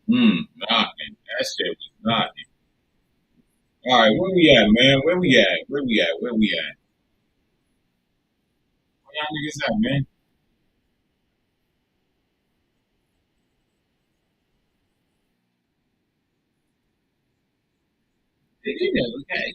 Knocking. That shit was knocking. All right, where we at, man? Where we at? Where we at? Where we at? Where y'all niggas at, man? Yeah, okay.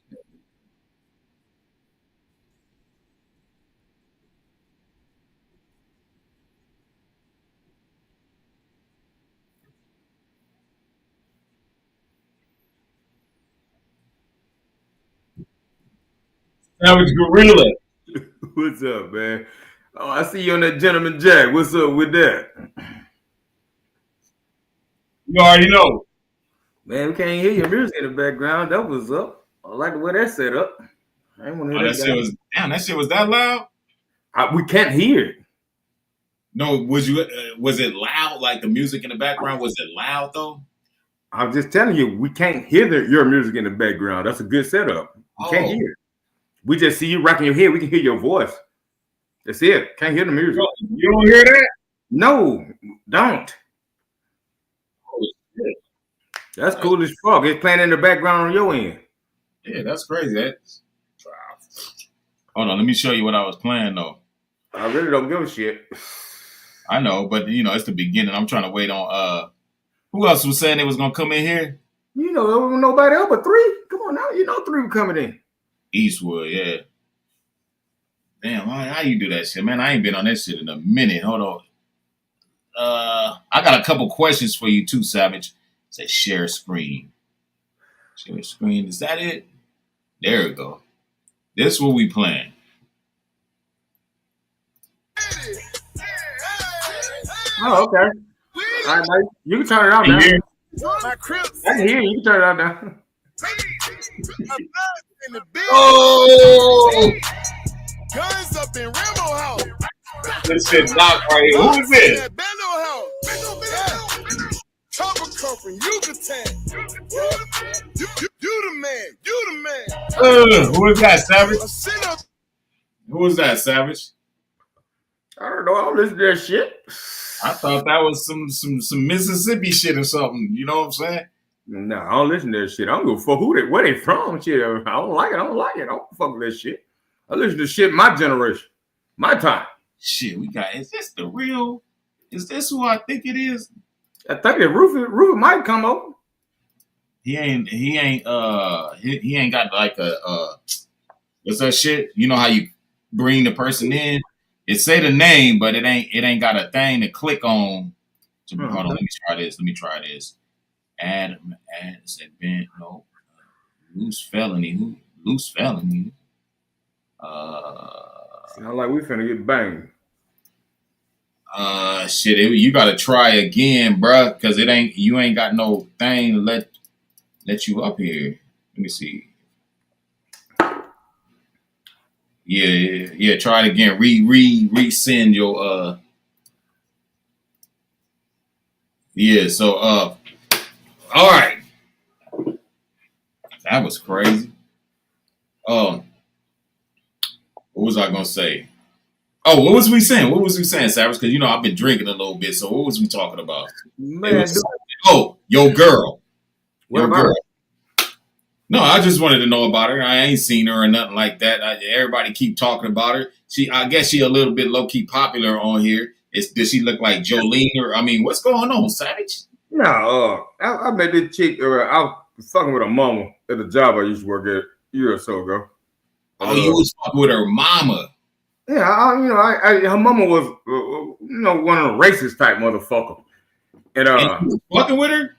Savage Gorilla. What's up, man? Oh, I see you on that Gentleman Jack. What's up with that? You already know. Man, we can't hear your music in the background. That was up. I like the way that's set up. I ain't want to Oh, hear that that shit guy. was damn. That shit was that loud. We can't hear it. No, was you? Was it loud? Like the music in the background? Was it loud though? I'm just telling you, we can't hear your music in the background. That's a good setup. We can't Oh, hear it. We just see you rocking your head. We can hear your voice. That's it. Can't hear the music. you don't hear that? No, don't. Oh shit. That's That's, cool as fuck. It's playing in the background on your end. yeah, that's crazy. Hold on, let me show you what I was playing though. I really don't give a shit. I know, but it's the beginning. I'm trying to wait on who else was saying they was gonna come in here? You know, there was nobody else but three. Come on now, you know three were coming in. Eastwood, yeah. Damn, how you do that shit, man? I ain't been on that shit in a minute. Hold on. I got a couple questions for you too, Savage. It says share screen. Share screen. Is that it? There we go. This is what we playing. Oh, okay. All right, Mike. You can turn it off You now. hear? I can hear you. You can turn it off now. Oh, Guns up in Rambo house. this shit knocked right here. Who is it? Bando house. Chopper come from Yucatan. You the man. You the man. Who is that, Savage? A sit up. Who is that, Savage? I don't know. I don't listen to that shit. I thought that was some Mississippi shit or something. You know what I'm saying? No, I don't listen to that shit. I don't give a fuck where they from. Shit, I don't like it. I don't like it. I don't fuck with that shit. I listen to shit my generation, my time. Shit, we got. Is this the real? Is this who I think it is? I think that Rufus might come over. He ain't. He ain't got like a. What's that shit? You know how you bring the person in? It say the name, but it ain't got a thing to click on. Hold on, let me try this. Adam, said Ben, no, loose felony. Loose felony. Sound like we finna get banged. Shit, you gotta try again, bruh, because you ain't got no thing to let you up here. Let me see. Yeah. Try it again. Resend your Yeah. So all right. That was crazy. What was I gonna say? Oh, what was we saying? What was we saying, Cyrus? Because I've been drinking a little bit. So what was we talking about? Man, Your girl. what Your about girl. her? No, I just wanted to know about her. I ain't seen her or nothing like that. Everybody keep talking about her. I guess she a little bit low key popular on here. Does she look like Jolene or what's going on, Savage? No, I met this chick. I was fucking with a mama at the job I used to work at a year or so ago. Oh, you was fucking with her mama. Yeah, her mama was, one of the racist type motherfucker. And And you was fucking with her?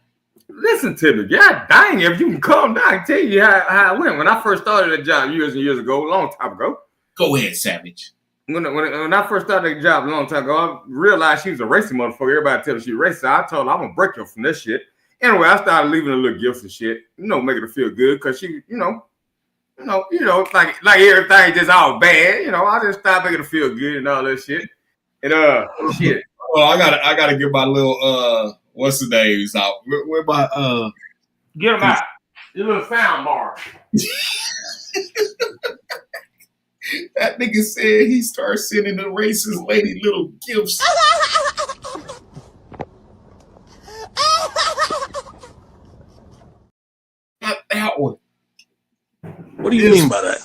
listen to me, god dang, if you can calm down, I can tell you how it went. When I first started that job years and years ago, a long time ago. Go ahead, Savage. When I first started that job a long time ago, I realized she was a racist motherfucker. Everybody tell me she racist. So I told her I'm gonna break her from this shit. Anyway, I started leaving her little gifts and shit, making her feel good because she, like everything just all bad. I just started making her feel good and all that shit. And shit. Well, I gotta get my little what's the names out? Where my Get them out. Your little sound bar. that nigga said he started sending the racist lady little gifts. do you mean by that?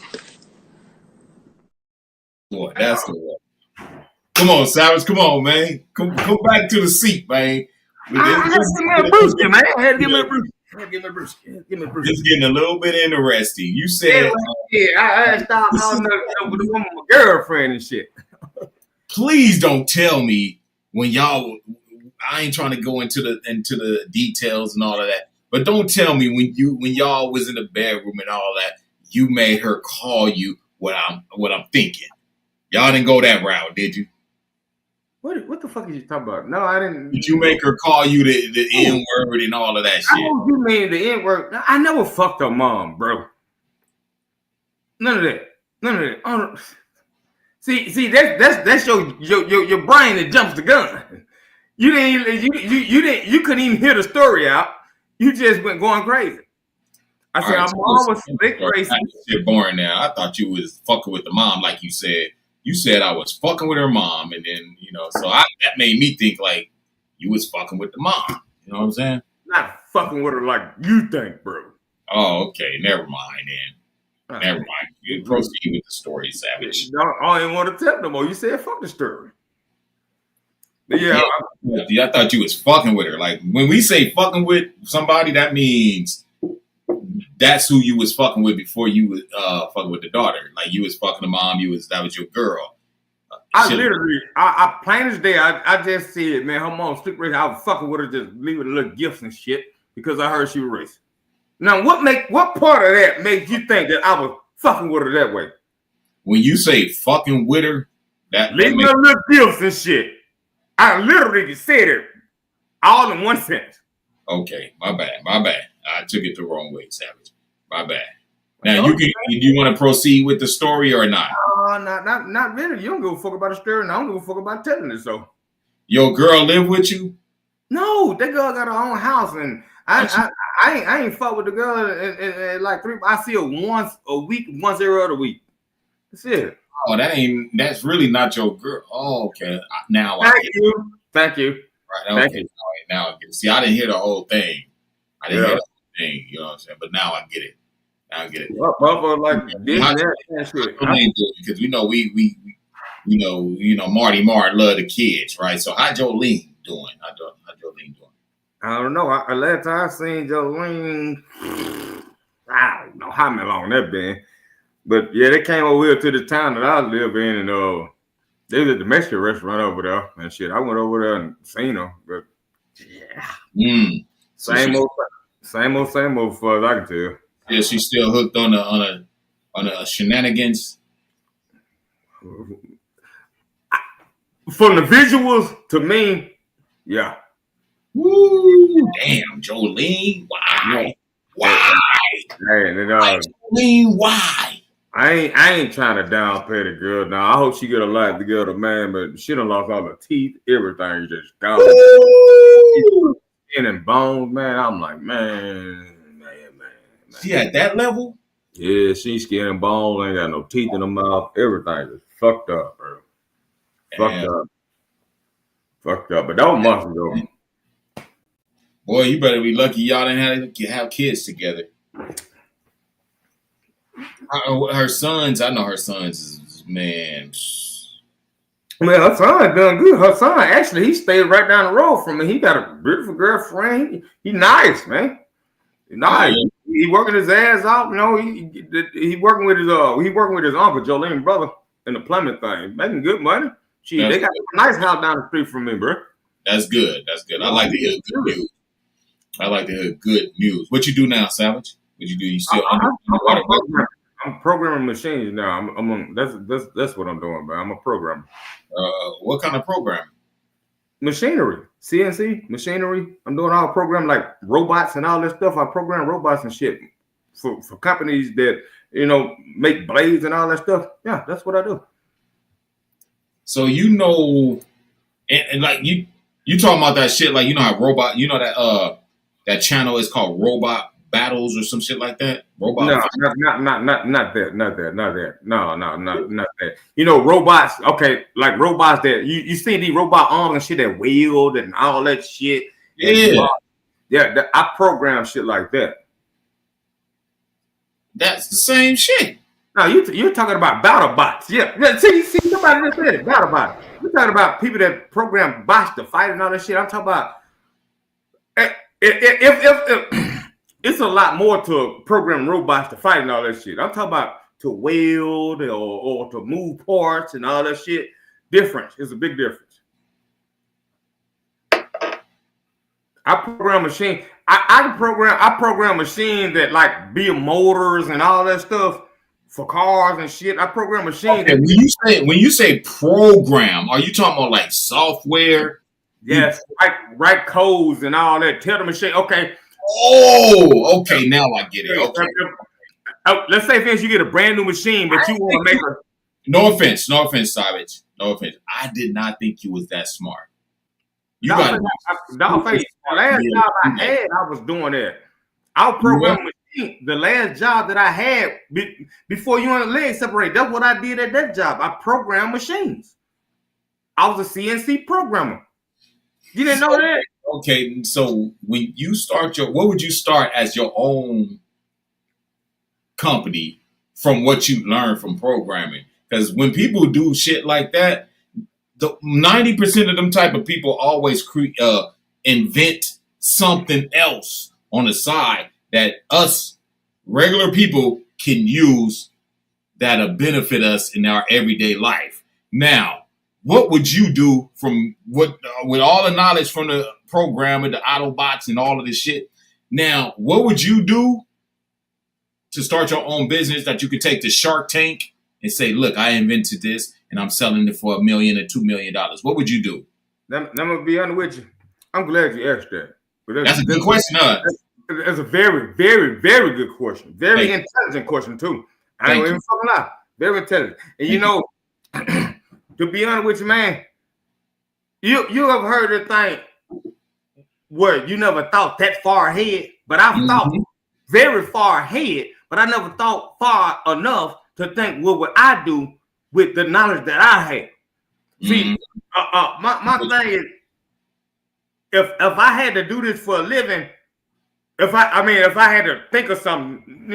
Boy, that's the one. Come on, Savage. Come on, man. Come back to the seat, man. I had to give me a brewski, man. I had to give me a brewski. Give me a brewski. Give me a brewski. It's getting a little bit interesting. You said, I stopped calling the woman my girlfriend and shit. please don't tell me when y'all. I ain't trying to go into the details and all of that, but don't tell me when y'all was in the bedroom and all that, you made her call you what I'm thinking. Y'all didn't go that route, did you? What the fuck is you talking about? No, I didn't. Did you make her call you the N word and all of that shit? I know you mean the N word. I never fucked her mom, bro. None of that. Oh, see, that's your brain that jumps the gun. You couldn't even hear the story out. You just went going crazy. I said, my mom was slick racist. Shit boring now. I thought you was fucking with the mom, like you said. You said I was fucking with her mom, and then so that made me think like you was fucking with the mom. You know what I'm saying? Not fucking with her like you think, bro. Oh, okay. Never mind then. Never mind. You proceed with the story, Savage. I didn't want to tell no more. You said fuck the story. But yeah, I thought you was fucking with her. Like when we say fucking with somebody, that means that's who you was fucking with before you was fucking with the daughter. Like you was fucking the mom. That was your girl. I plain as day, I just said, man, her mom slick racist. I was fucking with her, just leaving little gifts and shit because I heard she was racist. Now, what part of that made you think that I was fucking with her that way? When you say fucking with her, leaving her little gifts and shit. I literally just said it all in one sentence. Okay, my bad. I took it the wrong way, Savage. My bad. Now do you want to proceed with the story or not? Not really. You don't give a fuck about the story, and I don't give a fuck about telling it. So, your girl live with you? No, that girl got her own house, and I ain't fuck with the girl in like 3. I see her once a week, once every other week. That's it. Oh, that's really not your girl. Oh, okay. Now Thank you. Right. Okay. Thank you. All right, now I get it. See, I didn't hear the whole thing. I didn't hear the whole thing. You know what I'm saying? But now I get it. Because we know Marty Martin love the kids, right? So how Jolene doing? How Jolene doing? I don't know. Last time I seen Jolene, I don't know how long that been. But yeah, they came over here to the town that I live in, and they was at the Mexican restaurant over there and shit. I went over there and seen them, but yeah, same old, as far as I can tell. Yeah, she's still hooked on the shenanigans. From the visuals to me, yeah. Woo! Damn, Jolene, why? Why? Jolene, why? I ain't trying to downplay the girl. Now I hope she get a life together, man. But she done lost all her teeth, everything just gone. Skin and bones, man. I'm like, man. She at that level? Yeah, she's skin and bones, ain't got no teeth in her mouth. Everything is fucked up, bro. Fucked up. But that was months ago. Boy, you better be lucky y'all didn't have kids together. Her sons, I know her sons is, man. Man, her son done good. Her son, actually, he stayed right down the road from me. He got a beautiful girlfriend. He nice, man. He nice. Oh, yeah. He working his ass off. He working with his uncle, Jolene's brother, in the plumbing thing. Making good money. They got a nice house down the street from me, bro. That's good. I like to hear good news. What you do now, Savage? What you do? You still underwater? I'm programming machines now. That's what I'm doing, man. I'm a programmer. What kind of programming? Machinery, CNC machinery. I'm doing all programming like robots and all this stuff. I program robots and shit for companies that make blades and all that stuff. Yeah, that's what I do. So and like you talking about that shit, like how robot, that channel is called Robot Battles or some shit like that. Robot. No, not that. No, not that. Robots. Okay, like robots that you see these robot arms and shit that wield and all that shit. Yeah, yeah. I program shit like that. That's the same shit. No, you're talking about battle bots. Yeah. See, somebody just said it. Battle bots. We're talking about people that program bots to fight and all that shit. I'm talking about if it's a lot more to program robots to fight and all that shit. I'm talking about to weld or to move parts and all that shit. Difference. It's a big difference. I program machine. I program machines that like build motors and all that stuff for cars and shit. I program machines. Okay, when you say program, are you talking about like software? Yes, write codes and all that. Tell the machine, okay. Oh, okay. Now I get it. Okay. Let's say, for instance, you get a brand new machine, but you want to make a. No offense, Savage. No offense. I did not think you was that smart. You got the last job I had, I was doing that. I was programming machine. The last job that I had before you and the leg separate, that's what I did at that job. I programmed machines. I was a CNC programmer. You didn't know that? Okay, so when you start what would you start as your own company from what you learned from programming? Because when people do shit like that, 90% of them type of people always invent something else on the side that us regular people can use that'll benefit us in our everyday life. Now, what would you do with all the knowledge from the programmer, the Autobots, and all of this shit? Now, what would you do to start your own business that you could take to Shark Tank and say, look, I invented this and I'm selling it for $1 million or $2 million? What would you do? I'm gonna be honest with you. I'm glad you asked that. That's a good question, huh? That's a very, very, very good question. Very intelligent question too. I don't even fucking lie. Very intelligent. And you know, to be honest with you, man, you have heard the thing where you never thought that far ahead, but I've thought very far ahead, but I never thought far enough to think what would I do with the knowledge that I had. See, my thing is, if I had to do this for a living, if I had to think of something,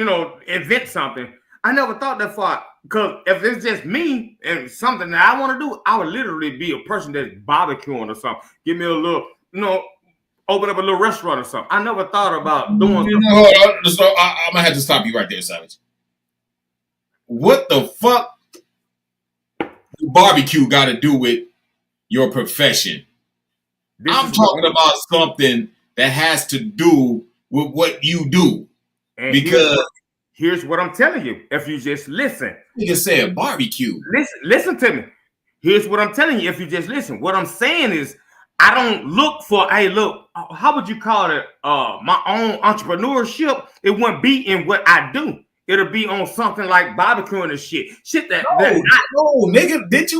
invent something, I never thought that far. Because if it's just me and something that I want to do, I would literally be a person that's barbecuing or something. Give me a little, open up a little restaurant or something. I never thought about doing something. I'm gonna have to stop you right there, Savage. What the fuck barbecue got to do with your profession? I'm talking about something that has to do with what you do. And because here's what I'm telling you. If you just listen. You just said barbecue. Listen to me. Here's what I'm telling you. If you just listen. What I'm saying is I don't look for, hey, look, how would you call it? My own entrepreneurship. It wouldn't be in what I do. It'll be on something like barbecuing and shit. No, nigga. Did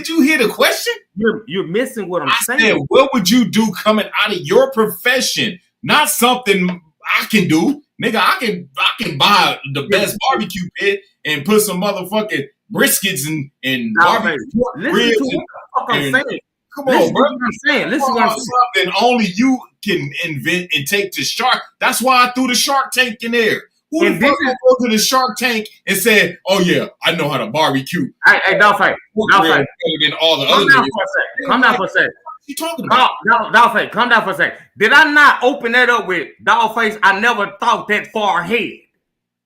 you hear the question? You're missing what I'm saying. Said, what would you do coming out of your profession? Not something I can do. Nigga, I can buy the best barbecue pit and put some motherfucking briskets and barbecue ribs. Listen to what I'm saying. Come on, bro. Listen what I'm saying. Something only you can invent and take to Shark. That's why I threw the Shark Tank in there. Who the fuck will go to the Shark Tank and say, "Oh yeah, I know how to barbecue"? Hey, Dolphin. All the other niggas. Come down for a second. What you talking about? Dolphin, come down for a second. Did I not open that up with Dollface? I never thought that far ahead.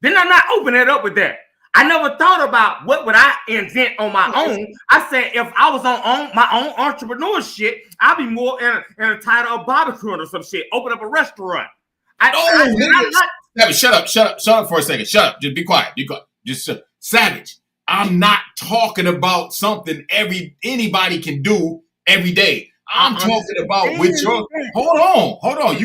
Did I not open that up with that? I never thought about what would I invent on my own. I said if I was on my own entrepreneurship, I'd be more in a title of barbecuing or some shit. Open up a restaurant. Shut up for a second. Shut up. Just be quiet. Just Savage. I'm not talking about something anybody can do every day. I'm talking about with your. Hold on.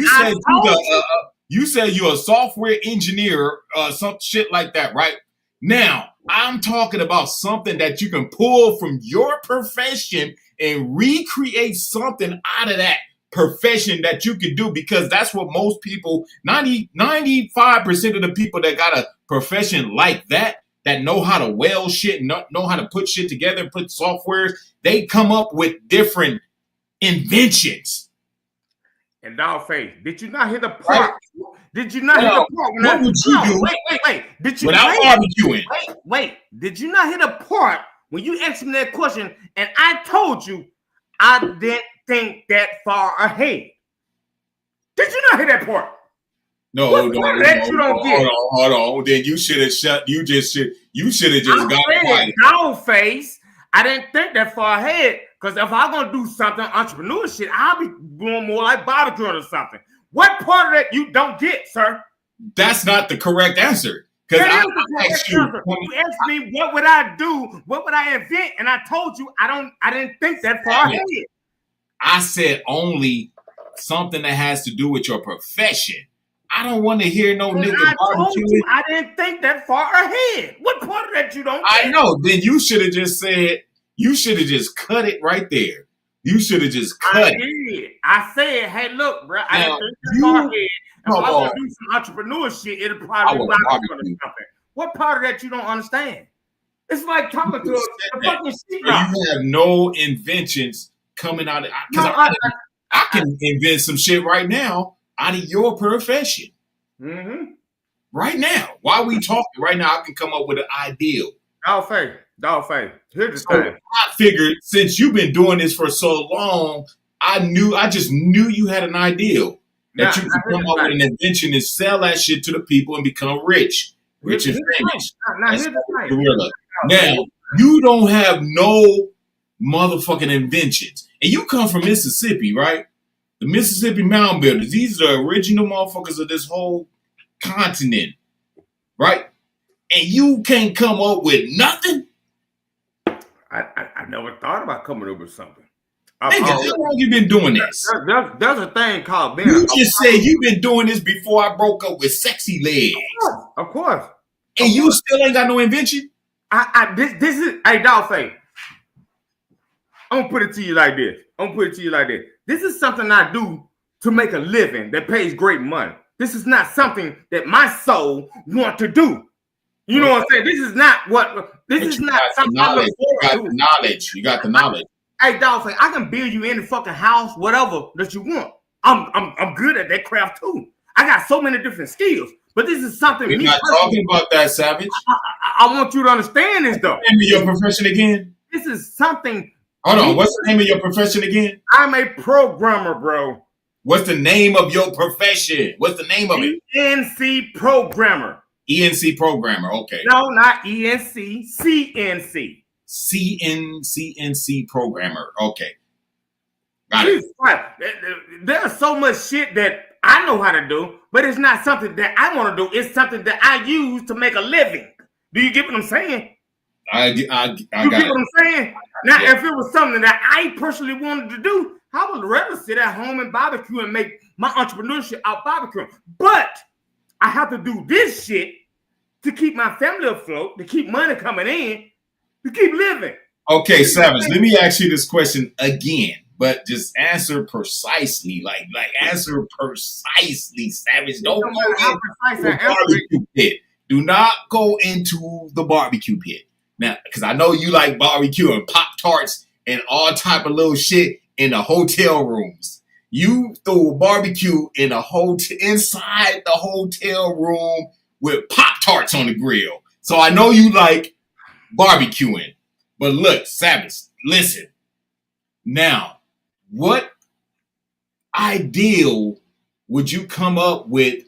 You said you're a software engineer, some shit like that, right? Now I'm talking about something that you can pull from your profession and recreate something out of that profession that you could do, because that's what most people, 95% of the people that got a profession like that know how to weld shit, know how to put shit together, put softwares, they come up with different inventions. And Dollface, did you not hear the part? Did you not hit the part when what would you do wait. Did you without barbecuing? Wait. Did you not hit a part when you asked me that question and I told you I didn't think that far ahead? Did you not hit that part? No. You don't get. Hold on. Then you should have shut. You should have just got quiet. Dog face. I didn't think that far ahead because if I'm gonna do something entrepreneur shit, I'll be doing more like barbecuing or something. What part of that you don't get, sir? That's not the correct answer. Because I asked you. You asked me what would I do, what would I invent, and I told you I didn't think that far ahead. I said only something that has to do with your profession. I don't want to hear no nigga barbecuing. I didn't think that far ahead. What part of that you don't get? I know. Then you should have just said, you should have just cut it right there. You should have just cut it. I said, hey, look, bro, I didn't think that far ahead. If I want to do some entrepreneur shit, it'll probably be something. What part of that you don't understand? It's like talking to a fucking sheetrock. You have no inventions coming out of because I can invent some shit right now out of your profession. Mm-hmm. Right now. While we talking right now, I can come up with an ideal. Dog face. Here's the thing. I figured since you've been doing this for so long, I just knew you had an ideal that you could come up with an invention and sell that shit to the people and become rich and famous. Now, you don't have no motherfucking inventions. And you come from Mississippi, right? The Mississippi Mound Builders. These are the original motherfuckers of this whole continent, right? And you can't come up with nothing? I never thought about coming up with something. Nigga, how long you been doing this? There's a thing called being. You just said you've been doing this before I broke up with Sexy Legs. Of course. And you still ain't got no invention? This is, hey, dog face. I'm gonna put it to you like this. This is something I do to make a living that pays great money. This is not something that my soul want to do. You know what I'm saying? This is not something I look forward to. You got the knowledge. Hey, dog face, I can build you any fucking house, whatever that you want. I'm good at that craft too. I got so many different skills. But this is something. We're not talking about that, Savage. I want you to understand this though. Name of your profession again? This is something. Hold on. What's the name of your profession again? I'm a programmer, bro. What's the name of your profession? What's the name of it? ENC programmer. ENC programmer. Okay. No, not ENC. CNC. CNC programmer. Okay. Got it. There's so much shit that I know how to do, but it's not something that I want to do. It's something that I use to make a living. Do you get what I'm saying? I get what I'm saying? Now, if it was something that I personally wanted to do, I would rather sit at home and barbecue and make my entrepreneurship out barbecuing. But I have to do this shit to keep my family afloat, to keep money coming in, to keep living. Okay, Savage, let me ask you this question again, but just answer precisely. Like answer precisely, Savage. Don't go into the barbecue pit. Do not go into the barbecue pit. Now, because I know you like barbecue and Pop-Tarts and all type of little shit in the hotel rooms. You threw a barbecue in a inside the hotel room with Pop-Tarts on the grill. So I know you like barbecuing. But look, Savage, listen. Now, what ideal would you come up with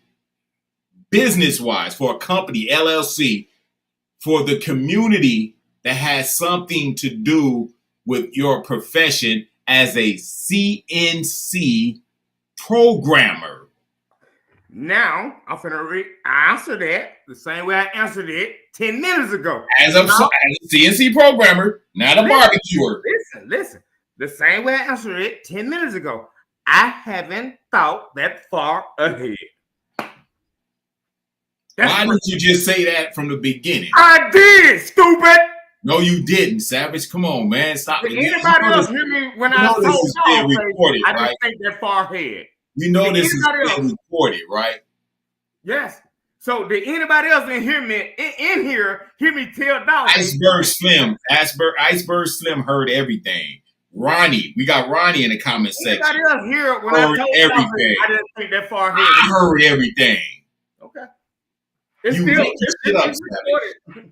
business-wise for a company, LLC, for the community that has something to do with your profession as a CNC programmer? Now, I'm finna answer that the same way I answered it 10 minutes ago. As a CNC programmer, not a barbecuer. Listen. The same way I answered it 10 minutes ago. I haven't thought that far ahead. Why did you just say that from the beginning? I did, stupid. No, you didn't, Savage. Come on, man. Stop. Did anybody else hear me when I told y'all recorded, I didn't think that far ahead? You know this is being recorded, right? Yes. So did anybody else hear me hear me tell Dog? Iceberg Slim heard everything. Ronnie. We got Ronnie in the comment section. Anybody else here when Heard I told everything. I didn't think that far ahead. I heard everything. Okay. It's You still make this shit up, it's recorded.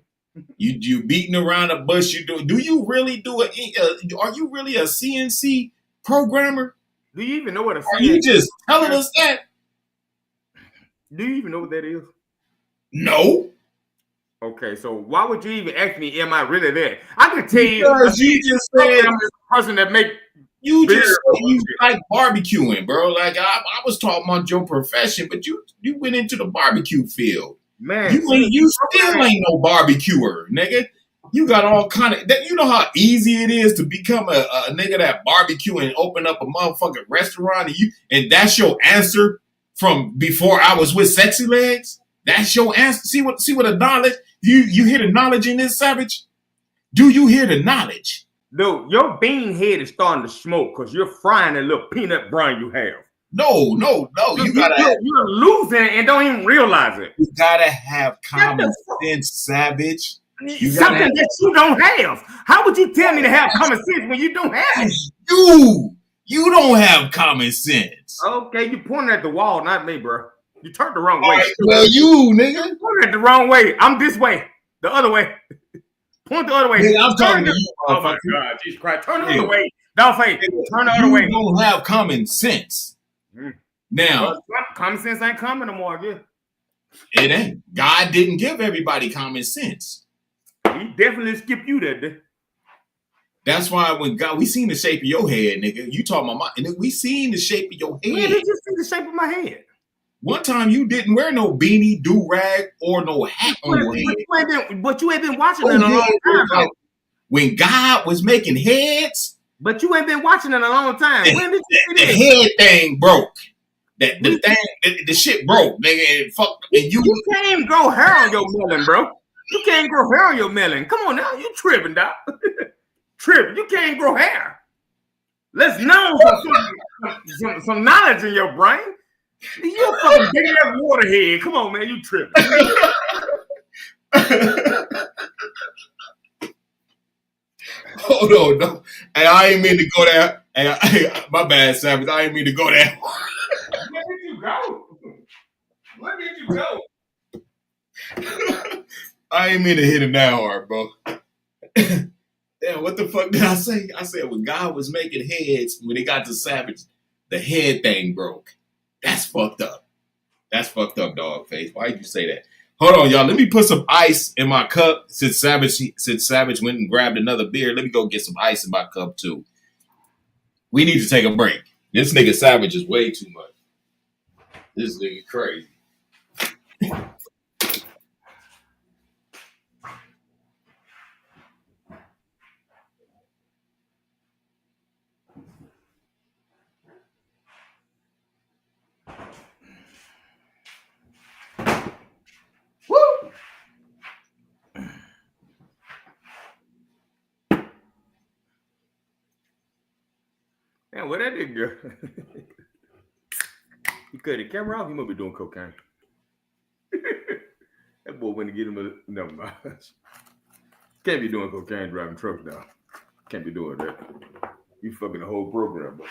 You beating around the bush. Do you really do it? Are you really a CNC programmer? Do you even know what a Are you just telling us that? Do you even know what that is? No. Okay, so why would you even ask me, am I really there? I can tell you Because you just said I'm the person that make you beer just said you shit. like barbecuing, bro. Like I was talking about your profession, but you went into the barbecue field. Man, You still ain't no barbecuer, nigga. You got all kind of that. You know how easy it is to become a nigga that barbecue and open up a motherfucking restaurant, and that's your answer from before I was with Sexy Legs. That's your answer. See what the knowledge. You hear the knowledge in this, Savage? Do you hear the knowledge? Dude, your bean head is starting to smoke because you're frying that little peanut brine you have. No. You're losing and don't even realize it. You gotta have common sense, Savage. Something that you don't have. How would you tell me to have common sense when you don't have it? You don't have common sense. Okay, you pointing at the wall, not me, bro. You turned the wrong way. Right, well, you nigga. You pointed at the wrong way. I'm this way. The other way. Point the other way. Nigga, I'm talking to you. Oh my God, Jesus Christ. Turn the other way. Don't turn the other way. You don't have common sense. Now, common sense ain't coming no more, I guess. It ain't. God didn't give everybody common sense. He definitely skipped you that day. That's why when God, we seen the shape of your head, nigga. You talking about we seen the shape of your head. Yeah, they just see the shape of my head. One time you didn't wear no beanie, do-rag, or no hat on your head. But you ain't been watching it in a long time. Like, when God was making heads. But you ain't been watching it in a long time. When did you see the head thing broke. The shit broke, nigga. And fuck. And you can't even grow hair on your melon, bro. You can't grow hair on your melon. Come on now, you tripping, dog. Tripping. You can't grow hair. Let's know some knowledge in your brain. You fucking big ass waterhead. Come on, man, you tripping. Hold on, no. Hey, I ain't mean to go there. Hey, my bad, Savage. I ain't mean to go there. Where did you go? Where did you go? I ain't mean to hit him that hard, bro. Damn, what the fuck did I say? I said when God was making heads, when he got to Savage, the head thing broke. That's fucked up. That's fucked up, dog face. Why'd you say that? Hold on, y'all. Let me put some ice in my cup. Since Savage went and grabbed another beer, let me go get some ice in my cup too. We need to take a break. This nigga Savage is way too much. This nigga crazy. Woo! Man, where that nigga go? He cut the camera off. He must be doing cocaine. That boy went to get him a... Never mind. Can't be doing cocaine driving trucks now. Can't be doing that. You fucking the whole program, bro.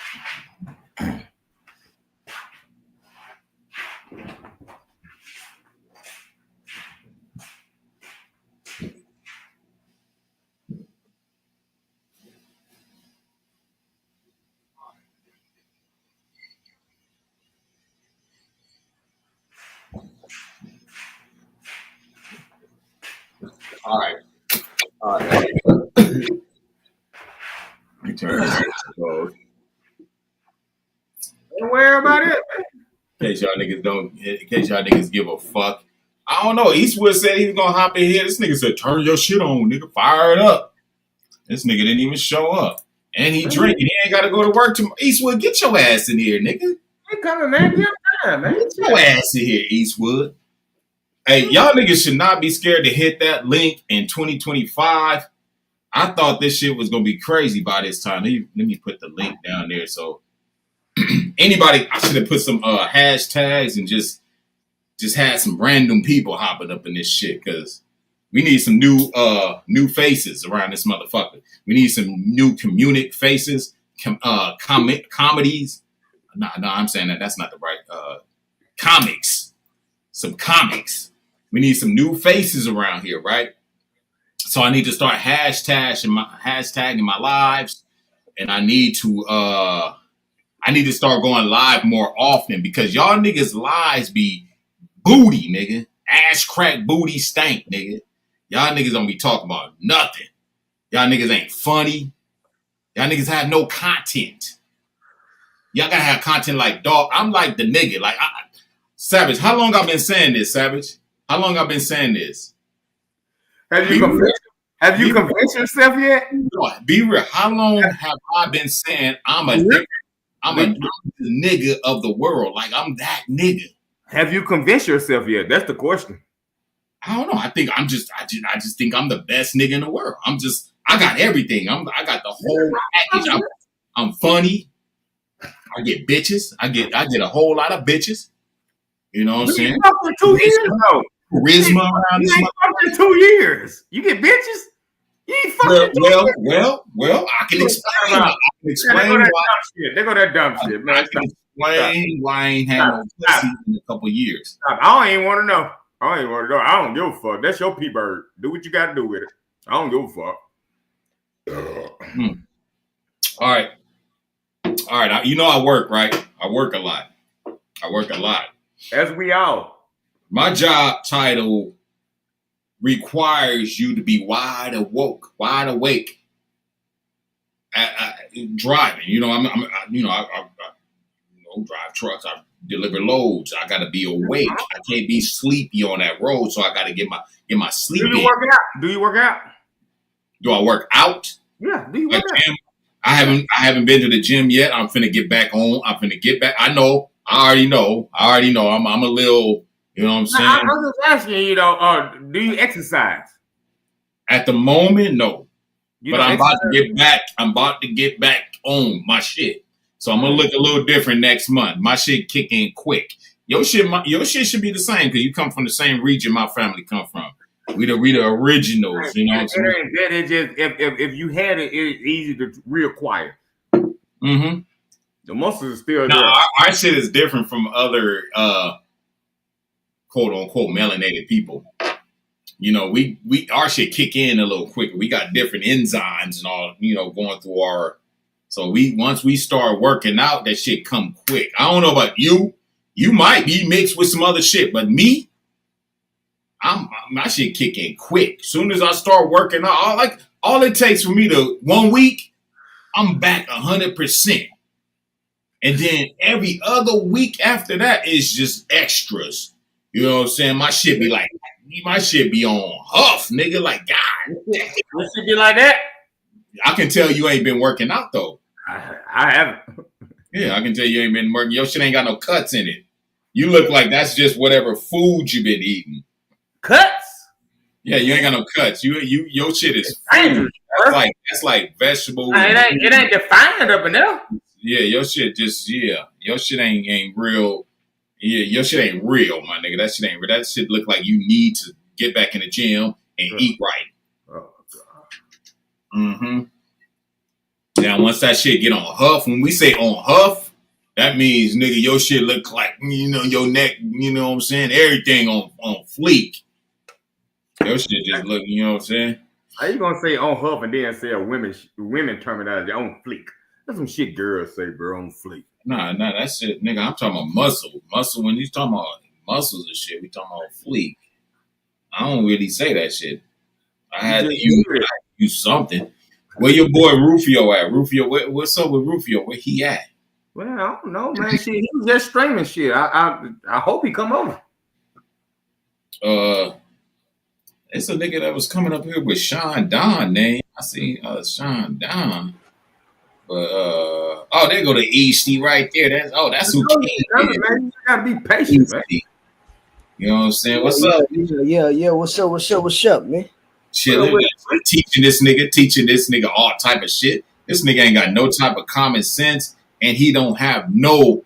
All right. Let me turn this off. Don't worry about it. In case y'all niggas give a fuck. I don't know. Eastwood said he was gonna hop in here. This nigga said, turn your shit on, nigga. Fire it up. This nigga didn't even show up. And he drinking. He ain't gotta go to work tomorrow. Eastwood, get your ass in here, nigga. He coming, man. Get time, man. Get your ass in here, Eastwood. Hey, y'all niggas should not be scared to hit that link in 2025. I thought this shit was gonna be crazy by this time. Let me put the link down there. So anybody, I should have put some hashtags and just had some random people hopping up in this shit, because We need some new faces around this motherfucker. We need some new comedic faces, comedies. No, I'm saying that's not the right comics. Some comics. We need some new faces around here, right? So I need to start hashtagging my lives, and I need to start going live more often because y'all niggas lives be booty, nigga. Ass crack booty stank, nigga. Y'all niggas don't be talking about nothing. Y'all niggas ain't funny. Y'all niggas have no content. Y'all gotta have content like dog. I'm like the nigga. Like Savage, how long I've been saying this, Savage? How long I've been saying this? Have you convinced yourself yet? Be real. How long have I been saying I'm a nigga of the world? Like I'm that nigga. Have you convinced yourself yet? That's the question. I don't know. I think I just think I'm the best nigga in the world. I got everything. I got the whole package. I'm funny. I get bitches. I get a whole lot of bitches. You know what I'm saying? For 2 years though. Charisma around this motherfucker. 2 years. You get bitches? You ain't fucking well, I can explain. I can explain why. They go that dumb shit, man. I can explain why I ain't had no pussy in a couple years. I don't even want to know. I don't give a fuck. That's your P-Bird. Do what you got to do with it. I don't give a fuck. All right. You know I work, right? I work a lot. As we all. My job title requires you to be wide awake, driving. You know, I drive trucks. I deliver loads. I got to be awake. I can't be sleepy on that road, so I got to get my sleep. Do you work out? Do I work out? Yeah. Do you work out? I haven't been to the gym yet. I'm finna get back on. I'm finna get back. I already know. I'm a little. You know what I'm saying? I was just asking you, do you exercise? At the moment, no. But I'm about to get back on my shit. So I'm gonna look a little different next month. My shit kick in quick. Your shit should be the same because you come from the same region my family come from. We the originals, you know what I'm saying? It just if you had it, it's easy to reacquire. Mm-hmm. The muscles are still there. No, our shit is different from other quote unquote melanated people. You know, we our shit kick in a little quicker. We got different enzymes and all, you know, going through our. So once we start working out, that shit come quick. I don't know about you. You might be mixed with some other shit, but me, my shit kick in quick. Soon as I start working out, all it takes for me to 1 week, I'm back 100%. And then every other week after that is just extras. You know what I'm saying? My shit be on huff, nigga. Like, God, it should be like that. I can tell you ain't been working out though. I haven't. Yeah, I can tell you ain't been working. Your shit ain't got no cuts in it. You look like that's just whatever food you been eating. Cuts? Yeah, you ain't got no cuts. Your shit is food. That's like vegetables. It ain't defined up in there. Yeah, your shit your shit ain't real. Yeah, your shit ain't real, my nigga. That shit ain't real. That shit look like you need to get back in the gym and eat right. Oh, God. Mm-hmm. Now, once that shit get on huff, when we say on huff, that means, nigga, your shit look like, you know, your neck, you know what I'm saying? Everything on fleek. Your shit just look, you know what I'm saying? How you gonna say on huff and then say a women terminology on fleek? That's some shit girls say, bro, on fleek. Nah, that shit, nigga, I'm talking about muscle. Muscle, when you talking about muscles and shit, we talking about fleek. I don't really say that shit. I had to use something. Where your boy Rufio at? Rufio, what's up with Rufio? Where he at? Well, I don't know, man. Shit, he was just streaming shit. I hope he come over. It's a nigga that was coming up here with Sean Don name. I see Sean Don. But there go the Easty right there. That's who came in. Man, you gotta be patient, man. You know what I'm saying? What's up? Yeah. What's up, man? Chilling, teaching this nigga all type of shit. This nigga ain't got no type of common sense, and he don't have no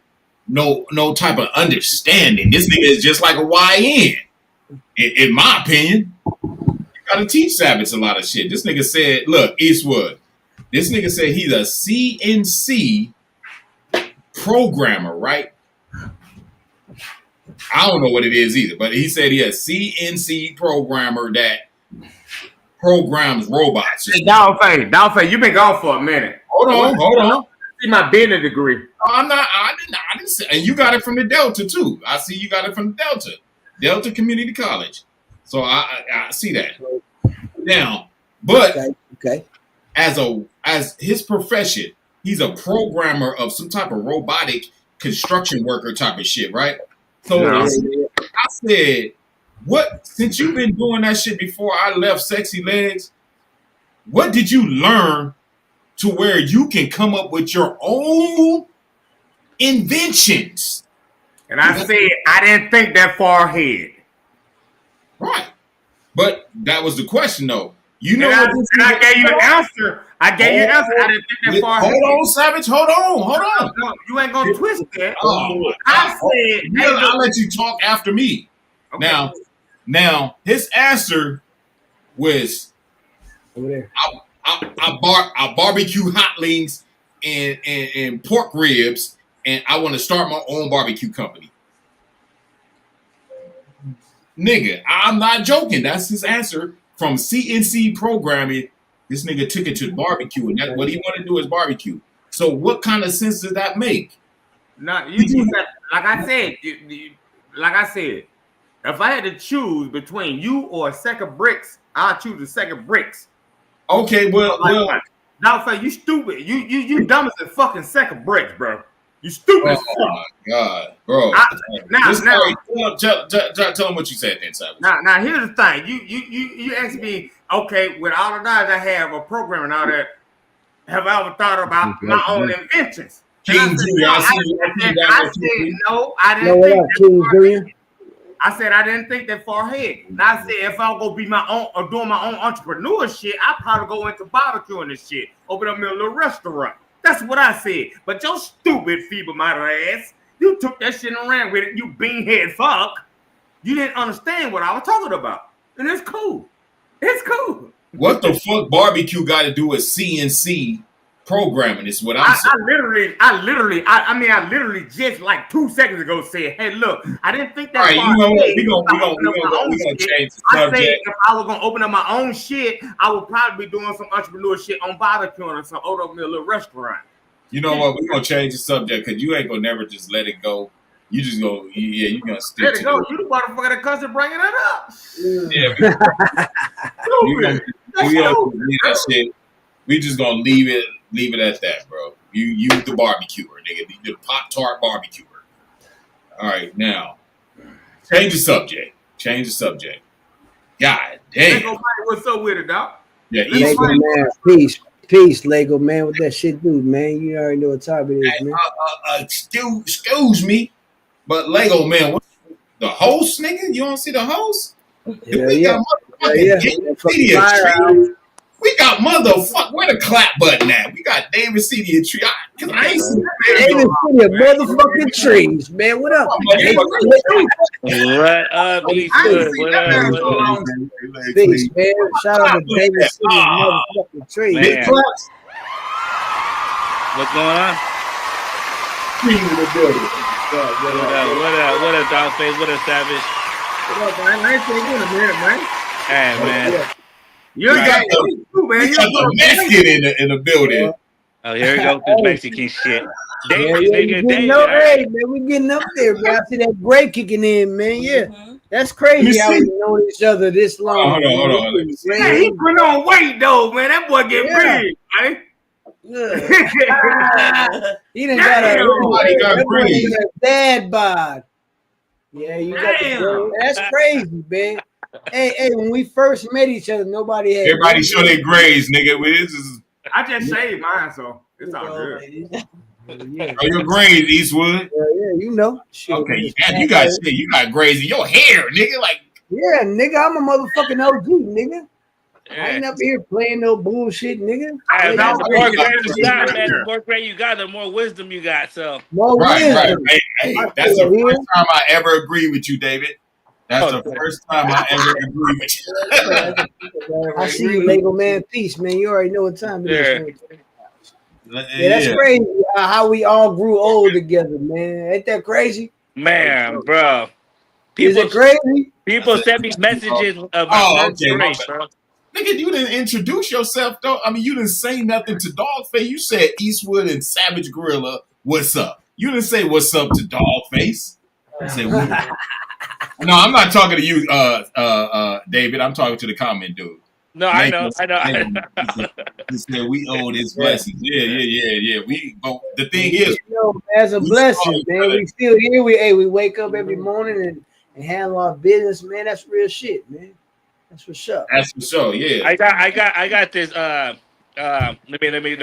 type of understanding. This nigga is just like a YN, in my opinion. gotta teach Savage a lot of shit. This nigga said, look, Eastwood. This nigga said he's a CNC programmer, right? I don't know what it is either, but he said he's a CNC programmer that programs robots. Hey, Dogface, you been gone for a minute. Hold on. See my business degree. I didn't say, and you got it from the Delta too. I see you got it from the Delta Community College. So I see that now, but okay. As his profession, he's a programmer of some type of robotic construction worker type of shit, right? So I said, what? Since you've been doing that shit before I left Sexy Legs, what did you learn to where you can come up with your own inventions? And I said, I didn't think that far ahead. Right. But that was the question, though. You know, I gave you an answer. I didn't think that far ahead. Hold on, Savage. Hold on. No, you ain't gonna twist that. I said, I'll let you talk after me. Okay. Now, his answer was, over there. I barbecue hot links and pork ribs, and I want to start my own barbecue company. Nigga, I'm not joking. That's his answer from CNC programming. This nigga took it to barbecue, and that's what he wanted to do is barbecue. So, what kind of sense does that make? No, you like I said, if I had to choose between you or a sack of bricks, I'll choose a sack of bricks. Okay, well, now, you stupid. You dumb as a fucking sack of bricks, bro. You stupid as fuck. Oh my god, bro. Tell him what you said then, Savage. Now, here's the thing. You asked me, okay, with all the knowledge I have of programming and all that, have I ever thought about my own inventions? I said no, I didn't think that. I said I didn't think that far ahead. And I said if I go be my own or doing my own entrepreneur shit, I'd probably go into barbecuing this shit, open up me a little restaurant. That's what I said. But your stupid feeble-minded ass, you took that shit and ran with it. You beanhead fuck. You didn't understand what I was talking about, and it's cool. It's cool. What the fuck barbecue got to do with CNC programming? Is what I'm saying. I literally just like 2 seconds ago said, "Hey, look, I didn't think that." All right, you know what? We gonna change the subject. I said if I was gonna open up my own shit, I would probably be doing some entrepreneur shit on barbecuing or some open up me a little restaurant. You know what? We're gonna change the subject because you ain't gonna never just let it go. You just go, you gonna stick let to it go. it. You the motherfucker that comes and bringing it up. Yeah, we gonna leave that shit. We just gonna leave it at that, bro. You the barbecuer, nigga. You the Pop-Tart barbecuer. All right, now change the subject. God damn. Lego man, what's up with it, dog? Yeah, Lego man, peace, Lego man. What that shit do, man? You already know what time it is, man. Excuse me, but Lego man, what, the host, nigga? You don't see the host? Yeah. We got motherfucker. Where the clap button at? We got David City and Tree. I ain't seen David City, motherfucking trees, man. What up? What up, Eastwood? What up? Peace, man. Shout out to David City, motherfucking trees. Man. What's going on? What up, Dogface? What up, Savage? What up, man? I ain't seen you in a minute, man. Hey, man. You got the Mexican in the building. Oh, here we go with this Mexican shit. David, nigga, David. Hey, man, we getting up there, bro. I see that break kicking in, man. Yeah. That's crazy how we know each other this long. Hold on. Man, he put on weight, though, man. That boy get big, right? He done got a dad bod. Yeah, you got the that's crazy, man. Hey, when we first met each other, nobody had. Everybody show their grades, nigga. I just shaved mine, so it's all good. Yeah. Oh, your grades, Eastwood. Yeah, you know. Shit, okay, you got grades in your hair, nigga. Like, yeah, nigga, I'm a motherfucking OG, nigga. I ain't up here playing no bullshit, nigga. Hey, man, the more grades you got, man, the more grade you got, the more wisdom you got. So more right. wisdom. Hey, that's the first time I ever agree with you, David. That's the first time I ever agree with you. I see you, Lego man. Peace, man. You already know what time it is. Man. Yeah, that's Yeah. crazy. How we all grew old together, man. Ain't that crazy? Man, bro. Is it crazy? People send me messages of my Oh, first okay, my grade, bad. bro. Nigga, you didn't introduce yourself though. I mean, you didn't say nothing to Dogface. You said Eastwood and Savage Gorilla, what's up? You didn't say what's up to Dogface. You say we. No, I'm not talking to you, David. I'm talking to the comment dude. No, I know. He said we owe this blessing. Yeah. But the thing is, as a blessing, man. We still here. We wake up every morning and handle our business, man. That's real shit, man. That's for sure. That's for sure. Yeah. I got this. Let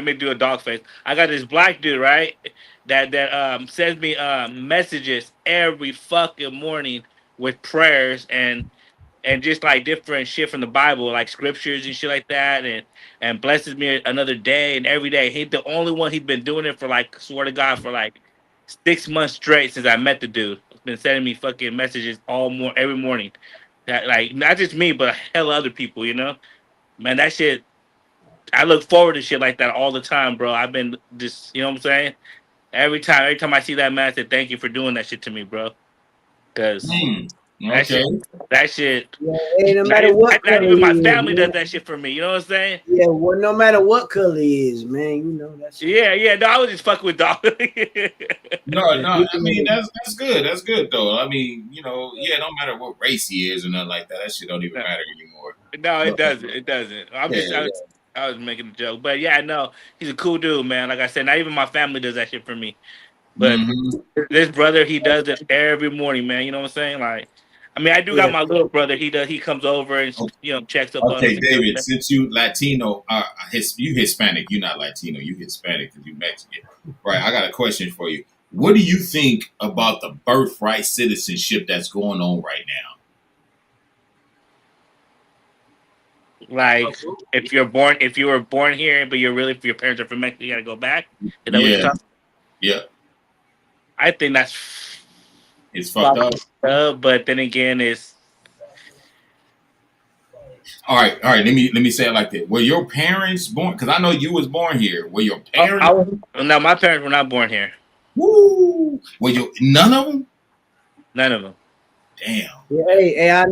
me do a dog face. I got this black dude, right? That sends me messages every fucking morning with prayers and just like different shit from the Bible, like scriptures and shit like that, and blesses me another day and every day. He's the only one. He's been doing it for like, swear to God, for like 6 months straight since I met the dude. He's been sending me fucking messages every morning. That, like, not just me, but hell other people. You know, man, that shit. I look forward to shit like that all the time, bro. I've been just, you know what I'm saying. Every time I see that man, I say thank you for doing that shit to me, bro. Because Okay. that shit. Yeah, hey, no matter what not even my family does that shit for me. You know what I'm saying? Yeah, well, no matter what color he is, man, you know that's. Yeah. No, I was just fucking with dog. No. I mean, that's good. That's good though. I mean, you know, yeah. No matter what race he is or nothing like that, that shit don't even matter anymore. No, it doesn't. It doesn't. I was making a joke, but yeah, no, he's a cool dude, man. Like I said, not even my family does that shit for me. But this brother, he does it every morning, man. You know what I'm saying? Like, I mean, I do got my little brother. He comes over and checks up on us. Okay, David, since you Latino, you Hispanic, you're not Latino, you Hispanic because you Mexican, right? I got a question for you. What do you think about the birthright citizenship that's going on right now? Like, if you were born here, but if your parents are from Mexico, you gotta go back. Is that what you're talking? Yeah. I think it's fucked up. But then again, it's all right. Let me say it like that. Were your parents born? Because I know you was born here. Were your parents? No, my parents were not born here. Woo! Were none of them? None of them. Damn. Yeah, hey, I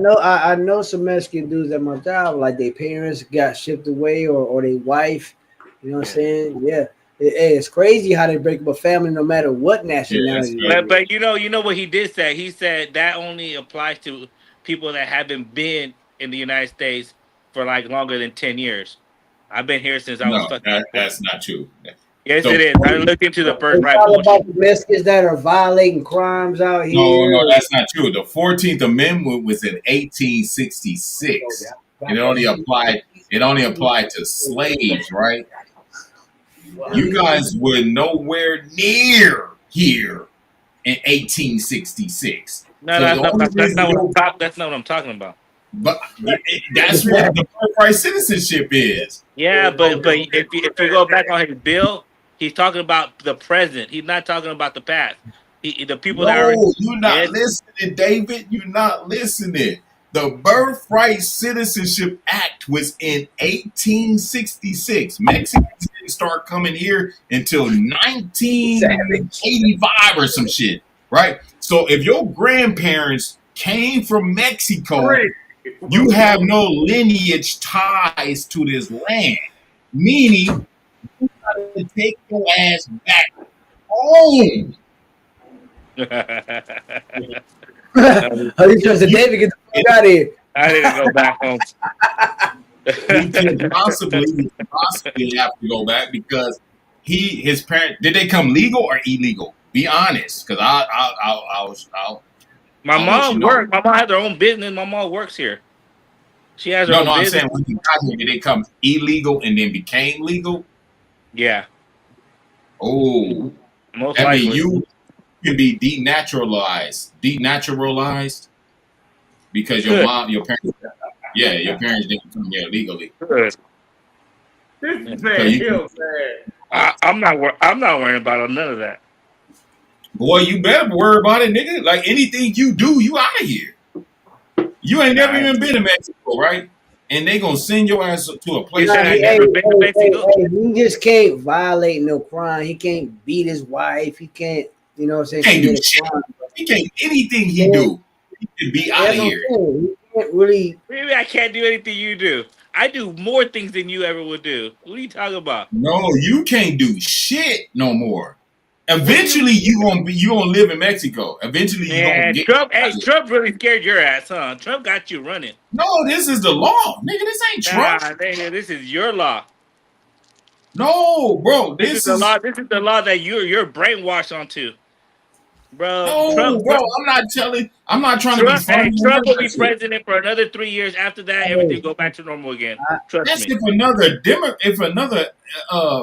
know some Mexican dudes at my job, like their parents got shipped away or their wife. You know what I'm saying? Yeah. It's crazy how they break up a family no matter what nationality. But you know what he did say? He said that only applies to people that haven't been in the United States for like longer than 10 years. I've been here since I was fucking. That's not true. Yes, it is. I looked into the first right bullshit. About the Mexicans that are violating crimes out here. No, that's not true. The 14th Amendment was in 1866. It only applied to slaves, right? You guys were nowhere near here in 1866. No, that's not what I'm talking about. But that's what the birthright citizenship is. Yeah, but if you go back on his bill, he's talking about the present. He's not talking about the past. The people that are. You're not listening, David. You're not listening. The Birthright Citizenship Act was in 1866. Mexicans didn't start coming here until 1985 or some shit, right? So if your grandparents came from Mexico, you have no lineage ties to this land, meaning you gotta take your ass back home. You trust David get the fuck out of here. I didn't go back home. He could possibly have to go back because his parents, did they come legal or illegal? Be honest, because my mom worked. My mom had her own business. My mom works here. She has her own business. I'm saying when you got here, did they come illegal and then became legal? Yeah. Oh, most likely. Mean, you can be denaturalized because your parents, your parents didn't come here legally. I'm not worrying about none of that. Boy, you better worry about it, nigga. Like anything you do, you out of here. You ain't never even been to Mexico, right? And they gonna send your ass to a You place said you I ain't never never. been to Mexico. He just can't violate no crime. He can't beat his wife. He can't, you know what I'm saying, Can't do commit a shit. crime. He can't anything he Yeah, do. He can be out of that's what I'm here. saying. He can't really. Maybe I can't do anything you do. I do more things than you ever would do. What are you talking about? No, you can't do shit no more. What do you, Eventually, you gonna live in Mexico. Eventually, you gonna man? get. Trump, hey, Trump really scared your ass, huh? Trump got you running. No, this is the law, nigga. This ain't Nah, Trump. nigga, this is your law. No, bro. This is This the is law. This is the law that you're brainwashed onto, bro. no, bro. I'm not telling. I'm not trying to be funny Hey, or none Trump of will that be shit. president for another 3 years. After that, everything Hey, go back to normal again. I, Trust That's me. if another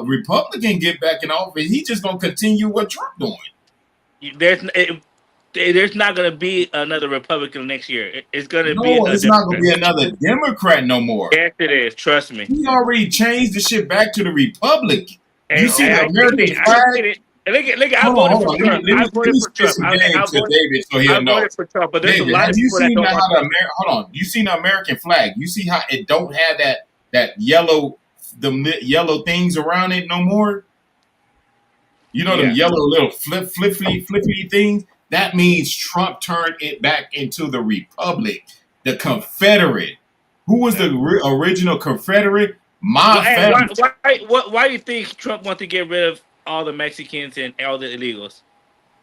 Republican get back in office, he just gonna continue what Trump doing. There's not gonna be another Republican next year. It's gonna be No, a it's not gonna Democrat. be another Democrat no more. Yes, it is. Trust me. He already changed the shit back to the Republic. You see And the I seen American it. I flag? seen it. And look, I Hold on, voted hold for on. Trump. I Let voted me for spit Trump. some game to David so I he'll know. voted for Trump. But there's a David, lot have of you people that seen don't how want the Trump. Hold on? You seen the American flag? You see how it don't have that yellow yellow things around it no more? You know them Yeah. yellow little flippy things? That means Trump turned it back into the Republic, the Confederate. Who was the original Confederate? Well, My hey, family. why do you think Trump wants to get rid of all the Mexicans and all the illegals?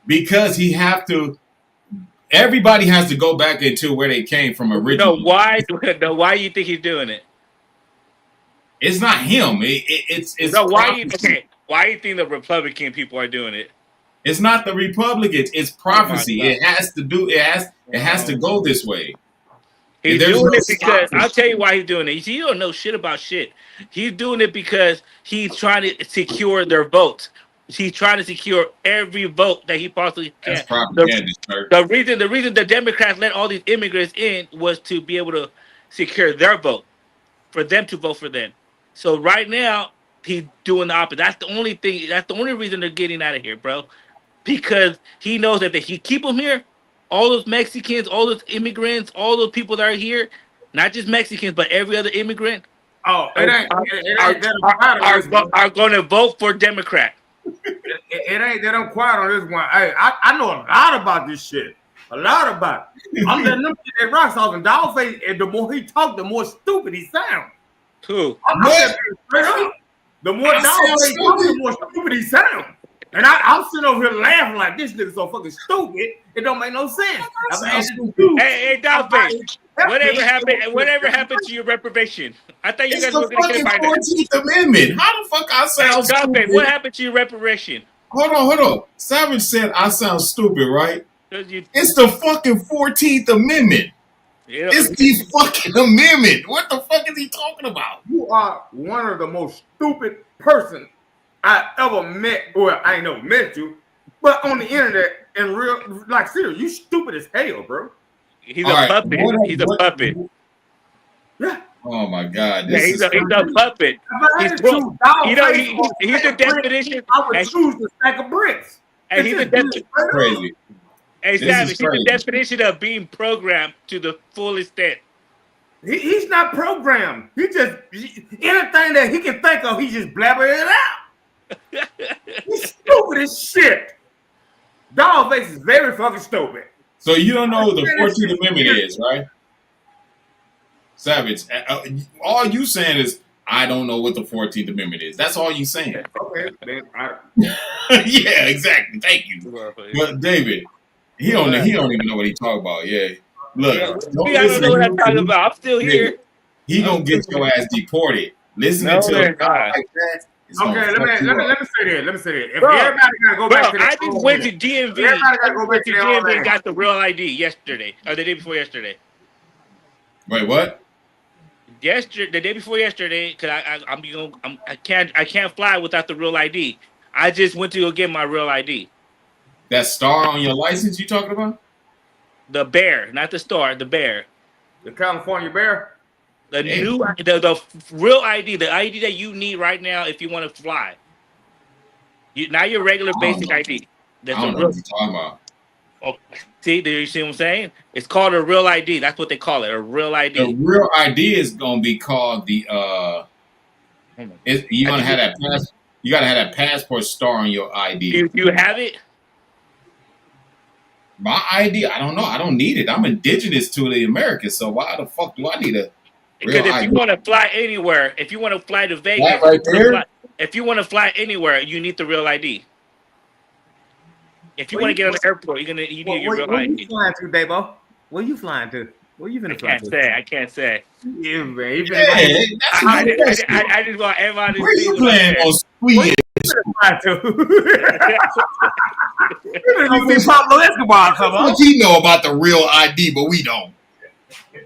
Because he have to everybody has to go back into where they came from No, originally. why? No, why do you think he's doing it? It's not him. It's No, why? prophecy. Okay, why do you think the Republican people are doing it? It's not the Republicans. It's Oh my prophecy. god! It has to go this way. He's There's doing no it because stopping. I'll tell you why he's doing it. You see, you don't know shit about shit. He's doing it because he's trying to secure their votes. He's trying to secure every vote that he possibly That's can. The, propaganda, sir. the reason the Democrats let all these immigrants in was to be able to secure their vote, for them to vote for them. So right now he's doing the opposite. That's the only thing. That's the only reason they're getting out of here, bro. Because he knows that if he keep them here, all those Mexicans, all those immigrants, all those people that are here, not just Mexicans, but every other immigrant, Oh, are it are, ain't that I'm are, quiet on this one. are going to vote for Democrat. It ain't that I'm quiet on this one. Hey, I know a lot about this shit. A lot about it. I'm letting them get their rocks off, and Dollface, and the more he talk, the more stupid he sounds. Who? I'm What? just being straight up. The more I sound Dollface talk, the stupid. more stupid he sounds. And I'm sitting over here laughing like this nigga so fucking stupid. It don't make no sense. I I'm sound asking stupid. you. Hey, Dollface, whatever happened to your reparation? I thought you It's guys were the going to get it fucking by now. 14th Amendment. How the fuck I Hey, sound Dollface, what stupid? happened to your reparation? Hold on. Savage said I sound stupid, right? 'Cause you, It's the fucking 14th Amendment. you know, It's the fucking amendment. What the fuck is he talking about? You are one of the most stupid person I ever met. Well, I ain't never met you, but on the internet in real, like serious, you stupid as hell, bro. he's All a right. puppet. He's a puppet. Yeah. Oh my God. Yeah, This he's is a puppet. If I He's had to choose you know Dollface or he's the stack of bricks, definition. I would And, choose the stack of bricks. and he's the definition. crazy. Hey, This is Savage, he's the crazy. definition of being programmed to the full extent. He's not programmed. Anything that he can think of, he just blabbering it out. He's stupid as shit. Dollface is very fucking stupid. So you don't know what the 14th Amendment is, right? Savage. All you saying is, I don't know what the 14th Amendment is. That's all you saying. Okay, man. Yeah, exactly. Thank you. But David, he don't even know what he talking about. Yeah. Look, Yeah, don't I don't know what I'm talking listen. about. I'm still here. He gonna get your ass deported. Listening No, to a they're guy not. like that. It's gonna Okay, fuck let you me up. say that. Let me say that. If Bro, everybody gotta go Bro, back to I that, just went to DMV. everybody gotta go back to their own DMV and land. got the real ID yesterday, or the day before yesterday. Wait, what? The day before yesterday, because I can't fly without the real ID. I just went to go get my real ID. That star on your license you talking about? The bear, not the star, the bear. The California Bear. The Hey. the real ID, the ID that you need right now if you want to fly. Not your regular I don't basic know. ID. I That's don't a know real. what you're talking about. Oh, see, do you see what I'm saying? It's called a real ID. That's what they call it, a real The ID. real ID is gonna be called the you're I gonna think have that you gotta have that passport star on your ID. you have it. My ID, I don't know. I don't need it. I'm indigenous to the Americas, so why the fuck do I need a real Because if you ID? want to fly anywhere, if you want to fly to That Vegas, right there. if you want to fly anywhere, you need the real ID. If you Where want to you, get on the airport, you need your real where you ID. flying to, Dabo? Where you flying to? Where you I finna fly can't to? say. I can't say. Yeah, man. You finna go Yeah, to that's some good shit. I just want everybody to Where see you what I'm playing saying. on squeeze? fly to? You finna go see Pablo Escobar or What something, he know about the real ID, but we don't.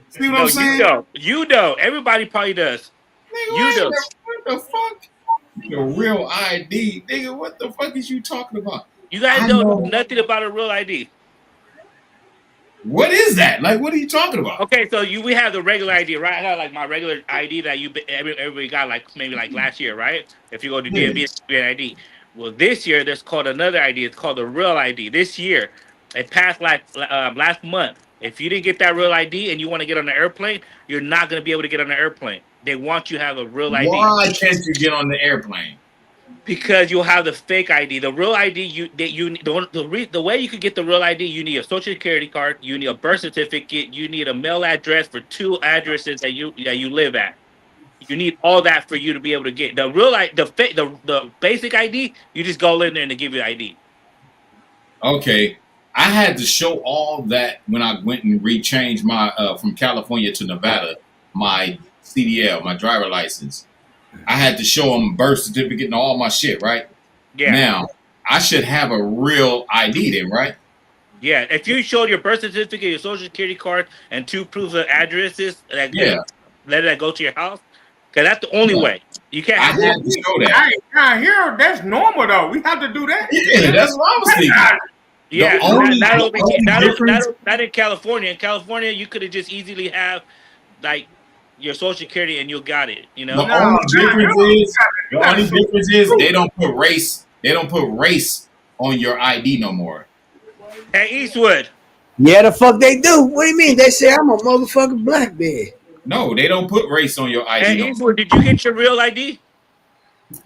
See what No, I'm you saying? don't. You don't. Everybody probably does. Nigga, You do. what the fuck? The real ID, nigga. What the fuck is you talking about? You guys I don't know know. nothing about a real ID. What is that? Like, what are you talking about? Okay, so we have the regular ID, right? I have like my regular ID that everybody got like maybe like last year, right? If you go to Yeah. DMV, it's an ID. Well, this year there's called another ID. It's called the real ID. This year, it passed last month. If you didn't get that real ID and you want to get on the airplane, you're not going to be able to get on the airplane. They want you to have a real ID Why can't you get on the airplane? because you'll have the fake ID. The real ID, the way you could get the real ID, you need a social security card, you need a birth certificate, you need a mail address for 2 addresses that you live at. You need all that for you to be able to get the real the basic ID. You just go in there and they give you the ID. Okay. I had to show all that when I went and rechanged my from California to Nevada, my CDL, my driver license. I had to show them birth certificate and all my shit, right? Yeah, Now, I should have a real ID then, right? yeah. If you showed your birth certificate, your social security card, and 2 proofs of addresses Yeah. that go to your house, because that's the only Yeah. way. You can't I have had to show that. Now here, that's normal though. We have to do that. Yeah, that's what I was thinking. Yeah, The only difference, not in California. In California, you could have just easily have like your social security and you got it. You the know. No, only difference is you gotta show they don't put race. They don't put race on your ID no more. Hey, Eastwood. Yeah, the fuck they do. What do you mean? They say I'm a motherfucking black man. No, they don't put race on your ID Hey, no more. Eastwood. Did you get your real ID?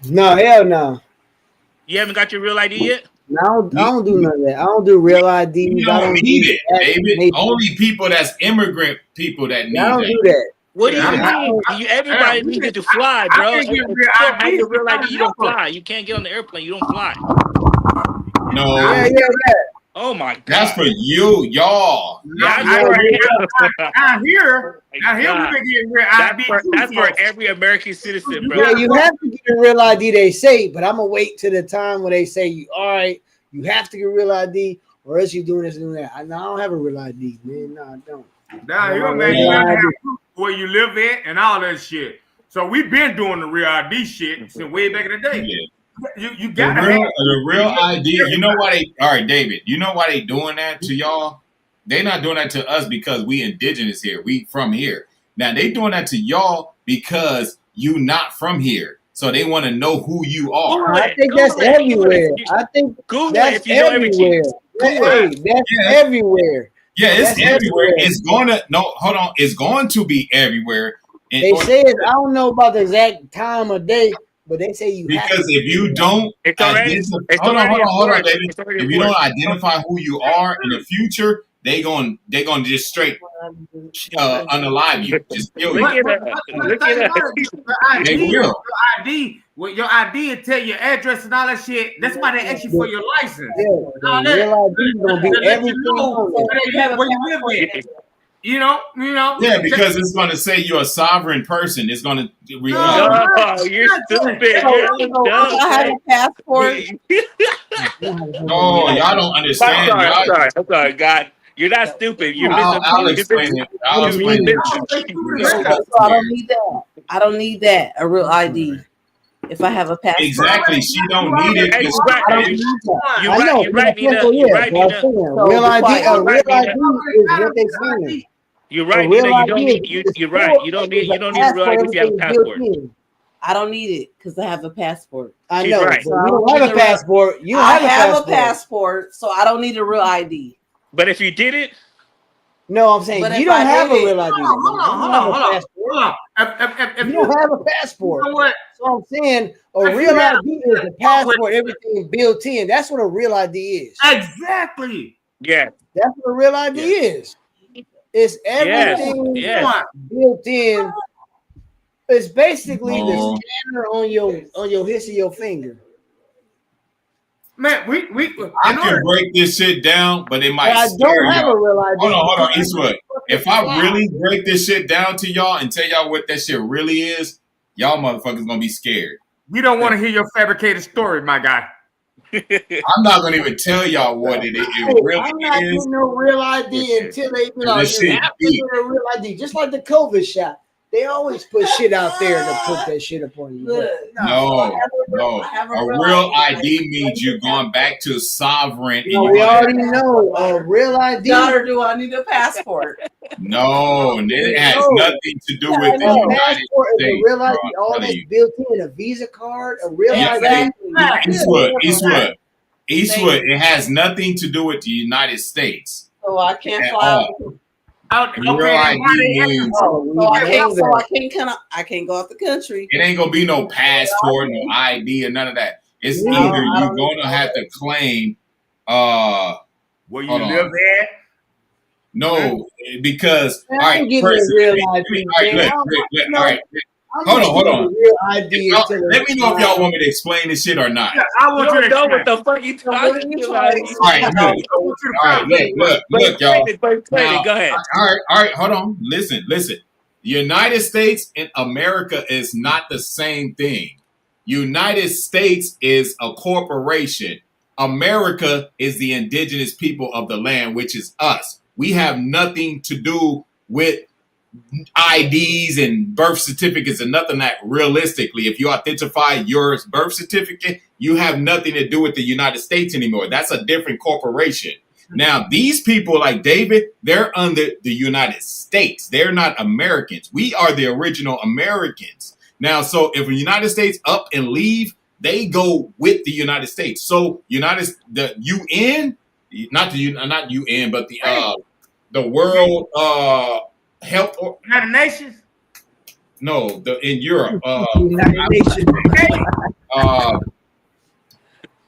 No, hell no. You haven't got your real ID yet. No, I don't do none of that. I don't do real IDs. You I don't don't need do it, that. David. Only people that's immigrant people that need I don't that. do that. What do you Yeah, mean? Everybody needs it to fly, I bro. can't If get you real don't have IDs your real without ID, you a don't number. fly. You can't get on the airplane. You don't fly. No, Yeah, yeah, yeah. Oh my god. that's for you, y'all. That's Now for here, God. we been getting real That's ID for, too, that's for folks. every American citizen, bro. Yeah, you have to get a real ID, they say, but I'm gonna wait till the time when they say, all right, you have to get a real ID, or else you're doing this and doing that. I don't have a real ID, man. No, I don't. Down here, man, you gotta have proof where you live at and all that shit. So we've been doing the real ID shit since way back in the day. Yeah. You The gotta real, have the real ID. You know why they? All right, David. You know why they doing that to y'all? They not doing that to us because we indigenous here. We from here. Now they doing that to y'all because you not from here. So they want to know who you are. I think that's everywhere. I think Google that's if you know everything. everywhere. Hey, that's everywhere. Yeah, it's That's everywhere. everywhere. It's going to hold on. It's going to be everywhere. They said I don't know about the exact time of day, but they say you have Because to. if you don't It's already. identify, It's hold on, already David. It's already If you don't enforced. identify who you are in the future, they gonna just straight unalive you, just kill you. Look at that. Look at that. They will. your ID. Well, your ID will tell your address and all that shit. That's why they ask you for your license. Yeah, All the that. real ID is gonna be To let you everything know on there. where you live at. You know. Yeah, because it's gonna say you're a sovereign person. It's gonna Oh, you're stupid. You're So I have a passport. No, y'all don't understand. I'm sorry, God. You're not stupid. You're I'll explain it. I'll explain it. So I don't need that. I don't need that. A real ID. If I have a passport. Exactly. She don't need it. Hey, It's- I don't need that. I know. You're right, Nina. Nina. You're right, Nina. Real ID. A real ID is what they saying. You're right, A real Nina. You don't ID need. is You're right. You don't need a real ID if you have a passport. I don't need it because I have a passport. I She's know. right. But you don't have a passport. You don't I have a have passport. a passport, so I don't need a real ID. But if you did it, No, I'm saying But you if don't I have a did it- real ID. Hold on. If You you don't have a know passport. what? So I'm saying a If you real have- ID is a passport, everything built in. That's what a real ID is. Exactly. yeah, That's what a real ID is. It's everything yes. built in. It's basically the No. scanner on your history, your finger. Man, we I can break this shit down, but it might But I scare don't have y'all. a real ID. Hold on, because Eastwood. If I really break this shit down to y'all and tell y'all what that shit really is, y'all motherfuckers gonna be scared. we don't want to hear your fabricated story, my guy. I'm not gonna even tell y'all what it really I'm not is. getting no real ID until they be like, This you shit have to deep. get a real ID. Just like the COVID shot. They always put shit out there to put that shit upon you. Look, No. I have A real ID means you going back to sovereign. And No, you we gonna- already know a real ID. Daughter, do I need a passport? No, it has No. nothing to do with the A United passport is a States. real bro, ID. I'm All telling that's you. built in. A Visa card, a real Yeah, ID. Eastwood. Thank It has nothing to do with the United States. So I can't At fly. all. Okay, Real then ID why they means Oh, we So I know can't. So that. I can't go out the country. it ain't gonna be no passport, no ID, or none of that. It's No, either I you're don't gonna have to claim where you hold on. live at? No, because Man, all I right, ain't getting first, a real all ID, right, man. look, all right. I'm Hold just on, hold getting on. a real ID Y'all- until let me know if y'all want me to explain this shit or not. Yeah, I You want you don't to know explain. what the fuck you talking about. All right, look. I want you to All right, look, y'all. Explain Now, it. Go ahead. all right, hold on. Listen. United States and America is not the same thing. United States is a corporation. America is the indigenous people of the land, which is us. We have nothing to do with IDs and birth certificates and nothing that realistically, if you identify your birth certificate, you have nothing to do with the United States anymore. That's a different corporation. Now, these people like David, they're under the United States. They're not Americans. We are the original Americans. Now, so if the United States up and leave, they go with the United States. So the UN, not UN, but the World Health United Nations. no, in Europe, United Nations.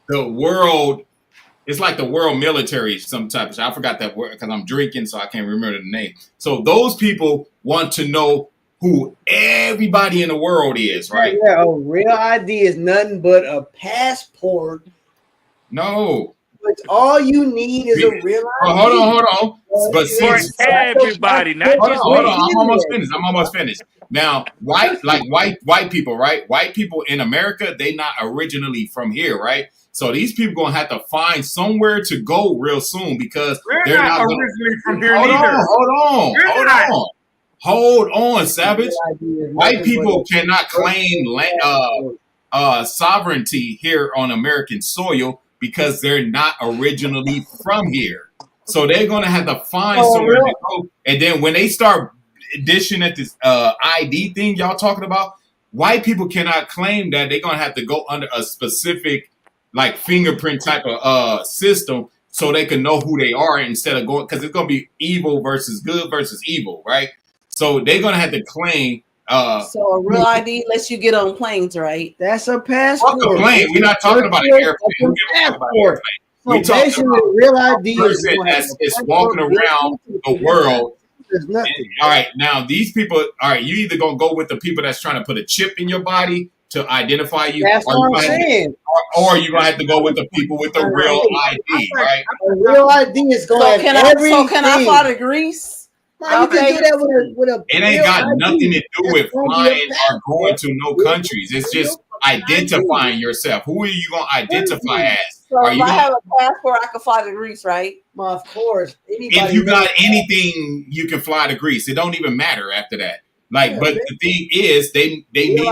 the world, it's like the world military, some type of shit. I forgot that word because I'm drinking, so I can't remember the name. So those people want to know who everybody in the world is, right? Yeah, a real ID is nothing but a passport. No. But all you need is a real ID. Hold on. But For since everybody, not hold just on, me. I'm almost finished. Now, white people, right? White people in America, they not originally from here, right? So these people gonna have to find somewhere to go real soon because We're not originally from here neither. Hold on, Savage. White people cannot claim sovereignty here on American soil because they're not originally from here. So they're gonna have to find somewhere to go. And then when they start dishing at this ID thing y'all talking about, white people cannot claim that. They're gonna have to go under a specific like fingerprint type of system so they can know who they are instead of going, because it's gonna be evil versus good versus evil, right? So they're gonna have to claim. So a real ID lets you get on planes, right? That's a passport. Fuck a plane. We're not talking about an airplane. So basically, a real ID is it's walking around the world. There's nothing. All right, now these people. All right, you either gonna go with the people that's trying to put a chip in your body to identify you, That's what I'm saying. or you're gonna have to go with the people with the real ID, right? A real ID is going to have everything. So can I fly to Greece? Man, you can do that with a It ain't real got ID. nothing to do with It's gonna be a flying or going to no countries. It's just identifying yourself. Who are you gonna identify as? So Are if you I gonna, have a passport, I can fly to Greece, right? Well, of course. if you got anything, you can fly to Greece. It don't even matter after that. Like, but the thing is, they need to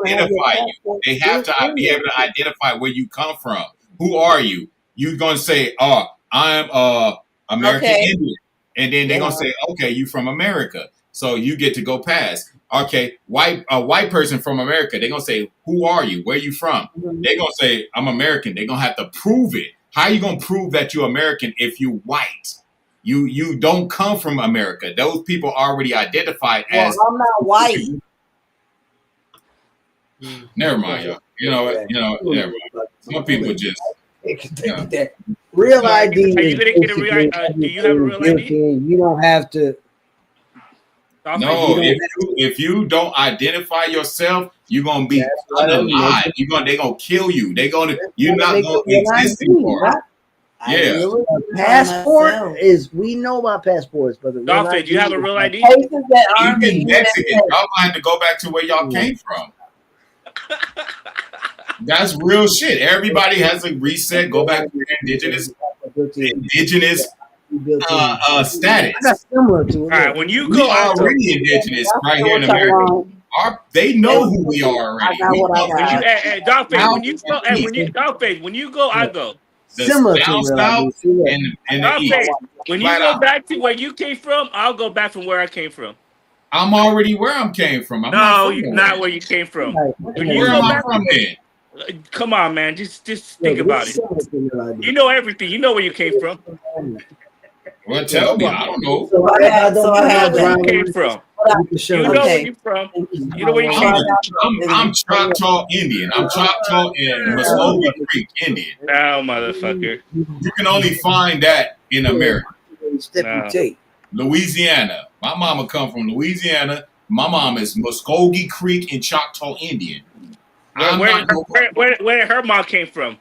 identify you. They have to be able to identify where you come from. Who are you? You gonna say, "Oh, I'm American Indian," and then they're gonna say, "Okay, you from America, so you get to go past." Okay, white person from America, they're gonna say, "Who are you? Where you from?" They're gonna say, "I'm American." They're gonna have to prove it. How you gonna prove that you're American if you white? You don't come from America. Those people are already identified as. I'm not white. Never mind, y'all. You know what? Never mind. Some people just. Real ID Are you is gonna get a real? basically Do you have a real ID? You don't have to. No, if you don't identify yourself, you're gonna be unalive. They're gonna kill you. You're not gonna exist anymore. Yeah. Passport is we know about passports, but the Dolphin, do you have a real ID? Places that aren't Even the Mexican, y'all might have to go back to where y'all came from. That's real shit. Everybody has a reset. Go back to indigenous status. That's similar to it. All right, when you We go are out, already indigenous right here in America. They know who we are already. Dolphin, when you go, I go. The Similar to down real south ID. and the east. Dolphin, when you go back to where you came from, I'll go back from where I came from. I'm already where I came from. No, you're not where you came from. When you Where go am I back, from then? come on, man. Just think about it. You know everything. You know where you came from. Well, tell me. I don't know. So You know where you came from. You know where you from. You know where you came from. I'm Choctaw Indian. I'm Choctaw and Muskogee Creek Indian. No, motherfucker. You can only find that in America. No. Louisiana. My mama come from Louisiana. My mom is Muskogee Creek and Choctaw Indian. Where did her mom came from?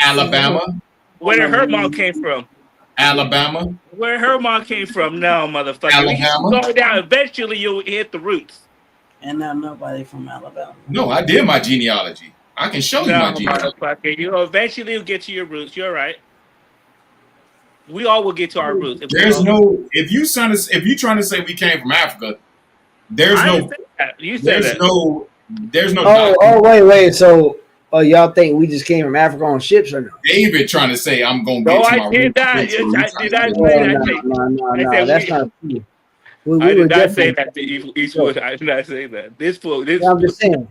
Alabama. Where did her mom came from? Alabama. Where her mom came from? No, motherfucker. Alabama. Go down. Eventually, you'll hit the roots. And now nobody from Alabama. No, I did my genealogy. I can show you my genealogy. Motherfucker. You eventually will get to your roots. You're right. We all will get to our roots. There's no. If you trying to say we came from Africa, there's no. You said that. There's no. Wait. So, y'all think we just came from Africa on ships or no? David trying to say I'm gonna get to my I did not. No, that's not true. I did not say that to Eastwood. I did not say that. I'm just saying.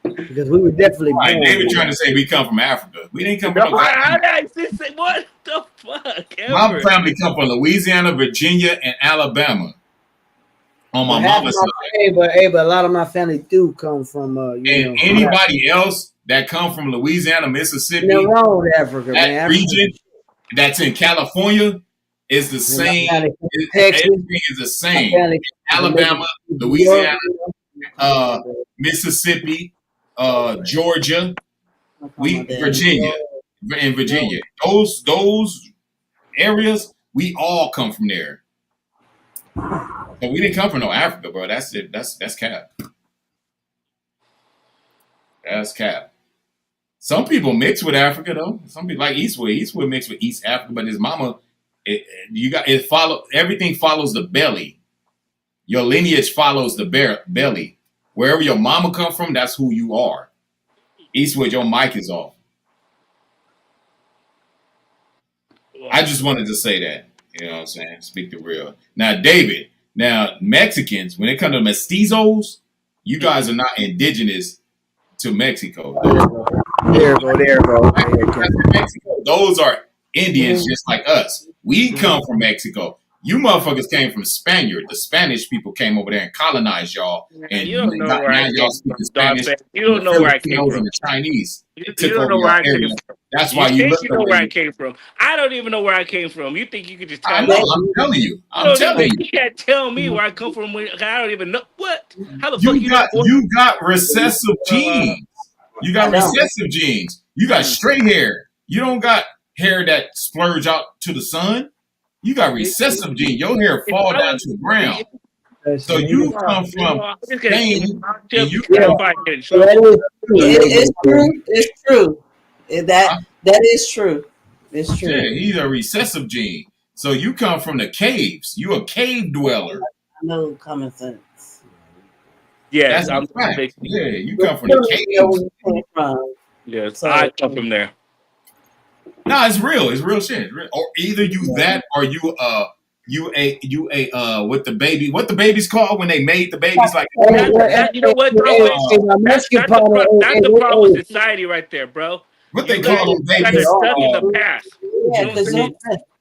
Because we were definitely born. David trying to say we come from Africa. We didn't come from What the fuck? My family come from Louisiana, Virginia, and Alabama. On my mama's side. But a lot of my family do come from anybody else that come from Louisiana, Mississippi, Africa, that region that's in California is the same. Everything is the same. Alabama, Louisiana, Mississippi, Georgia, Virginia. Those areas, we all come from there. So we didn't come from no Africa, bro. That's it. That's cap. That's cap. Some people mix with Africa though. Some people like Eastwood. Eastwood mixed with East Africa, but his mama, everything follows the belly. Your lineage follows the belly. Wherever your mama come from, that's who you are. Eastwood, your mic is off. I just wanted to say that. You know what I'm saying? Speak the real. Now, David, Mexicans, when it comes to mestizos, you guys are not indigenous to Mexico. There go. Those are Indians just like us. We come from Mexico. You motherfuckers came from Spaniard. The Spanish people came over there and colonized y'all. And you don't know where I came from. Spanish. You don't know where I came from. The Chinese. You don't know where I came from. That's why you look. You know where I came from. I don't even know where I came from. You think you could just tell me? I'm telling you. You can't tell me where I come from. I don't even know what. How the fuck you got recessive genes. You got recessive genes. You got straight hair. You don't got hair that splurge out to the sun. You got recessive gene. Your hair fall down to the ground. So you come from Spain. It's true. It's true. That is true. It's true. Yeah, he's a recessive gene. So you come from the caves. You a cave dweller. No common sense. Yeah, that's a fact. Yeah, you come from the caves. Yes, I come from there. No, it's real. It's real shit. Or either you that, or you with the baby. What the babies called when they made the babies like. You know what? That's the problem with society right there, bro. What they call them babies? Stuck in the past. Yeah, because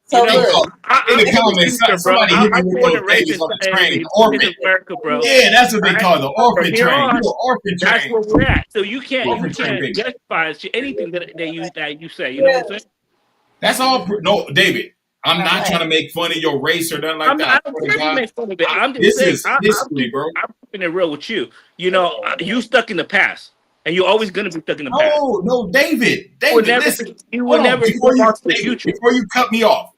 So Hey, look, yo, in I'm the from the comments, future, bro. somebody hit me I'm with born those and raised babies on the train, the in orphan. America, bro. Yeah, that's what All they right? call it, the From orphan here train. You on, an orphan that's train. where we're at. So you Orphan train, can't baby. justify anything that you say. You know what I'm saying? That's all. No, David, I'm not okay. trying to make fun of your race or nothing like that. I I don't swear to care if you God, make fun of it. I'm just this saying. is history, bro. I'm keeping it real with you. You know, you stuck in the past, and you're always gonna be stuck in the past. No, no, David, Listen. You will Hold on, never before move you, on to the David, future. before you cut me off,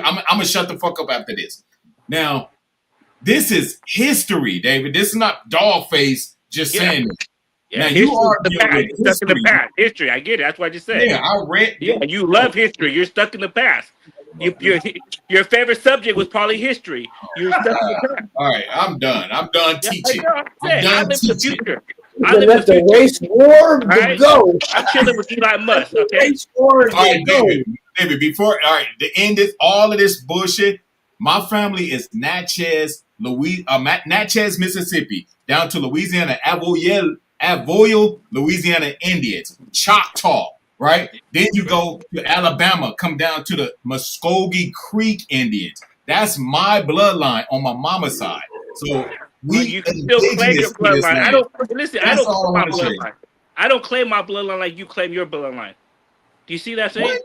I'm gonna shut the fuck up after this. Now, this is history, David. This is not dog face just Yeah, saying it. Now yeah. you History, the arguing past. with You're stuck in the history. past. History. I get it. That's what I just said. Yeah, I read. Yeah, you love history. You're stuck in the past. Your favorite subject was probably history. You're stuck in the past. All right, I'm done. I'm done Yeah, I teaching. know. I'm I'm saying I done live in the teaching. future. I Then live in the let the future. race war All right. go. I'm chilling with Elon Let Musk. the Okay. race war All right, go. David, before, all right, to end this, all of this bullshit, my family is Natchez, Mississippi, down to Louisiana, Avoyal, Louisiana Indians, Choctaw, right? Then you go to Alabama, come down to the Muskogee Creek Indians. That's my bloodline on my mama's side. So Well, we you can still claim your indigenous to this bloodline. I land. don't listen. I That's don't all claim I my want to say. bloodline. I don't claim my bloodline like you claim your bloodline. Do you see that saying? What?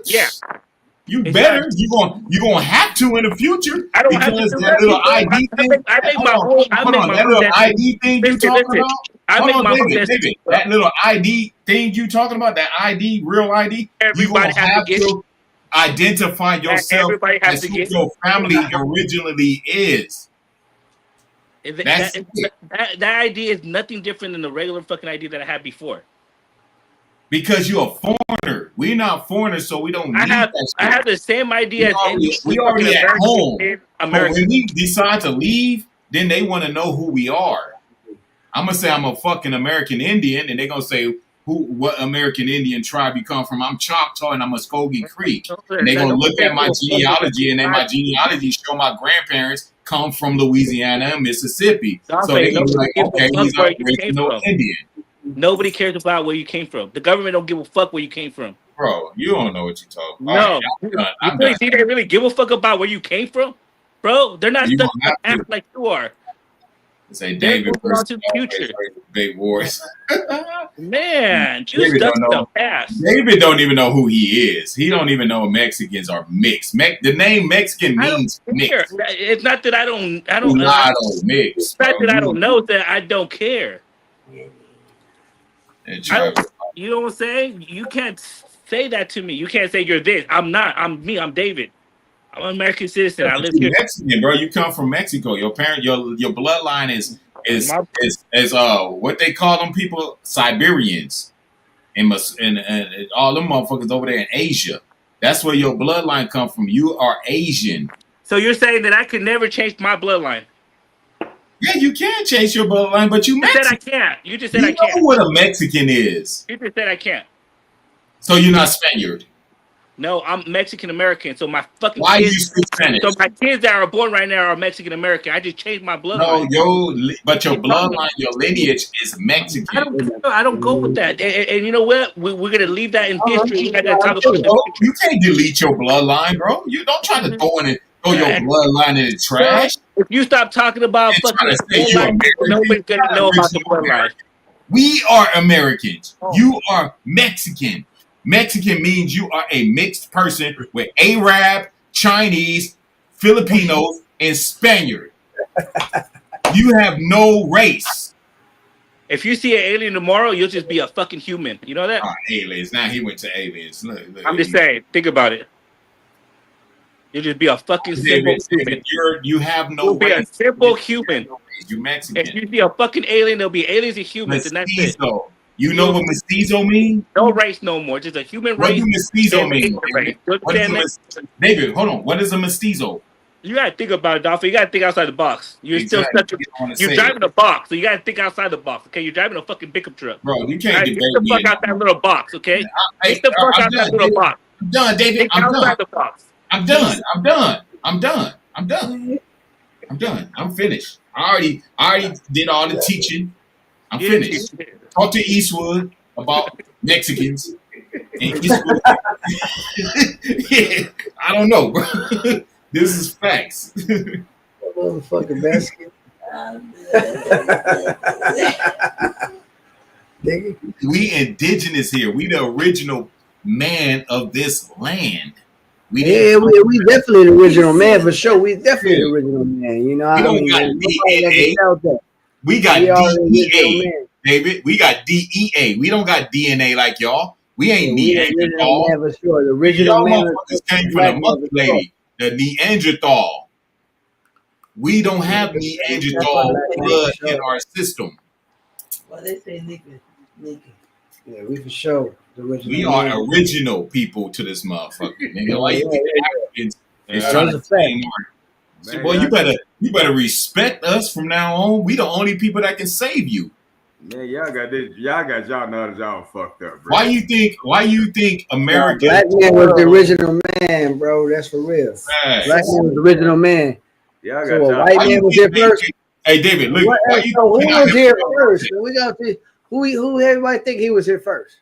Yeah, Nigga? You better. exactly. You gonna have to in the future I don't have to because do that little nothing, bro. ID thing. I make Hold my on, own. I hold make on. my That own little destiny. ID thing you Listen, talking listen. about? I Hold make on, my own David. destiny, bro. That little ID thing you talking about? That ID, real ID. You Everybody gonna has to have get it. to identify yourself Everybody has as to who get it. your family originally is. And That's it. that idea is nothing different than the regular fucking idea that I had before. Because you're a foreigner. We're not foreigners, so we don't I need have that I shit. have the same idea as any We fucking already at American home. is But when American. we decide to leave, then they want to know who we are. I'm gonna say I'm a fucking American Indian, and they're gonna say what American Indian tribe you come from. I'm Choctaw and I'm a Muskogee Creek. And they're That gonna don't look make at you my a fucking genealogy, and then my genealogy show my grandparents come from Louisiana and Mississippi. So they're gonna be nobody like, gives a okay, fuck he's where an you came original from. Indian. Nobody cares about where you came from. The government don't give a fuck where you came from. Bro, you don't know what you're talking about. All right, No, I'm done. you I'm really done. think they really give a fuck about where you came from, bro? They're not You stuck gonna in have the past to like you are. say They're David moving on versus to the always future. versus Big Wars. Man, you David stuck don't in the know. past. David don't even know who he is. He don't even know Mexicans are mixed. The name Mexican I don't means care. mixed. It's not that I don't. Mulatto, It's mixed, bro. not that I don't know. It's that I don't care. I don't. You know what I'm saying? You can't say that to me. You can't say you're this. I'm not. I'm me. I'm David. I'm an American citizen. Yeah, I but live you here. Mexican, bro. You come from Mexico. Your bloodline My, is what they call them people Siberians and all them motherfuckers over there in Asia. That's where your bloodline come from. You are Asian. so you're saying that I could never change my bloodline? Yeah, you can change your bloodline, but you You said I Mexican. can't. You just said You I know can't. what a Mexican is. You just said I can't. So you're not Spaniard. No, I'm Mexican American. So my fucking Why do kids. you speak Spanish? So my kids that are born right now are Mexican American. I just changed my No, bloodline. but your You know? bloodline, your lineage is I Mexican. don't care. I don't go with that. And you know what? We're gonna leave that in history. We're not gonna talk about Bro, the you can't delete your bloodline, bro. You don't try to throw your future. bloodline in the trash If you stop talking about and try fucking to say you're bloodline, American. nobody's You're gonna not know about the original bloodline. American. We are Americans. Oh. You are Mexican. Mexican means you are a mixed person with Arab, Chinese, Filipinos, and Spaniard. You have no race. If you see an alien tomorrow, you'll just be a fucking human. You know that? Aliens. Now he went to aliens. Look, I'm just saying. Think about it. You'll just be a fucking simple human. You have no You'll be a race. simple human. You If Mexican. you see a fucking alien, there'll be aliens and humans, and that's it. Mestizo. You know what mestizo mean? No race no more. Just a human What race. do mestizo and mean? alien race. You What is understand that? David, hold on. What is a mestizo? You gotta think about it, Dolphin. You gotta think outside the box. You're still stuck. You don't wanna You're say driving it. a box, so you gotta think outside the box. Okay, you're driving a fucking pickup truck. Bro, you can't Right, debate get the me. fuck out that little box, okay? Get the fuck out that little box. I'm done, David. Think I'm done. outside the box. I'm done. I'm done. I'm done. I'm done. I'm done. I'm finished. I already did all the teaching. I'm finished. Talk to Eastwood about Mexicans. in Eastwood. Yeah, I don't know, bro. This is facts. Motherfucking basket. Nigga. We indigenous here. We the original man of this land. We Yeah, didn't. we definitely the original man for sure. We definitely the original man. You know, We I don't mean, got nobody that DNA. can doubt that. We got We are the original DEA, man. David. We got DEA. We don't got DNA like y'all. We Yeah, ain't we the original Neanderthal. man for sure. The original Y'all man motherfuckers came from black the man monkey for sure. lady, the Neanderthal. We don't have Neanderthal blood in our system. Well, they say nigga. Yeah, we for sure the original We man. are original people to this motherfucker. Nigga, why you think the Africans is Yeah. trying That's to a fact. claim our Man, boy, you better respect us from now on. We the only people that can save you. Man, y'all got this. Y'all got y'all knowledge all fucked up, bro. Why you think Americans Black man was the original man, bro. That's for real. Facts. Black man was the original man. Y'all got So a y'all. white Why man you was think here first. Hey David, look, What, why you so who think was here y'all- first? We got to, who everybody think he was here first?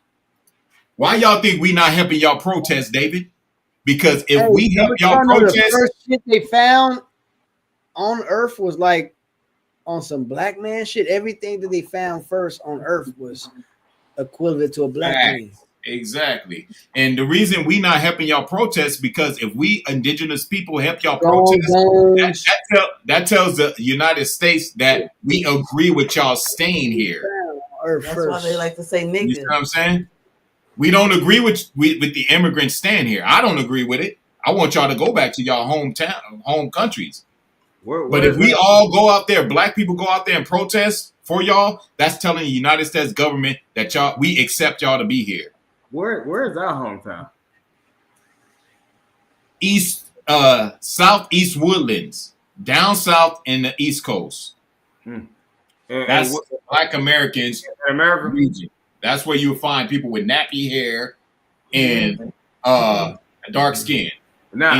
Why y'all think we not helping y'all protest, David? Because if Hey, we help y'all know the protest, first shit they found on Earth was like on some black man shit. Everything that they found first on Earth was equivalent to a black man. exactly. And the reason we not helping y'all protest because if we indigenous people help y'all protest, that tells the United States that we agree with y'all staying here. Earth That's first. why they like to say You nigga. know what I'm saying? We don't agree with the immigrants staying here. I don't agree with it. I want y'all to go back to y'all home countries. But if we all go out there, black people go out there and protest for y'all, that's telling the United States government that we accept y'all to be here. Where is our hometown? Southeast Woodlands, down south in the East Coast. That's Black Americans in America region. That's where you'll find people with nappy hair and dark skin. Now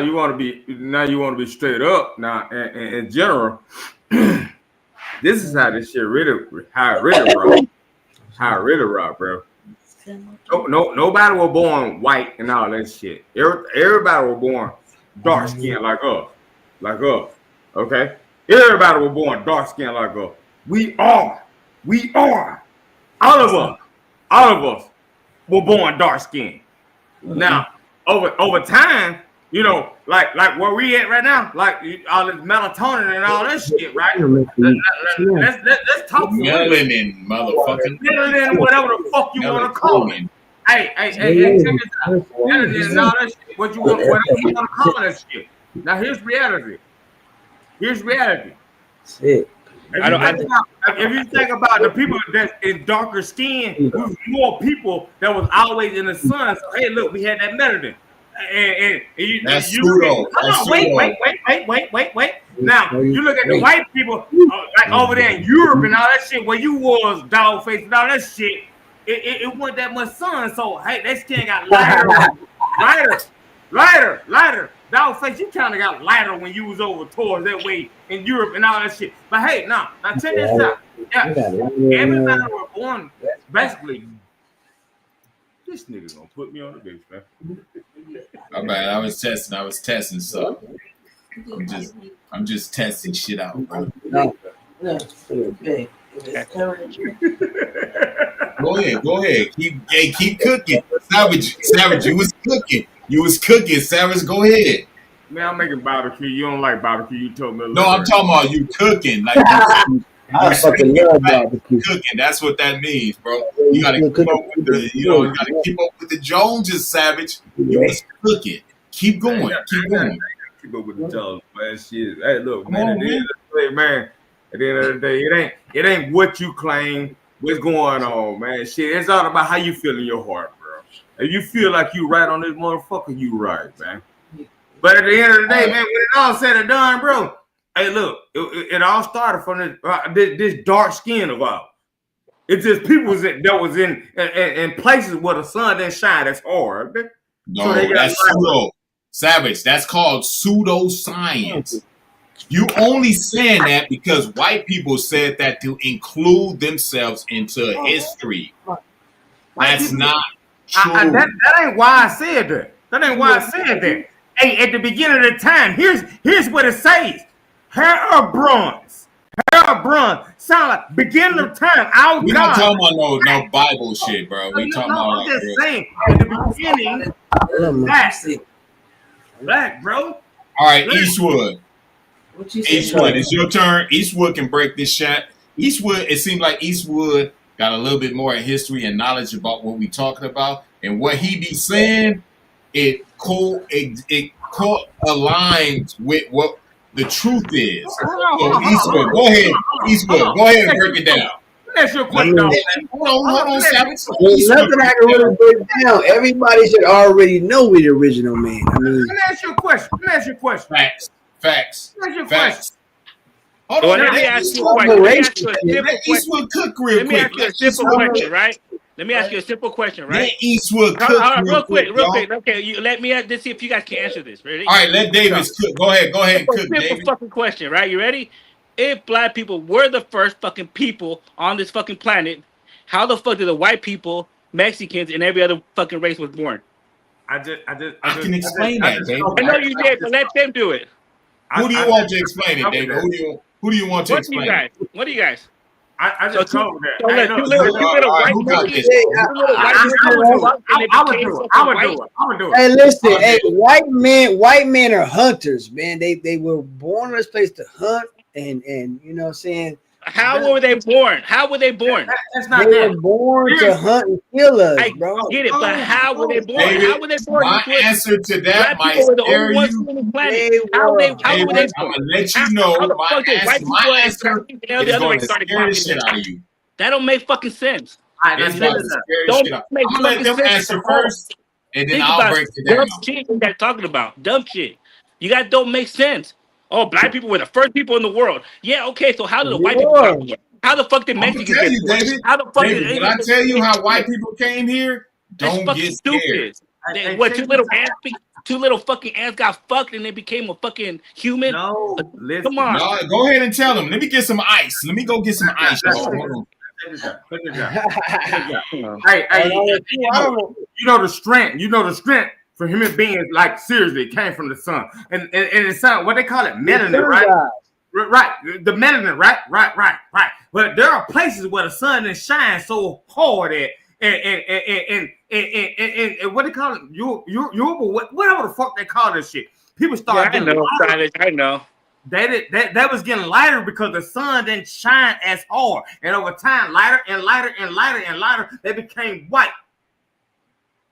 you want to be straight up. Now in general, this is how this shit really rock, bro. Nobody was born white and all that shit. Everybody was born dark skin like us. Okay? Everybody was born dark skin like us. We are. All of us were born dark skin. Now, over time, you know, like where we at right now, like all this melatonin and all that shit, right? Let's talk melanin, motherfucking melanin, whatever the fuck you want to call it. Hey, check this out. Melanin and all that shit. Whatever you want to call that shit. Now here's reality. Shit. If you think about the people that's in darker skin, we was more people that was always in the sun. So hey, look, we had that melanin. And that's pseudo. Wait. Now you look at the white people like over there in Europe and all that shit, where you was dog face and all that shit. It wasn't that much sun, so hey, that skin got lighter. Dog face, you kind of got lighter when you was over towards that way in Europe and all that shit. But hey, now check this out. Yeah, everybody was born basically. This nigga gonna put me on the bitch, man. All right, I was testing stuff. I'm just testing shit out, bro. No. Okay. Go ahead. Keep cooking. Savage, you was cooking. Savage, go ahead. Man, I'm making barbecue. You don't like barbecue. You told me. No, I'm talking about you cooking. Like I fucking love barbecue. Cooking. That's what that means, bro. You gotta keep up with the Joneses, Savage. You was cooking. Keep going. Keep up with the Jones, man. Shit. Hey, look, man. At the end of the day, it ain't what you claim. What's going on, man? Shit, it's all about how you feel in your heart, bro. If you feel like you right on this motherfucker, you right, man. But at the end of the day, man, when it all said and done, bro, hey, look, it all started from this dark skin of ours. It's just people that was in places where the sun didn't shine as hard. No, so that's pseudo. Savage, that's called pseudoscience. You only saying that because white people said that to include themselves into history. That's not true. That ain't why I said that. That ain't why I said that. Hey, at the beginning of the time, here's what it says. Hair of bronze. Sound like beginning of time. Our We God. not talking about no Bible shit, bro. We talking about I'm like just real. saying. At the beginning, black, bro. All right, Eastwood. What you say? Eastwood, it's your turn. Eastwood can break this shit. Eastwood, it seems like Eastwood got a little bit more history and knowledge about what we talking about, and what he be saying. It aligns with what the truth is. So Eastwood, go ahead. Eastwood, go ahead and break it down. Let me ask you a question. Hold on, Savage. There's nothing I can really break down. Everybody should already know we're the original man. I mean, Let me ask you a question. Facts. Let me ask you a question. Hold Well, on, let me ask you a question. Let me ask you a simple let question. Eastwood cook real Let me quick. ask you a simple question, right? Let me ask you a simple question, right? Let Eastwood cook Hold on, real quick. real quick. Okay, you let me let's see if you guys can answer this. Ready? All right, let Davis cook. Go ahead and cook, Simple David. fucking question, right? You ready? If black people were the first fucking people on this fucking planet, how the fuck did the white people, Mexicans, and every other fucking race was born? I can explain that, David. I know you did, but let them do it. Who do you want to explain it, David? Who do you want to explain it? What do you guys? I just told that. So two little white monkeys. I would do it. hey, listen, hey, white men are hunters, man. They were born in this place to hunt, and you know what I'm saying. How were they born? That's not They that. were born to hunt and kill us, bro. I get it, but how were they born? David, How were they born? my answer to that Black might people were the scare only ones you. on the planet. They How were they David, born? I'm gonna let you know How the my fuck did white answer. people My and answer black people and is the other going race to started scare the popping? shit out of you. That don't make fucking sense. It's going to scare the Don't shit out. make I'm gonna let fucking them sense answer at all. first, and then Think I'll about break it down. dumb shit you guys talking about. Dumb shit. You guys don't make sense. Oh, black people were the first people in the world. Yeah, okay. So how did the white people come? How the fuck did I'm gonna Mexicans tell get you, born? David. How the fuck David, did when I tell you how white people came here, That's don't fucking get scared. stupid. What two little fucking ants got fucked and they became a fucking human? No, listen. Come on. No, go ahead and tell them. Let me get some ice. Let me go get some ice. Hold on. Hey, you know the strength for human beings, like seriously, it came from the sun. And the sun, what they call it, melanin, right? Right. The melanin, right. But there are places where the sun is shine so hard at and what they call it, whatever the fuck they call this shit. People start getting lighter. I know. That was getting lighter because the sun didn't shine as hard, and over time, lighter, they became white.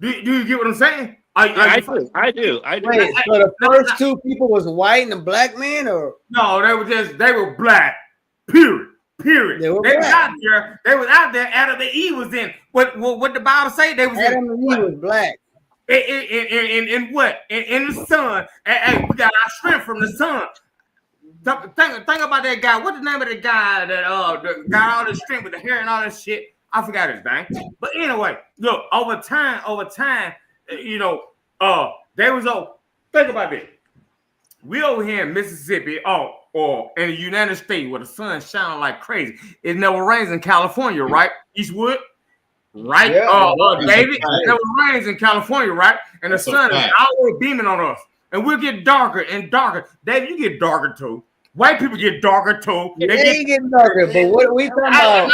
Do you get what I'm saying? I do. Wait, so the first two people was white and a black man, or no? They were black. Period. They was out there. Adam and Eve was in. What the Bible say? They was Adam and Eve was black. In what? In the sun. Hey, we got our strength from the sun. Think about that guy. What's the name of the guy that got all the strength with the hair and all that shit? I forgot his name. But anyway, look, over time, you know, they was think about this. We over here in Mississippi, or in the United States where the sun shines like crazy. It never rains in California, right? Eastwood? Right? Yeah, David, it never rains in California, right? And the sun is always beaming on us. And we'll get darker and darker. David, you get darker too. White people get darker too. They get darker, but what are we talking about?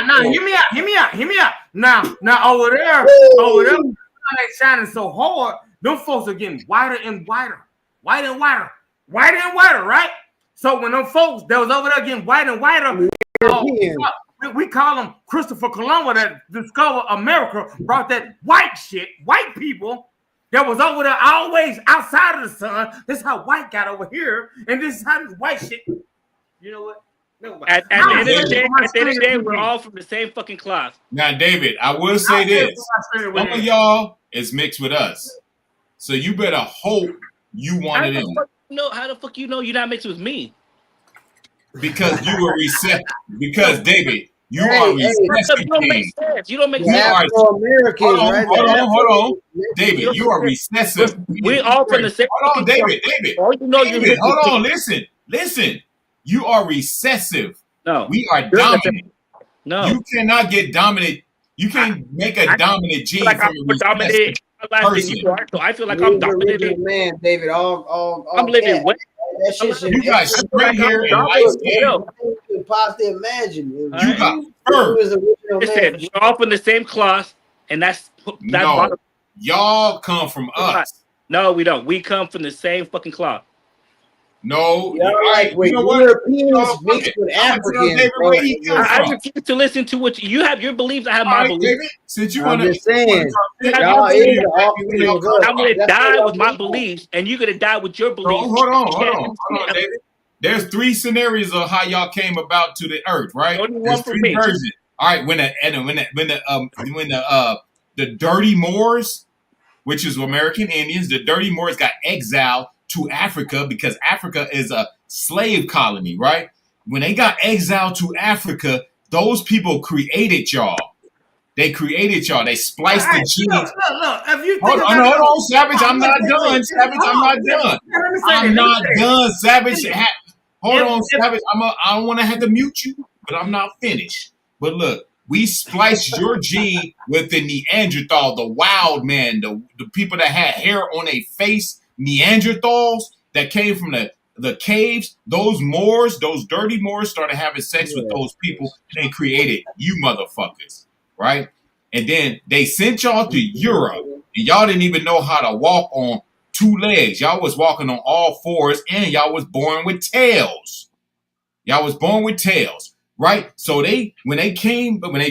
No, hear me out. Now over there, the sun ain't shining so hard. Them folks are getting whiter and whiter, right? So when them folks that was over there getting whiter and whiter, we call them Christopher Columbus that discovered America, brought that white people that was over there always outside of the sun. This is how white got over here, and this is how this white shit. You know what? At the end of the day, we're all from the same fucking cloth. Now, David, I will say this: some of y'all is mixed with us, so you better hope you one of them. How the fuck you know you're not mixed with me? Because you were reset. Because David, you are recessive. You don't make sense. You don't make sense. Afro-American, hold on. David, you are recessive. We all from the same. Hold on, David. David, hold on. Listen. You are recessive. No. We are dominant. No. You cannot get dominant. You can't make a dominant gene like from I'm a more dominant than person. you are, so I feel like You're I'm the dominant. original man, David. All I'm living cat. what? That shit should. You got straight hair and light skin. You could possibly imagine. You got fur. He was the original man. Listen, we're all from the same cloth, and that's No, bottom. y'all come from us. No, we don't. We come from the same fucking cloth. No, Y'all like with you know what? Europeans mixed with Africans. David where he come I from. refuse to listen to what you have your beliefs. I have my All right, beliefs. David, since you I'm want to, just saying, y'all y'all is the offspring of us. I'm gonna That's die what with my y'all beliefs, and you're gonna die with your beliefs. Hold on, David. There's 3 scenarios of how y'all came about to the earth, right? Only one There's for 3 me. versions. All right, when the dirty Moors, which is American Indians, the dirty Moors got exiled to Africa because Africa is a slave colony, right? When they got exiled to Africa, those people created y'all. They created y'all. They spliced the genes. Look. If you Hold on, Savage. I'm not done. Savage, I'm not done. I'm not done, Savage. Hold on, Savage. I don't want to have to mute you, but I'm not finished. But look, we spliced your gene with the Neanderthal, the wild man, the people that had hair on their face, Neanderthals that came from the caves. Those Moors, those dirty Moors started having sex with those people, and they created you motherfuckers, right? And then they sent y'all to Europe, and y'all didn't even know how to walk on 2 legs. Y'all was walking on all 4s, and y'all was born with tails. Right? So when they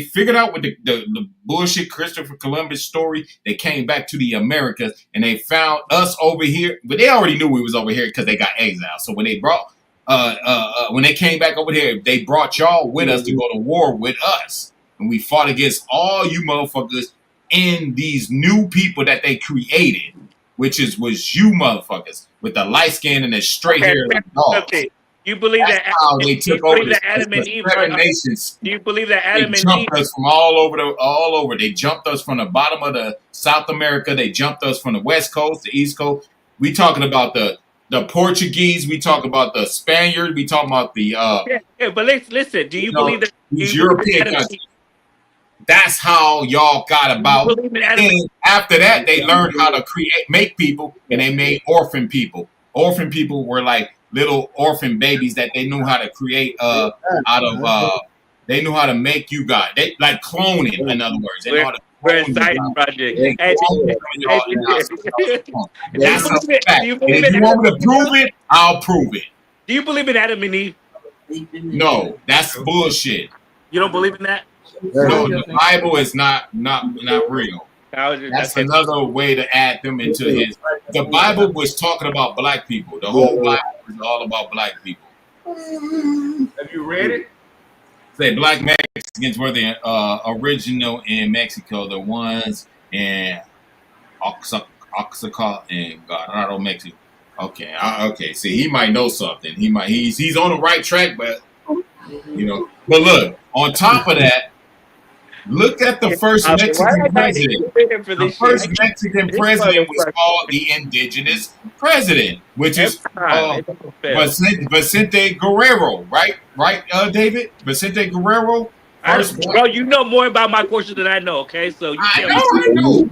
figured out with the bullshit Christopher Columbus story, they came back to the Americas and they found us over here. But they already knew we was over here because they got exiled. So when they brought when they came back over here, they brought y'all with us to go to war with us. And we fought against all you motherfuckers and these new people that they created, was you motherfuckers with the light skin and the straight hair like dogs. You believe That's that how they took over the Adam and Eve? 7 nations. Do you believe that Adam They and Eve? jumped us from all over. They jumped us from the bottom of the South America. They jumped us from the West Coast, the East Coast. We talking about the Portuguese. We talk about the Spaniards. We talking about the but listen. Do you believe that these European countries? That's how y'all got about. And after that, they learned how to make people, and they made orphan people. Orphan people were like little orphan babies that they knew how to create out of. They knew how to make you guys. They like cloning. In other words, they know how to. We're a science project. That's a fact. If you want me to prove it, I'll prove it. Do you believe in Adam and Eve? No, that's bullshit. You don't believe in that? No, the Bible is not real. That's another way to add them into his. The Bible was talking about black people. The whole Bible was all about black people. Have you read it? Say black Mexicans were the original in Mexico, the ones in Oaxaca and Guerrero, Mexico. Okay, okay. See, he might know something. He's on the right track, but But look, on top of that. Look at the first Mexican president. The first Mexican president was called the indigenous president, which is Vicente Guerrero, right, David? Vicente Guerrero. Bro, you know more about my culture than I know, okay? So I know.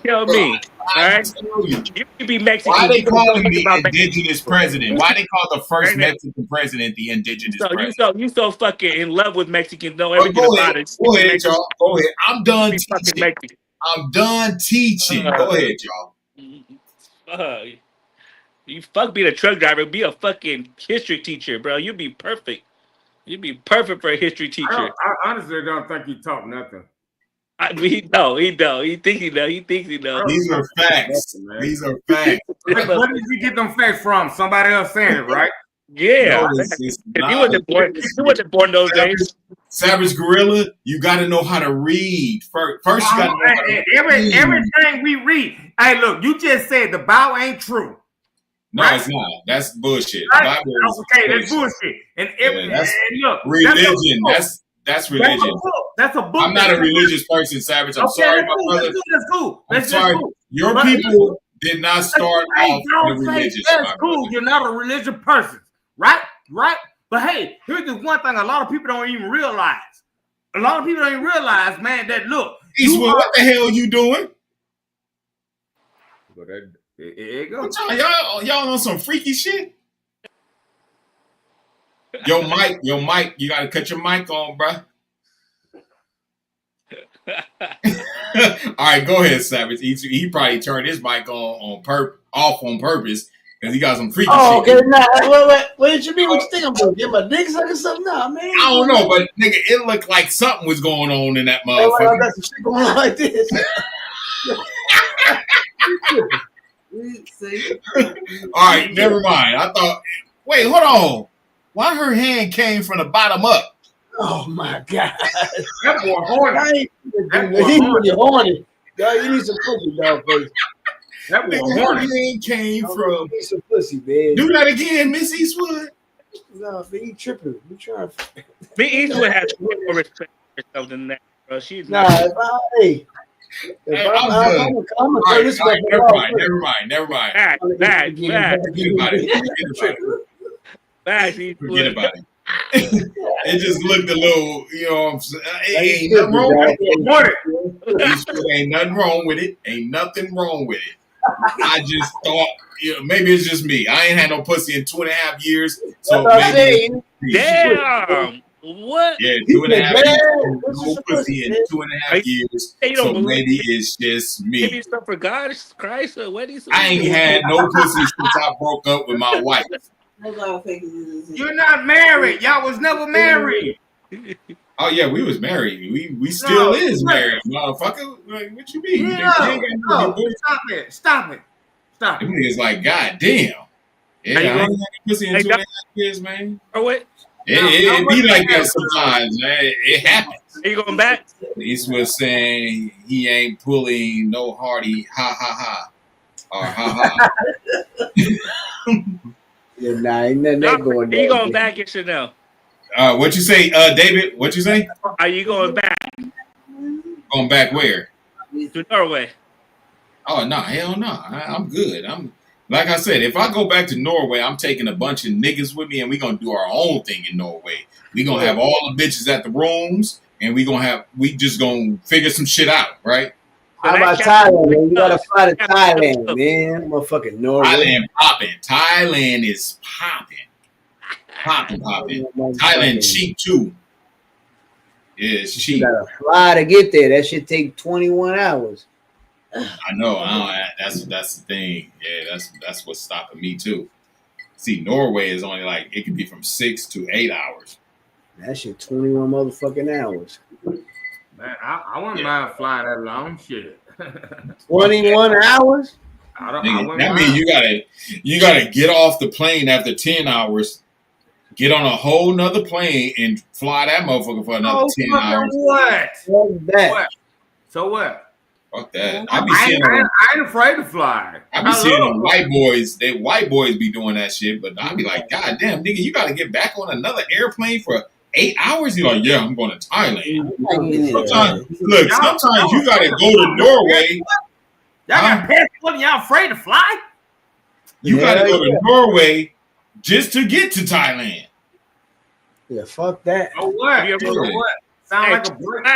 Tell me. All right? You can be Mexican. Why they call him the indigenous president? Why they call the first Mexican president the indigenous president? You so fucking in love with Mexicans, know everything about it. Go ahead, y'all. Go ahead. I'm done teaching. I'm done teaching. Go ahead, y'all. You fuck being a truck driver. Be a fucking history teacher, bro. You'd be perfect. You'd be perfect for a history teacher. I honestly don't think he taught nothing. He don't. He thinks he knows. These are facts. These are facts. Where did you get them facts from? Somebody else saying it, right? Yeah. You wasn't born those days. Savage Gorilla, you got to know how to read. First you got to know how to read. Everything we read. Hey, look, you just said the Bible ain't true. No, right? It's not. That's bullshit. Right? That's bullshit. And look, religion. That's religion. That's a book. I'm not a religious person, Savage. I'm sorry, my brother. That's cool. I'm sorry. Your people did not start off the religious. That's cool. You're not a religious person, right? Right. But hey, here's the one thing: a lot of people don't even realize. a lot of people don't even realize, man, that look. Eastwood, what the hell you doing? But there you go. Y'all on some freaky shit? Your mic, you gotta cut your mic on, bruh. All right, go ahead, Savage. He probably turned his mic off on purpose because he got some freaky Oh, shit. okay. Nah, what did you mean? What you think I'm doing? Get my dick sucked or something? Nah, man. I don't know, but nigga, it looked like something was going on in that Hey, well, I motherfucker. got some shit going on like this. See? All right, never mind. I thought, wait, hold on. Why her hand came from the bottom up? Oh my god. That boy horny. That boy He horny. horny. Dog, you need some pussy, dog face. That boy Nigga, her horny. hand came You from. need some pussy, man. Do that again, Miss Eastwood. No, man, you tripping. You trying to... Me Eastwood has way more respect for herself than that, bro. She's Nah, not. If Hey, I'm good. gonna All turn right, this all right, motherfucker off. never mind. Back. Forget about it. Forget about it. It just looked a little, you know what I'm saying? Ain't nothing wrong with it. Eastwood, ain't nothing wrong with it. Ain't nothing wrong with it. I just thought, maybe it's just me. I ain't had no pussy in 2.5 years. So maybe Damn. What? Yeah, 2.5 years. What's No pussy in 2.5 years. You don't So believe maybe it's just maybe me. it's stuff for God Christ or what is I ain't had no pussy since I broke up with my wife. You're not married. Y'all was never married. Oh yeah, we was married. We still No, is what? married, motherfucker. Like, what you mean? Yeah. You ain't got no No, divorce. stop it. Them niggas like, God damn. Yeah, I ain't had no pussy in Hey, 2.5 years, man. Or what? It be like that sometimes, man. It happens. Are you going back? Eastwood saying he ain't pulling no hardy, ha ha ha, or ha ha. Yeah, nah, ain't nothing No, that going are you down. going back in Chanel? What you say, David? What you say? Are you going back Going back where? to Norway? Oh no, hell no. I'm good. I'm like I said, if I go back to Norway, I'm taking a bunch of niggas with me, and we gonna do our own thing in Norway. We gonna have all the bitches at the rooms, and we just gonna figure some shit out, right? How about Thailand, man? You gotta fly to Thailand, man. Motherfucking Norway. Thailand popping. Thailand is popping. Popping. Thailand cheap too. Yeah, it's You cheap. gotta fly to get there. That should take 21 hours. I know. That's the thing. Yeah, that's what's stopping me too. See, Norway is only like it could be from 6 to 8 hours. That shit 21 motherfucking hours. Man, I wouldn't mind flying that long shit. 21 hours? That means you gotta get off the plane after 10 hours, get on a whole nother plane and fly that motherfucker for another 10 hours. What? What's that? What? So what? Fuck that. I ain't afraid to fly. I be seeing them white boys be doing that shit, but I be like, God damn, nigga, you gotta get back on another airplane for 8 hours? You're like, yeah, I'm going to Thailand. Sometimes you gotta go to Norway. Y'all got passport and y'all afraid to fly? You gotta go to Norway just to get to Thailand. Yeah, fuck that. Oh what? Yeah, So what? Sound like a break.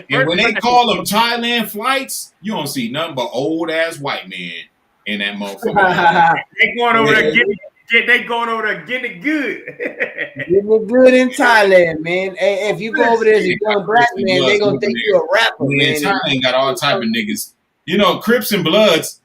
And when they call them Thailand flights, you don't see nothing but old ass white men in that motherfucker. They going over there getting it good. Getting it good in Thailand, man. Hey, if you go over there as a young black man, they gonna think you a rapper, man. Thailand got all type of niggas. You know, Crips and Bloods.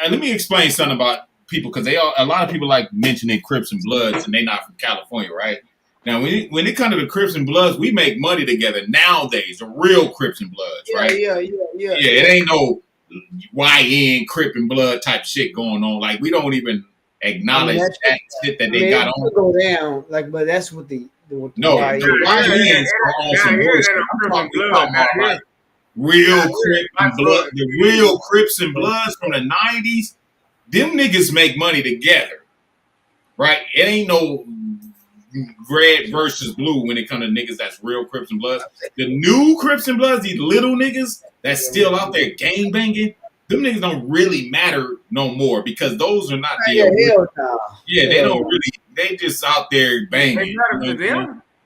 Let me explain something about people because a lot of people like mentioning Crips and Bloods, and they not from California, right? Now, when it comes to the Crips and Bloods, we make money together nowadays. The real Crips and Bloods, right? Yeah. Yeah, it ain't no YN Crip and Blood type shit going on. Like we don't even acknowledge that shit that they got on. Go down, but that's what the no, the YNs are on some bullshit. I'm talking about like real Crip and Blood, the real Crips and Bloods from the 90s. Them niggas make money together, right? It ain't no red versus blue when it comes to niggas that's real Crips and Bloods. The new Crips and Bloods, these little niggas that's still out there gang banging, them niggas don't really matter no more because those are not the hell no. Yeah, they don't really. They just out there banging.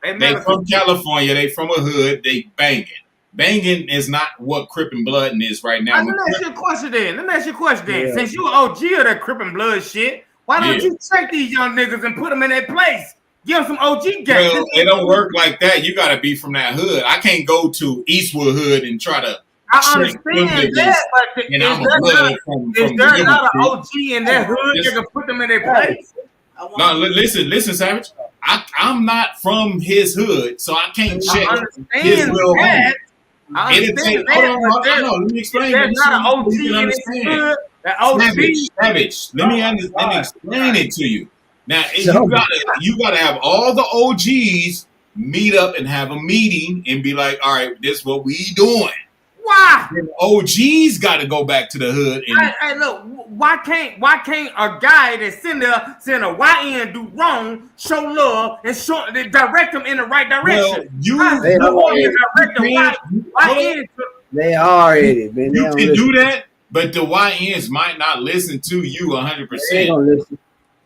They They from California. They from a hood. They banging. Banging is not what Crip and Blood is right now. Let me ask you a question then. Since you an OG of that Crip and Blood shit, why don't you take these young niggas and put them in their place? Give them some OG games. Well, it don't work like that. You got to be from that hood. I can't go to Eastwood hood and try to. I understand that, but is there not an OG in that hood that can put them in their place? No, listen, Savage. I'm not from his hood, so I can't check his little home. Hold on, let me explain. There's not an OG in his hood. Savage. Let me explain it to you. Now, you gotta have all the OGs meet up and have a meeting and be like, all right, this is what we doing. Why? The OGs got to go back to the hood. And hey, look, why can't a guy that's sitting there saying a YN do wrong show love and direct them in the right direction? Well, they already been. You can do that, but the YNs might not listen to you 100%. They don't listen.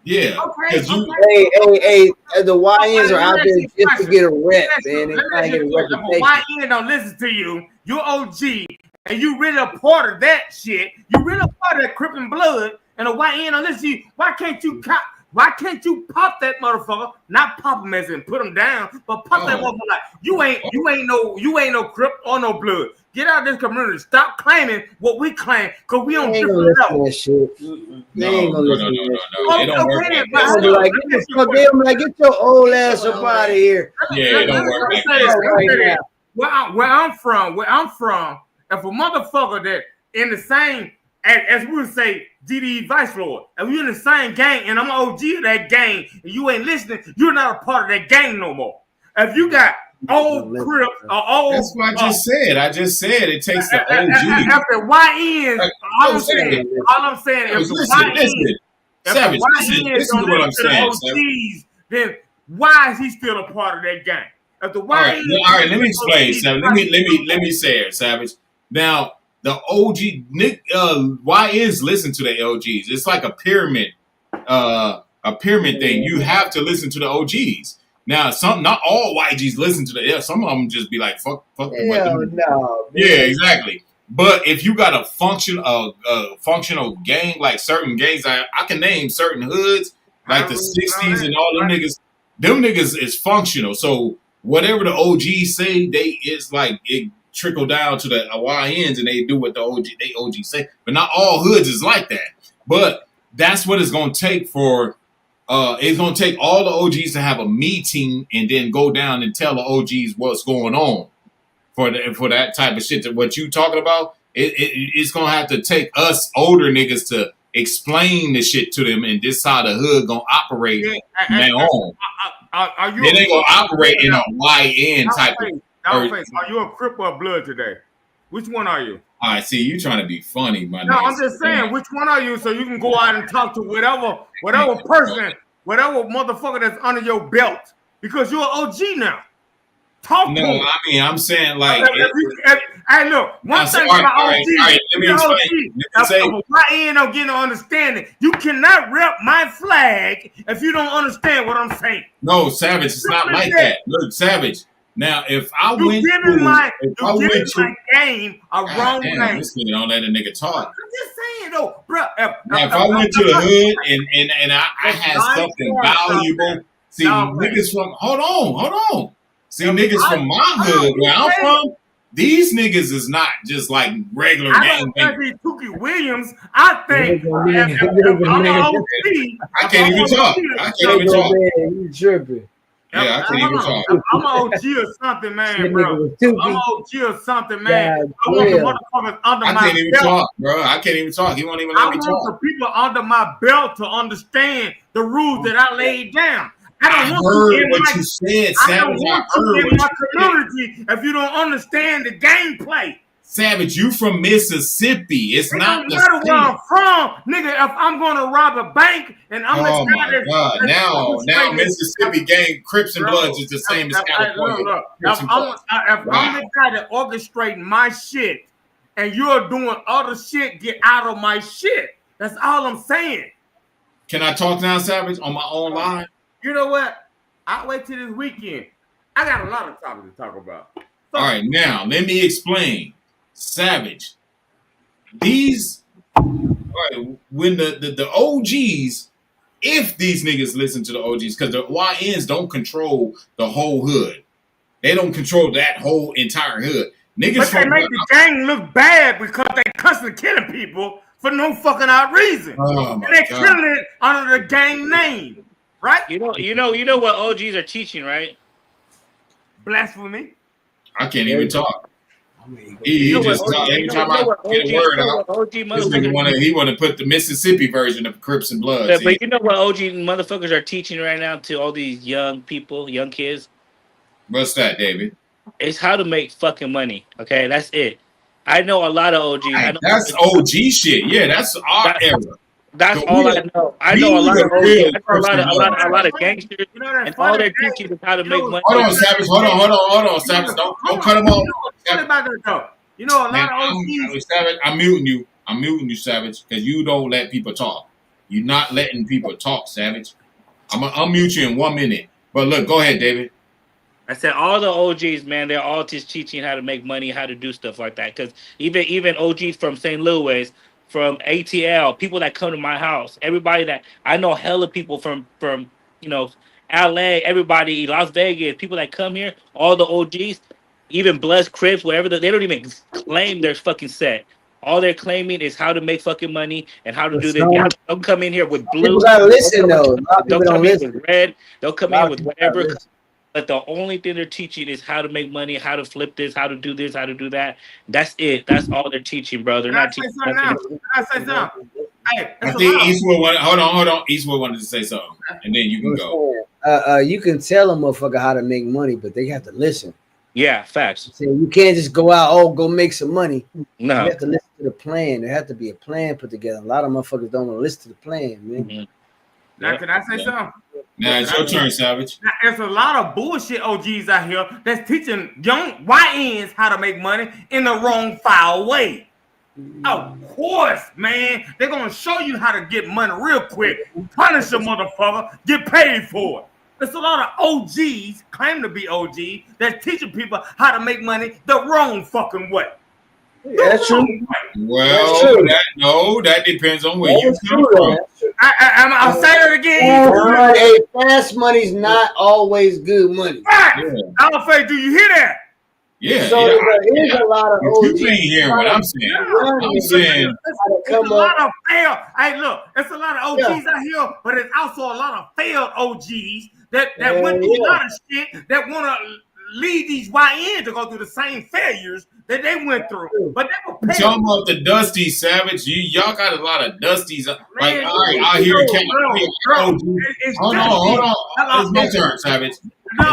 Yeah. Okay. Hey, the YNs are out there just to get a rep, man. They trying to get a reputation. YN don't listen to you. You're OG, and you really a part of that shit. You really a part of that Crip and Blood, and the YN don't listen to you. Why can't you pop that motherfucker? Not pop him as in put him down, but pop that motherfucker like you ain't no Crip or no Blood. Get out of this community. Stop claiming what we claim, cause we don't different levels. They ain't gonna listen to that shit. It don't work like, get your old ass up out of here. Yeah, it don't work like that. Where I'm from, if a motherfucker that in the same, as we would say, DD Vice Lord, if you're in the same gang and I'm an OG of that gang and you ain't listening, you're not a part of that gang no more. If you got old Crip or old, that's what I just said. I just said it takes the OG. After YN, all I'm saying is Savage, listen to what I'm saying. OGs, then why is he still a part of that gang? If the all right, let me explain, Savage. Let me say it, Savage. Now, the OG YNs listen to the OGs. It's like a pyramid thing. You have to listen to the OGs. Now, not all YGs listen to the. Some of them just be like, fuck. No. Yeah, exactly. But if you got a functional gang, like certain gangs, I can name certain hoods, like the 60s and all them niggas. Them niggas is functional. So whatever the OGs say, it's like it trickle down to the YNs and they do what the OG say. But not all hoods is like that. But that's what it's gonna take for. It's gonna take all the OGs to have a meeting and then go down and tell the OGs what's going on for that type of shit. That what you talking about? It's gonna have to take us older niggas to explain the shit to them, and this how the hood gonna operate from now on. They ain't gonna operate in a YN type of. Are you a Crip or a Blood today? Which one are you? I see you trying to be funny, my nigga. No, I'm just saying, which one are you? So you can go out and talk to whatever person, whatever motherfucker that's under your belt, because you're an OG now. Talk to him. I mean, I'm saying like. Hey, look, one thing about OG. All right, let me explain. If YN don't get no understanding, you cannot rep my flag if you don't understand what I'm saying. No, Savage, it's not like that. Look, Savage. Now, if I went to my game a wrong name. This nigga don't let a nigga talk. I'm just saying though, bro. Now, if I went to the hood and I had something valuable, see niggas from hold on. See niggas from my hood where I'm from, these niggas is not just like regular gang. I don't think Tookie Williams. I think I'm OG. I can't even talk. You tripping. Yeah, I can't even talk. I'm an OG or something, man, bro. I'm an OG or something, man. I want the motherfuckers under my belt. I can't even talk, bro. I can't even talk. He won't even let me talk. I want the people under my belt to understand the rules that I laid down. I don't heard what you said, Savage. I heard in my community if you don't understand the gameplay. Savage, you from Mississippi. It's not the matter where I'm from, nigga. If I'm gonna rob a bank and I'm my God. Now Mississippi gang, Crips and Bloods is the same as California. If I'm the guy that orchestrating my shit and you're doing other shit, get out of my shit. That's all I'm saying. Can I talk now, Savage, on my own line? You know what? I'll wait till this weekend. I got a lot of topics to talk about. All right, now let me explain. Savage. These, all right, when the OGs, if these niggas listen to the OGs, because the YNs don't control the whole hood. They don't control that whole entire hood. Niggas But they make the gang look bad because they constantly killing people for no fucking odd reason. Oh And my they God. killing it under the gang name, right? You know what OGs are teaching, right? Blasphemy. I can't even talk. I mean, He You know just what talk, OG, every time I get a word out. OG This nigga motherfuckers. want to put the Mississippi version of Crips and Bloods. But you know what OG motherfuckers are teaching right now to all these young people, young kids? What's that, David? It's how to make fucking money. Okay, that's it. I know a lot of OGs. I Hey, know that's OG shit. Yeah, that's our that, era. that's So all I we know. I we know a lot the of OGs. real I know Crips and Bloods. a lot of gangsters, You know that and all funny they're thing? teaching is how to You know make what's money. Hold on, funny? Savage. Hold on, Savage. Don't cut him You know off. what's funny about that though? You know a Man, lot of OGs. Savage, I'm muting you. I'm muting you, Savage, because you don't let people talk. You're not letting people talk, Savage. I'm gonna unmute you in 1 minute. But look, go ahead, David. I said all the OGs, man, they're all just teaching how to make money, how to do stuff like that. Because even OGs from St. Louis, from ATL, people that come to my house, everybody that I know, hella people from you know LA, everybody, Las Vegas, people that come here, all the OGs, even Bloods, Crips, whatever, they don't even claim their fucking set. All they're claiming is how to make fucking money and how to but do this. They'll come in here with blue. people gotta listen though. A lot of They'll people don't come in listen. with red. They'll come A lot in of with people gotta whatever. listen. But the only thing they're teaching is how to make money, how to flip this, how to do this, how to do that. That's it. That's all they're teaching, bro. They're Can I not say teaching something now? nothing. Can I say something? Hey, I it's a think lot. Eastwood wanted. Hold on. Eastwood wanted to say something, and then you can go. You can tell a motherfucker how to make money, but they have to listen. Yeah, facts. So you can't just go out, go make some money. No. You have to listen to the plan. There has to be a plan put together. A lot of motherfuckers don't want to listen to the plan, man. Mhm. Now, can I say something? Now it's your turn, Savage. Now, there's a lot of bullshit OGs out here that's teaching young YNs how to make money in the wrong foul way. Of course, man. They're going to show you how to get money real quick, punish a motherfucker, get paid for it. There's a lot of OGs, claim to be OGs, that's teaching people how to make money the wrong fucking way. That's true. Well, that depends on where you come from. I'll say it again. Hey, fast money's not always good money. Right. Yeah. I'll say, do you hear that? Yeah, So yeah. there is a lot of If OGs. you ain't hearing what I'm saying. I'm saying It's a lot of failed. Hey, look, it's a lot of OGs out here, but it's also a lot of failed OGs that went through a lot of shit that want to lead these YNs to go through the same failures that they went through. But they were you paid. talking about the Dusty Savage. Y'all got a lot of Dusties. Like, Man, all right, out here in California. It's Hold on. It's my turn, Savage. No.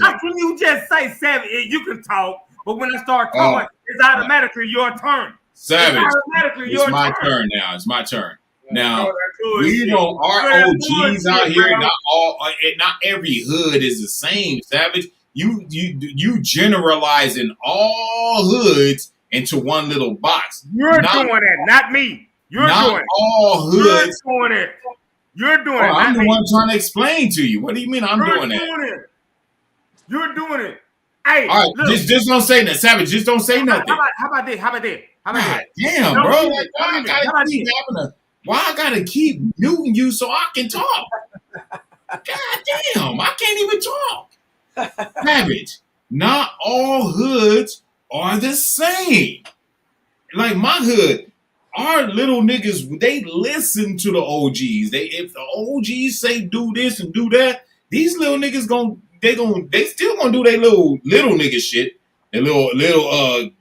How can you just say Savage? You can talk, but when I start talking, it's automatically your turn. Savage. It's automatically It's your my turn. turn now. It's my turn. Now, we don't. Our OGs out here, not every hood is the same. Savage, you generalizing all hoods into one little box. You're doing it, not me. You're doing it. All hoods. You're doing it. You're doing it. I'm the one trying to explain to you. What do you mean I'm doing that? You're doing it. Hey, all right, look, just don't say nothing, Savage. Just don't say nothing. How about this? God damn, bro. Like, why I gotta keep muting you so I can talk? God damn, I can't even talk. Savage, not all hoods are the same. Like my hood, our little niggas, they listen to the OGs. If the OGs say do this and do that, these little niggas they still gonna do their little nigga shit, their little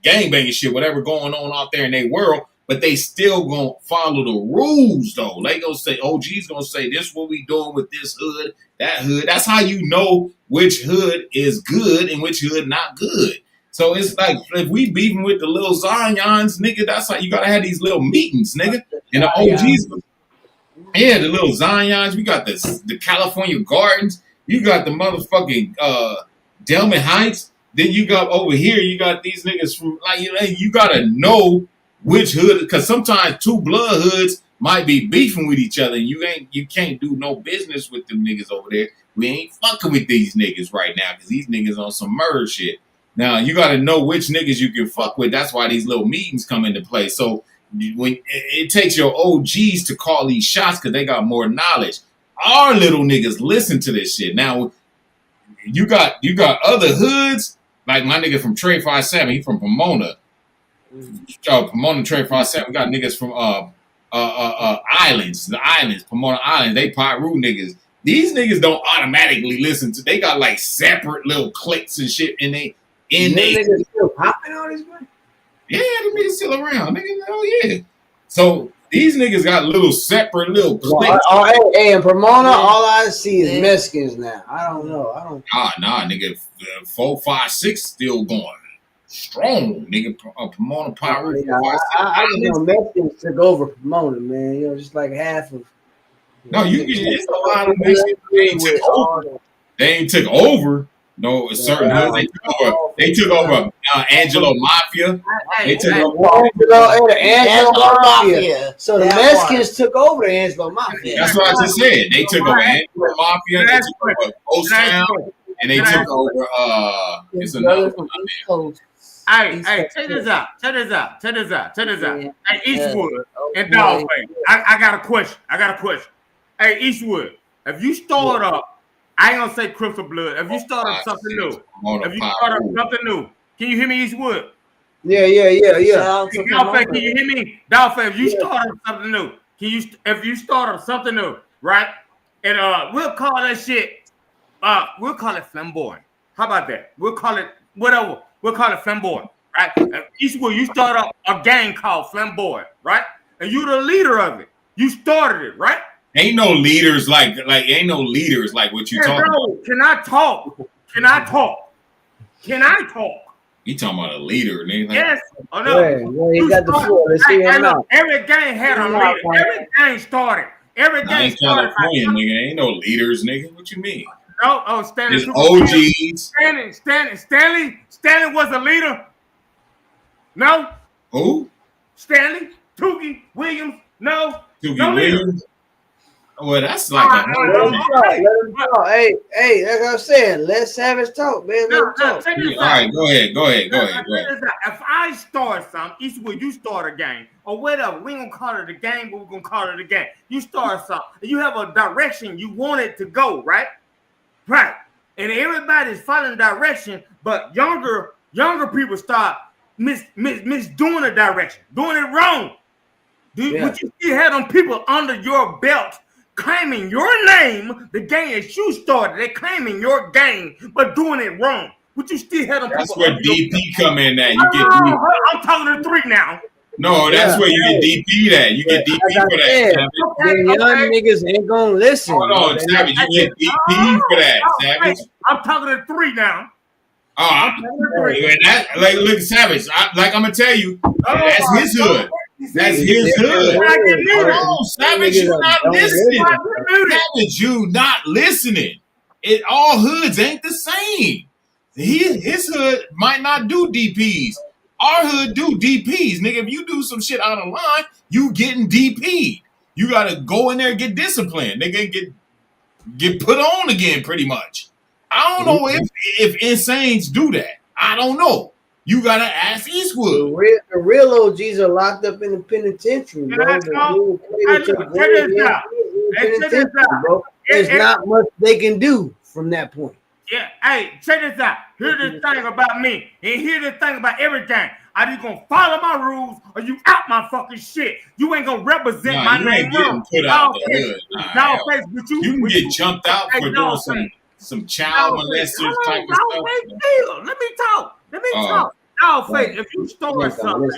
gangbanging shit, whatever going on out there in their world. But they still gonna follow the rules though. They gonna say OG's gonna say this what we doing with this hood, that hood. That's how you know which hood is good and which hood not good. So it's like if we beefing with the little Zions, nigga, that's how you gotta have these little meetings, nigga. And the OGs, yeah, the little Zions. We got the California Gardens. You got the motherfucking Delman Heights. Then you got over here. You got these niggas from like you gotta know which hood, because sometimes two blood hoods might be beefing with each other. And you can't do no business with them niggas over there. We ain't fucking with these niggas right now because these niggas on some murder shit. Now you got to know which niggas you can fuck with. That's why these little meetings come into play. So when it takes your OGs to call these shots because they got more knowledge. Our little niggas listen to this shit. Now you got other hoods like my nigga from Trey 57. He from Pomona. Pomona Trey 57. We got niggas from islands, Pomona Islands. They Piru niggas. These niggas don't automatically listen to. They got like separate little cliques and shit, and they niggas still popping on this one. Yeah, them niggas still around, nigga. Hell yeah. So these niggas got little separate little cliques. Hey, in Pomona, all I see is Mexicans now. I don't know. Nah, nigga. 4, 5, 6 still going strong, nigga. Pomona Piru. I just know Mexicans took over Pomona, man. You know, just like half of. No, it's a lot of Mexicans. They ain't took over. No, certain hoods they took over Angelo Mafia. They took over Angelo Mafia. So the Mexicans took over the Angelo Mafia. That's what I just said. They took over Angelo Mafia. They took over Ghost Town, and they took over it's another one. Hey, check this out. Hey, Eastwood and Dogface. I got a question. Hey, Eastwood, if you start up, I ain't gonna say Crystal Blood. If you start up something new, can you hear me, Eastwood? Yeah. Dogface, can you hear me? Dogface, if you start up something new, if you start up something new, right? And we'll call that shit, we'll call it flamboyant. How about that? We'll call it whatever. We'll call it flamboyant, right? Eastwood, you start up a gang called Flamboyant, right? And you the leader of it. You started it, right? Ain't no leaders like what you talking about. Can I talk? You talking about a leader, nigga? Yes or no? You got the floor. Let's see him out. Every gang had a leader. Every gang started. California, nigga. Ain't no leaders, nigga. What you mean? Stanley. There's OGs. Stanley was a leader. No. Who? Stanley. Tookie Williams. No. Tookie Williams. Well, that's like let him talk. Hey, like I said, let Savage talk, man. Let him talk. All right, go ahead. If I start something, Eastwood, you start a game or whatever. We ain't gonna call it a game, but we're gonna call it a game. You start something, and you have a direction you want it to go, right? Right. And everybody's following direction, but younger people start misdoing the direction, doing it wrong. Would you still have them people under your belt claiming your name, the game that you started? They claiming your game, but doing it wrong. Would you still have them That's people? That's where DP come in at. You get DP. I'm talking to 3 now. No, that's where you get DP at. You get DP for that. Young niggas ain't gonna listen. Hold on, Savage. You get DP for that, Savage. I'm talking to 3 now. Look, Savage. I'm gonna tell you, that's his hood. That's his hood. Hold on, Savage, you not listening. Savage, you not listening. All hoods ain't the same. His hood might not do DPs. Our hood do DPs, nigga. If you do some shit out of line, you getting DP'd. You gotta go in there and get disciplined, nigga. Get put on again, pretty much. I don't know if insanes do that. I don't know. You gotta ask Eastwood. The real OGs are locked up in the penitentiary, bro. There's not much they can do from that point. Yeah, hey, check this out. Here's the thing about me, and here's the thing about everything. Are you gonna follow my rules, or you out my fucking shit? You ain't gonna represent my name wrong. Put out the hood. You can get jumped out for doing some child molesters type of stuff. Let me talk. Dogface, if you start something,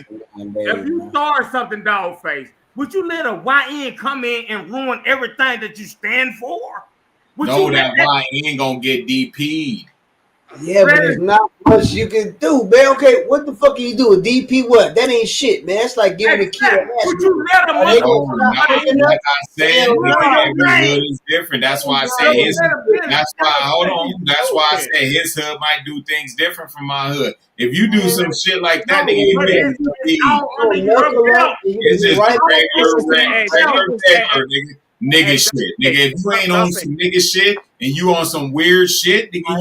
Dogface, would you let a YN come in and ruin everything that you stand for? No, that YN gonna get DP'd. Yeah, but there's not much you can do, man. Okay, what the fuck can you do? A DP what? That ain't shit, man. That's like giving a kid a Would you let a Are they gonna No, stop no, picking like up? I said, Hell nigga, no. every hood is different. That's why I said his. That's why. Hold on. That's why I said his hood might do things different from my hood. If you do some shit like that, nigga, you get DP. It's just right regular, nigga. Nigga shit, nigga. If you ain't on some nigga shit and you on some weird shit, nigga,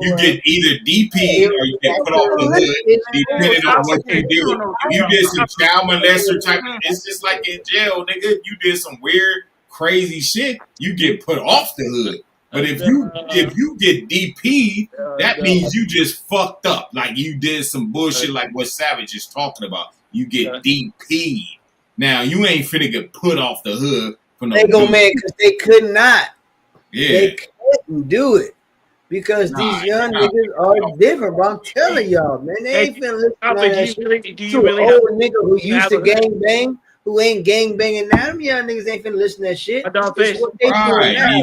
you get either DP or you get put off the hood, depending on what you did. If you did some child molester type, it's just like in jail, nigga. If you did some weird, crazy shit, you get put off the hood. But if you get DP, that means you just fucked up. Like you did some bullshit like what Savage is talking about. You get DP. Now you ain't finna get put off the hood for no. They go, man, because they could not. Yeah. They couldn't do it. Because these young niggas are different, bro. I'm telling y'all, man. They ain't finna listen to that shit. To an old nigga who used to gang bang, who ain't gang banging now. Them young niggas ain't finna listen to that shit. It's what they doing now.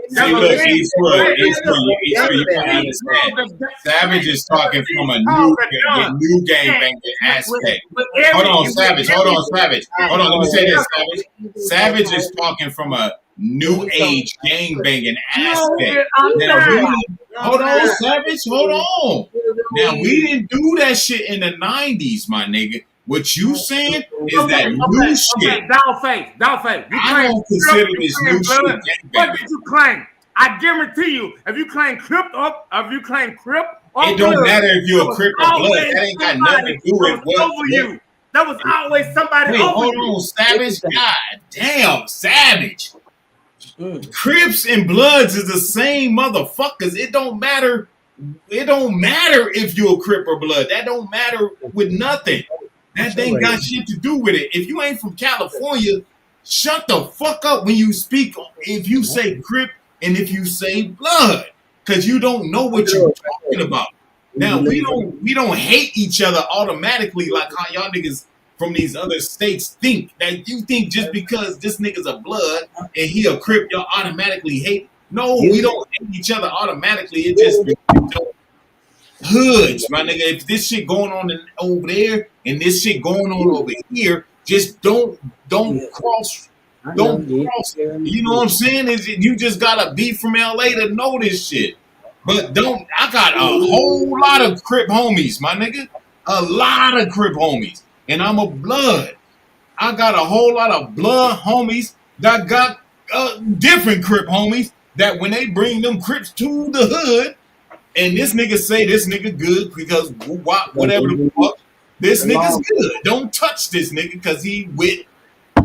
See, look, Eastwood, you gotta understand. Savage is talking from a new gang banging aspect. Hold on, Savage. Hold on, let me say this, Savage. Savage is talking from a new age gang banging aspect. Now, hold on, Savage. Hold on. Now we didn't do that shit in the 90s, my nigga. What you saying is that new shit. Dollface. I don't consider this new shit. What did you claim? I guarantee you, if you claim Crip or it don't matter if you're a Crip or Blood. That ain't got nothing to do with what. That was always somebody Wait, over hold you. on, Savage. God damn, Savage. Crips and Bloods is the same motherfuckers. It don't matter. It don't matter if you're a Crip or Blood. That don't matter with nothing. That ain't got shit to do with it. If you ain't from California, shut the fuck up when you speak. If you say Crip and if you say Blood, because you don't know what you're talking about. Now we don't hate each other automatically like how y'all niggas from these other states think. That you think just because this nigga's a Blood and he a Crip, y'all automatically hate. No, we don't hate each other automatically. It just hoods, my nigga. If this shit going on over there and this shit going on over here, just don't cross. Don't cross. You know what I'm saying? Is you just gotta be from LA to know this shit. But I got a whole lot of Crip homies, my nigga. A lot of Crip homies. And I'm a Blood. I got a whole lot of Blood homies that got different Crip homies that when they bring them Crips to the hood, and this nigga say this nigga good because whatever the fuck, this nigga's good. Don't touch this nigga because he with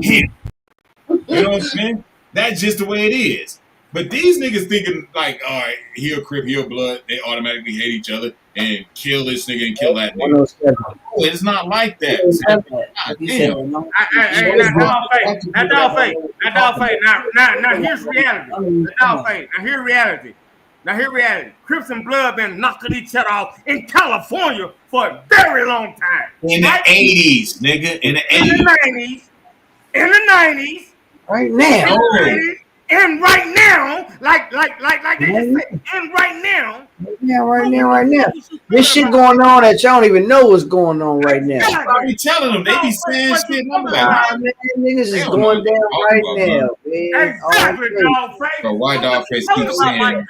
him. You know what I'm saying? That's just the way it is. But these niggas thinking like, all right, he a Crip, he a Blood, they automatically hate each other and kill this nigga and kill that nigga. No, it's not like that. Now here's reality. Now here's reality. Crips and Blood been knocking each other off in California for a very long time. In the 80s, nigga. In the 80s. In the 90s. Right now. And right now, like they just say, and right now. Yeah, right now. This shit going on that y'all don't even know what's going on right now. I be telling them, they be saying shit. I'm like, man, niggas is going down right now, man. Exactly, Dogface. So why Dogface keep saying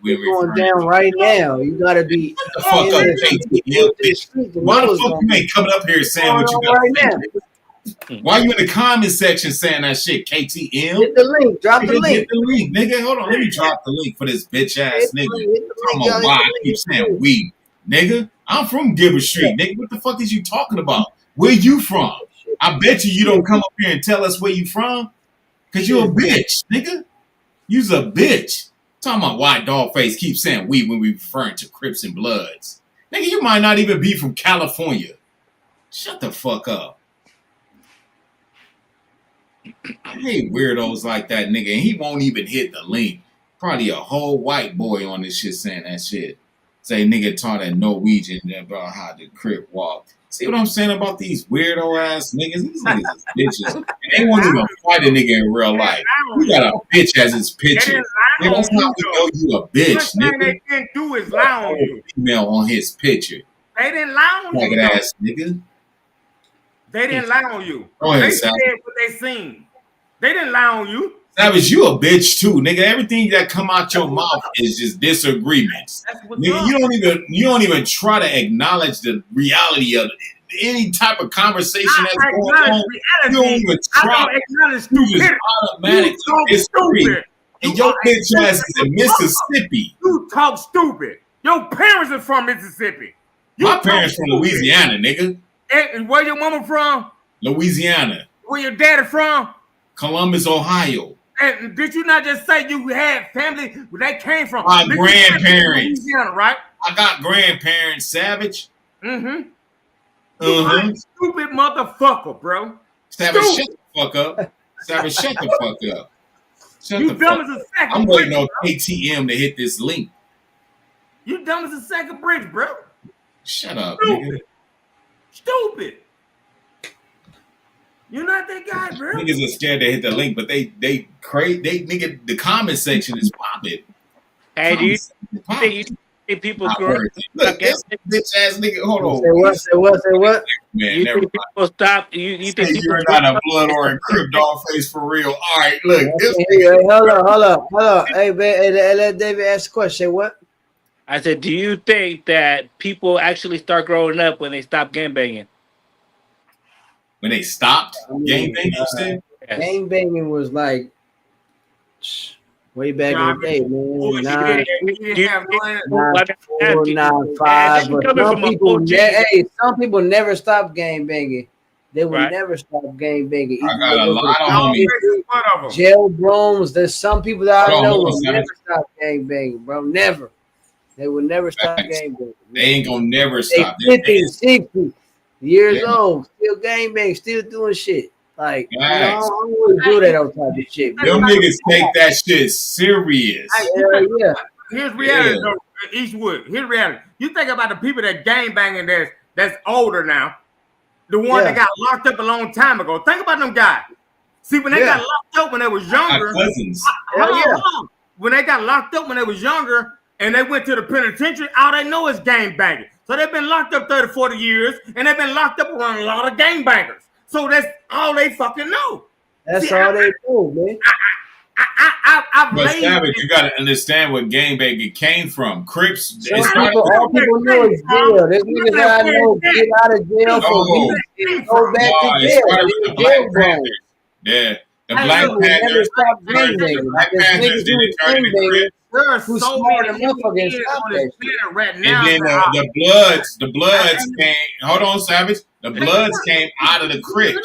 we're going down right now? You gotta be the fuck up, KT. Why the fuck you ain't coming up here saying what you got right now? Why you in the comment section saying that shit, KTM? Hit the link. Drop the link. Hit the link, nigga. Hold on. Let me drop the link for this bitch ass nigga. Come on, why I keep saying we, nigga? I'm from Gilbert Street, nigga. What the fuck is you talking about? Where you from? I bet you don't come up here and tell us where you from, cause you a bitch, nigga. You's a bitch. Talking about why Dogface keeps saying we when we referring to Crips and Bloods, nigga. You might not even be from California. Shut the fuck up. I hate weirdos like that, nigga, and he won't even hit the link. Probably a whole white boy on this shit saying that shit. Say nigga taught that Norwegian about how the Crip walk. See what I'm saying about these weirdo ass niggas? These niggas is bitches. And they won't even fight a nigga in real life. We got a bitch as his picture. Man, that's on how you, we though. know you a One bitch, thing nigga. they didn't do is lie on you. Female on his picture. They didn't lie on you, Faggot though. ass nigga. They didn't lie on you. Go ahead, They Savage. said what they seen. They didn't lie on you. Savage, you a bitch too, nigga. Everything that come out your mouth is just disagreements. That's what's Nigga, up. you don't even try to acknowledge the reality of any type of conversation that's I going acknowledge on. You don't reality. even I try. don't acknowledge You just stupidity. automatically You talk disagree. stupid. And You your are a bitch ass is in stupid Mississippi. You talk stupid. Your parents are from Mississippi. You My talk parents from stupid. Louisiana, nigga. And where your mama from? Louisiana. Where your daddy from? Columbus, Ohio. And did you not just say you had family where they came from? My Mississippi, grandparents. Louisiana, right? I got grandparents, Savage. Mm-hmm. You are a stupid motherfucker, bro. Savage, Stupid. shut the fuck up. Savage, shut the fuck up. Shut You the dumb fuck as up. a sack I'm of waiting bricks, on bro. KTM to hit this link. You dumb as a sack of bricks, bro. Shut up, Stupid. nigga. Stupid. You're not that guy, bro. Niggas are scared to hit the link, but they nigga, the comment section is popping. Hey, do you Popping. think people I grow heard it. Look, this bitch ass nigga. Hold on. Say what? Man, You never think mind. people stop? You Say think people you're not a blood or a crib dog face for real. All right, look. This Hey, hold on. Hey, man, hey, let David ask a question. Say what? I said, do you think that people actually start growing up when they stop game banging? when they stopped game banging, you said? Yes. Gang banging was like way back in the day, man. Nine, five. But some people never stop gang banging. They will Right. never stop gang banging. I got a lot of homies. Jail brooms. There's some people that I know Hold on, will Savage. never stop gang banging, bro. Never. They will never stop Facts. gang banging. They ain't gonna never They stop. 50, 60 years Yeah. old, still gang bang, still doing shit. Like, you know, I Facts. don't really do that on type of shit. Them niggas take that shit serious. Hell yeah. Here's reality, Yeah. though, Eastwood. Here's reality. You think about the people that gang banging that's older now, the one that got locked up a long time ago. Think about them guys. See, when they got locked up when they was My younger, cousins. hold on. When they got locked up when they was younger and they went to the penitentiary, all they know is gang banging. So they've been locked up 30, 40 years, and they've been locked up around a lot of gang bangers. So that's all they fucking know. That's all they do, man. I've But laid Savage, you gotta understand what gang banging came from. Crips. Some people, all people know is jail. There's niggas that I know get out of jail for weeks, go back to jail. The Black Panthers. Yeah, the Black Panthers. Black Panthers did it turn into Crips. There are Who's so smart many enough people against on that this planet right now. And then the Bloods came. Hold on, Savage. The Bloods came out of the Crips.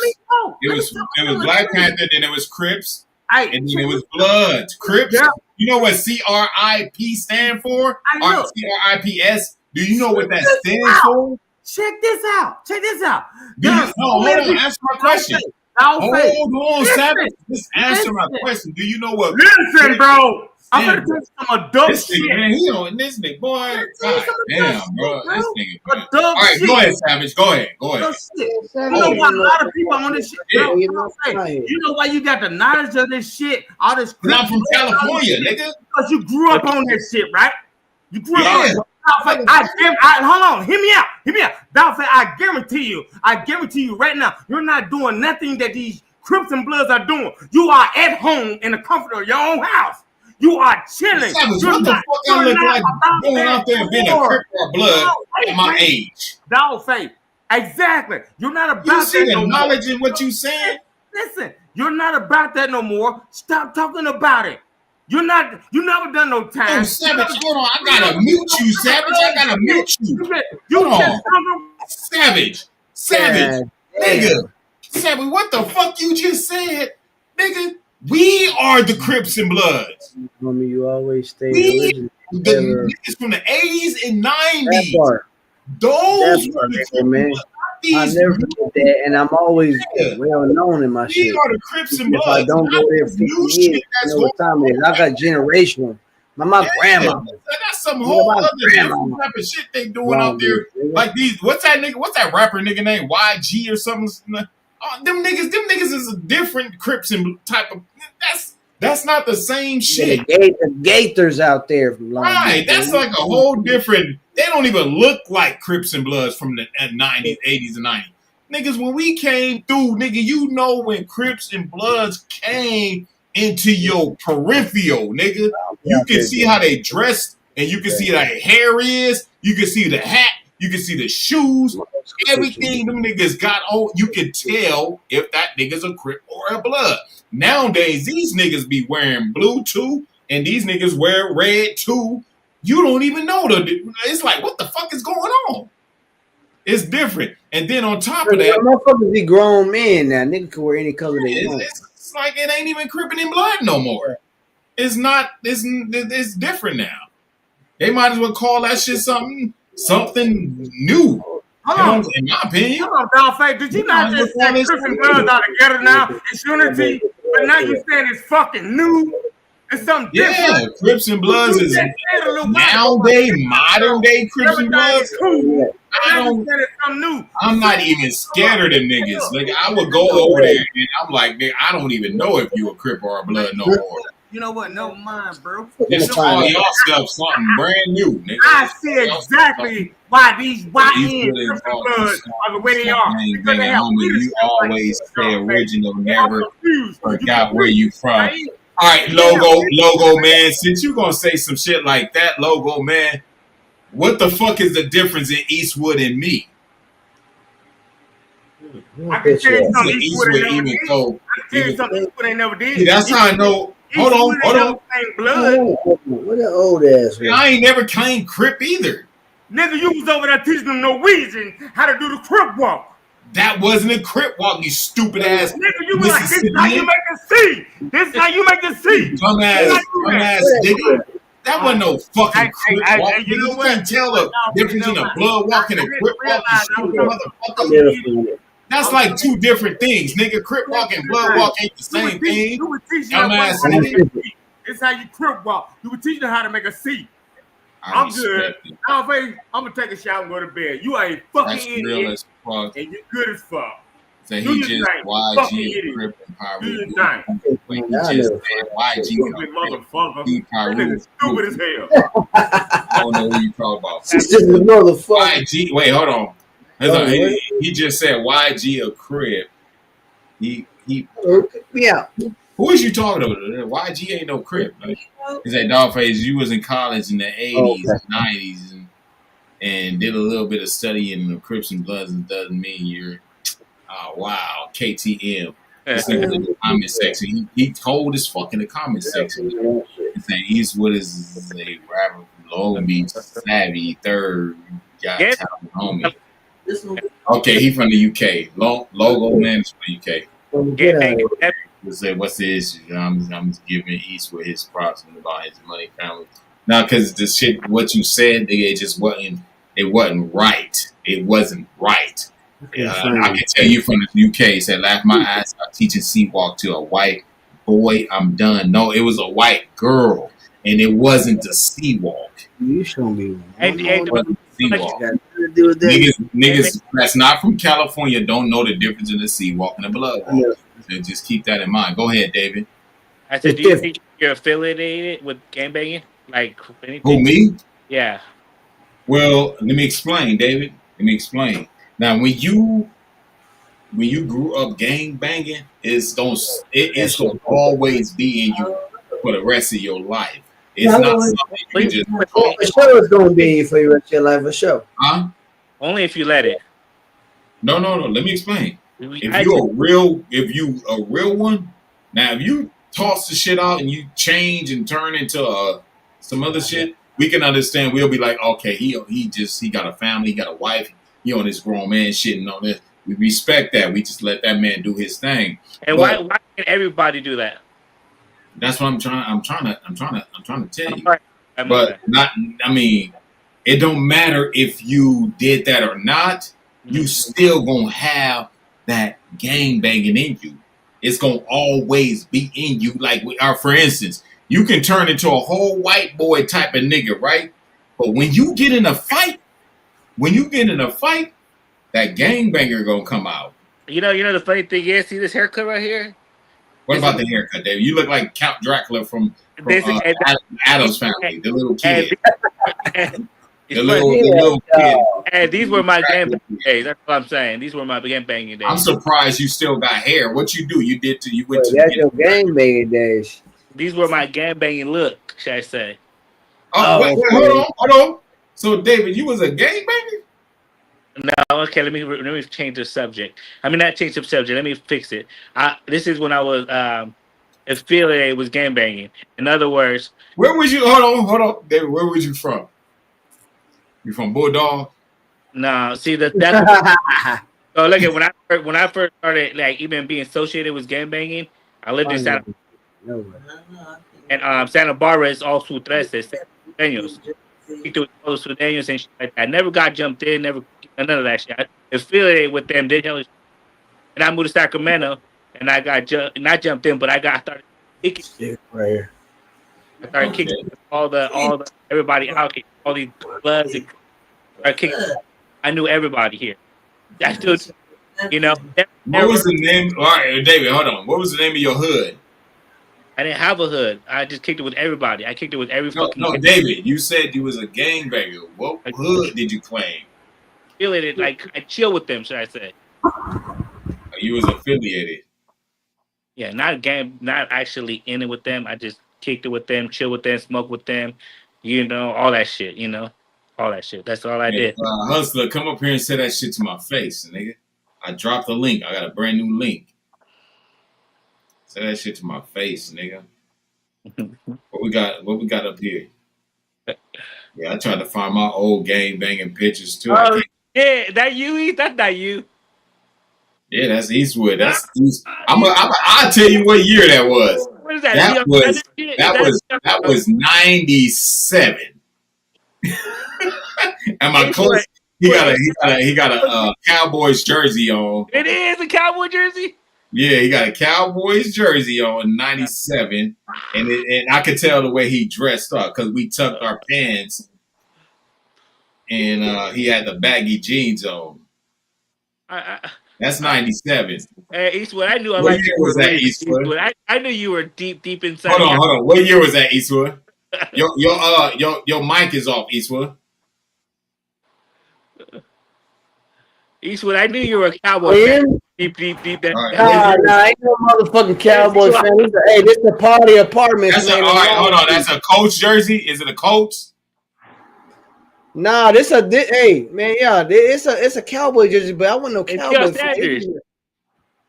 It was Black Panther, then it was Crips, and then it was Bloods. Crips. You know what CRIP stand for? Or CRIPS? Do you know what that stands for? Check this out. Check this out. Hold on. Answer my question. Hold on, Savage. Just answer my question. Do you know what? Listen, bro. I'm gonna tell you some adult this shit. Nigga, man, he on this nigga, boy. God damn, bro. This nigga. Man. Adult All right, shit. go ahead, Savage. Go ahead. You know why a lot of people on this shit? Yeah. You know why you got the knowledge of this shit? All this. I'm from California, nigga. Because you grew up on that shit, right? You grew up on it. Yeah. Hold on, hear me out. Dolphin, I guarantee you right now, you're not doing nothing that these Crips and Bloods are doing. You are at home in the comfort of your own house. You are chilling. Savage, what the fuck I look like going out there and being a Crip or Blood at my age? Dolphin, exactly. You're not about You see that the no knowledge more. in what you saying? Listen, you're not about that no more. Stop talking about it. You never done no time. Oh, Savage, hold on. I gotta mute you, Savage. I gotta mute you. You Hold just on. Savage. Nigga. Savage, what the fuck you just said? Nigga, we are the Crips and Bloods. Homie, you always stay We, the niggas from the 80s and 90s. That part. Those That part, were nigga, man. I never forget that, and I'm always well known in my we shit. are the Crips and If Bloods. I don't go there 50 New years, shit you that's know what time it is. I got generational. My grandma. That's some whole my other grandma. different type of shit they doing out there. Like these, what's that nigga? What's that rapper nigga name? YG or something? Oh, them niggas is a different Crips and type of. That's not the same shit. The Gators out there from Long Right. Beach. That's like a whole different. They don't even look like Crips and Bloods from the 90s, 80s, and 90s. Niggas, when we came through, nigga, you know when Crips and Bloods came into your peripheral, nigga. You can see how they dress, and you can see how their hair is. You can see the hat. You can see the shoes. Everything them niggas got on, you can tell if that nigga's a Crip or a Blood. Nowadays, these niggas be wearing blue too, and these niggas wear red too. You don't even know it's like, what the fuck is going on? It's different. And then on top of that, motherfuckers be grown men now. Nigga can wear any color they want. It's like it ain't even Crippin' and Blood no more. It's not. It's different now. They might as well call that shit something new. Hold on. In my opinion. Hold on, Dollface. Did you not just say Crips and Bloods are together now? It's unity, but now you saying it's fucking new. It's something different. Yeah, Crips and Bloods is nowadays, modern day Crips and Bloods. I'm not even scared of them niggas. Like, I would go over there and I'm like, nigga, I don't even know if you a Crip or a Blood no more. You know what? Never mind, bro. Just all y'all stuff something brand new, nigga. I see exactly why these YN Crips and Bloods are the way they are. Because they have you always say original, never forgot where you from. All right, logo man. Since you gonna say some shit like that, logo man, what the fuck is the difference in Eastwood and me? I can tell you something Eastwood ain't never did. That's how I know. Hold on. What an old ass. I ain't never claimed Crip either. Nigga, you was over there teaching them Norwegian how to do the Crip walk. That wasn't a Crip walk, you stupid ass. Nigga, you was like, this is how you make a C. This is how you make a C. Dumbass nigga. That wasn't no fucking Crip walk. You can't tell the difference in a Blood walk and a Crip walk, you stupid motherfucker. That's like two different things, nigga. Crip walk and Blood walk ain't the same thing. Dumbass nigga. This is how you Crip walk. You were teaching them how to make a C. I'm good. I'm gonna take a shower and go to bed. You are a fucking idiot. And you're good as fuck. So he just YG Crip and Pyru. He just said YG stupid motherfucker. Pyru. Stupid as hell. I don't know who you talking about. It's just a motherfucker. YG. Wait, hold on. He just said YG a Crip. Yeah. Who is you talking about? YG ain't no Crip. Like, he said, Dollface, you was in college in the 80s and 90s and did a little bit of studying in the Crips and Bloods, and doesn't mean you're, oh, wow, KTM. This nigga in the comment section. He told as fuck in the comment section. He's saying Eastwood is a rapper from Long Beach, savvy, third, got talent, homie. Okay, he from the UK. Logo man is from the UK. Say, what's the issue? I'm just giving Eastwood his props about his money family. Now, because the shit, what you said, it just wasn't. It wasn't right. It wasn't right. I can tell you from the UK. Said, laugh my ass out teaching C-walk to a white boy. I'm done. No, it was a white girl, and it wasn't the C-walk. You show me. Niggas that's not from California don't know the difference in the C-walk and the Blood walk. So just keep that in mind. Go ahead, David. I said, do you think you're affiliated with gangbanging? Like anything? Who, me? Yeah. Well, let me explain, David. Let me explain. Now, when you grew up gang banging, it's gonna always be in you for the rest of your life. It's not something you can just. For sure, it's gonna be for the rest of your life. For sure. Huh? Only if you let it. No. Let me explain. If you a real one, now if you toss the shit out and you change and turn into some other shit, we can understand. We'll be like, okay, he got a family, he got a wife, he on this grown man shit and all this. We respect that. We just let that man do his thing. And why can't everybody do that? That's what I'm trying to tell you. But not. I mean, it don't matter if you did that or not. You still gonna have that gang banging in you. It's gonna always be in you. Like for instance, you can turn into a whole white boy type of nigga, right? But when you get in a fight, that gang banger gonna come out. You know the funny thing is, see this haircut right here? What about the haircut, David? You look like Count Dracula from This and, Adam's Family, the little and, kid, and the it's funny. little kid. And these were my game Dracula banging kid. days. That's what I'm saying. These were my game banging I'm days. surprised you still got hair. What you do? You went to That's your game banging days. These were my game banging look, should I say? Oh, wait, okay. hold on. So, David, you was a gangbanger? No, okay. Let me change the subject. I mean, not change the subject. Let me fix it. This is when I was affiliated with game banging. In other words, Where was you? Hold on, David. Where was you from? You from Bulldog? no. See that's so look at when I first started like even being associated with game banging. I lived in Santa and Santa Barbara is all Sutrese, Daniels. Those Sudanos and shit like that. I never got jumped in, never none of that shit. I affiliated with them, did hell, and I moved to Sacramento, and I got not jumped in, but I started kicking. right here. I started kicking all the everybody out here, all these bloods, and started kicking. I knew everybody here. I still, you know, What was the name? All right, David, hold on. What was the name of your hood? I didn't have a hood. I just kicked it with everybody. I kicked it with every fucking. No, David. You said you was a gangbanger. What hood did you claim? Affiliated, like I chill with them, should I say? You was affiliated. Yeah, not game, not actually in it with them. I just kicked it with them, chill with them, smoke with them, you know, all that shit. You know, all that shit. That's all I did. Hustler, come up here and say that shit to my face, nigga. I dropped the link. I got a brand new link. Say that shit to my face, nigga. What we got up here? Yeah, I tried to find my old gang banging pictures too. Oh, yeah, that you? That's not you. Yeah, that's Eastwood. I'll tell you what year that was. What is that? That was 97. And my close, he got a Cowboys jersey on. It is a Cowboy jersey. Yeah, he got a Cowboys jersey on in 97, and I could tell the way he dressed up because we tucked our pants, and he had the baggy jeans on. That's 97. Hey, Eastwood, I knew What year was that, Eastwood? I knew you were deep inside. Hold on. What year was that, Eastwood? Your mic is off, Eastwood. Eastwood, I knew you were a Cowboy fan. Deep. Nah, I ain't no motherfucking Cowboy fan. Hey, this is the party apartments. All right, hold on. That's a Colts jersey. Is it a Colts? Nah, hey man, yeah, it's a Cowboy jersey, but I want no Cowboy fan.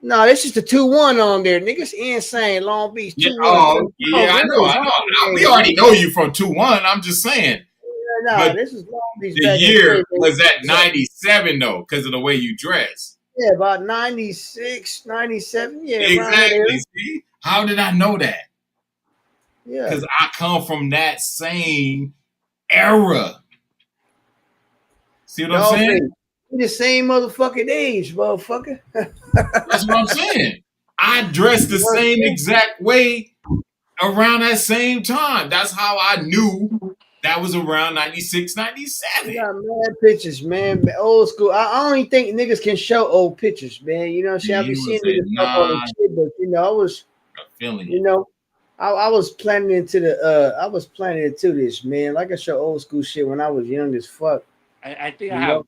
No, this is the 2-1 on there. Niggas insane. Long Beach 2-1. Yeah, I know. We already know you from 2-1. I'm just saying. Yeah, this is Long Beach. The year was at 97 though, because of the way you dress. Yeah, about 96, 97. Yeah, exactly. See, how did I know that? Yeah, because I come from that same era. See what I'm saying? We the same motherfucking age, motherfucker. That's what I'm saying. I dressed the same exact way around that same time. That's how I knew that was around 96, 97. You got mad pictures, man. Old school. I don't even think niggas can show old pictures, man. You know what I'm saying? I be seeing niggas up on the shit, but you know, I was feeling you know, I was planning into this, man. Like I show old school shit when I was young as fuck. I think I have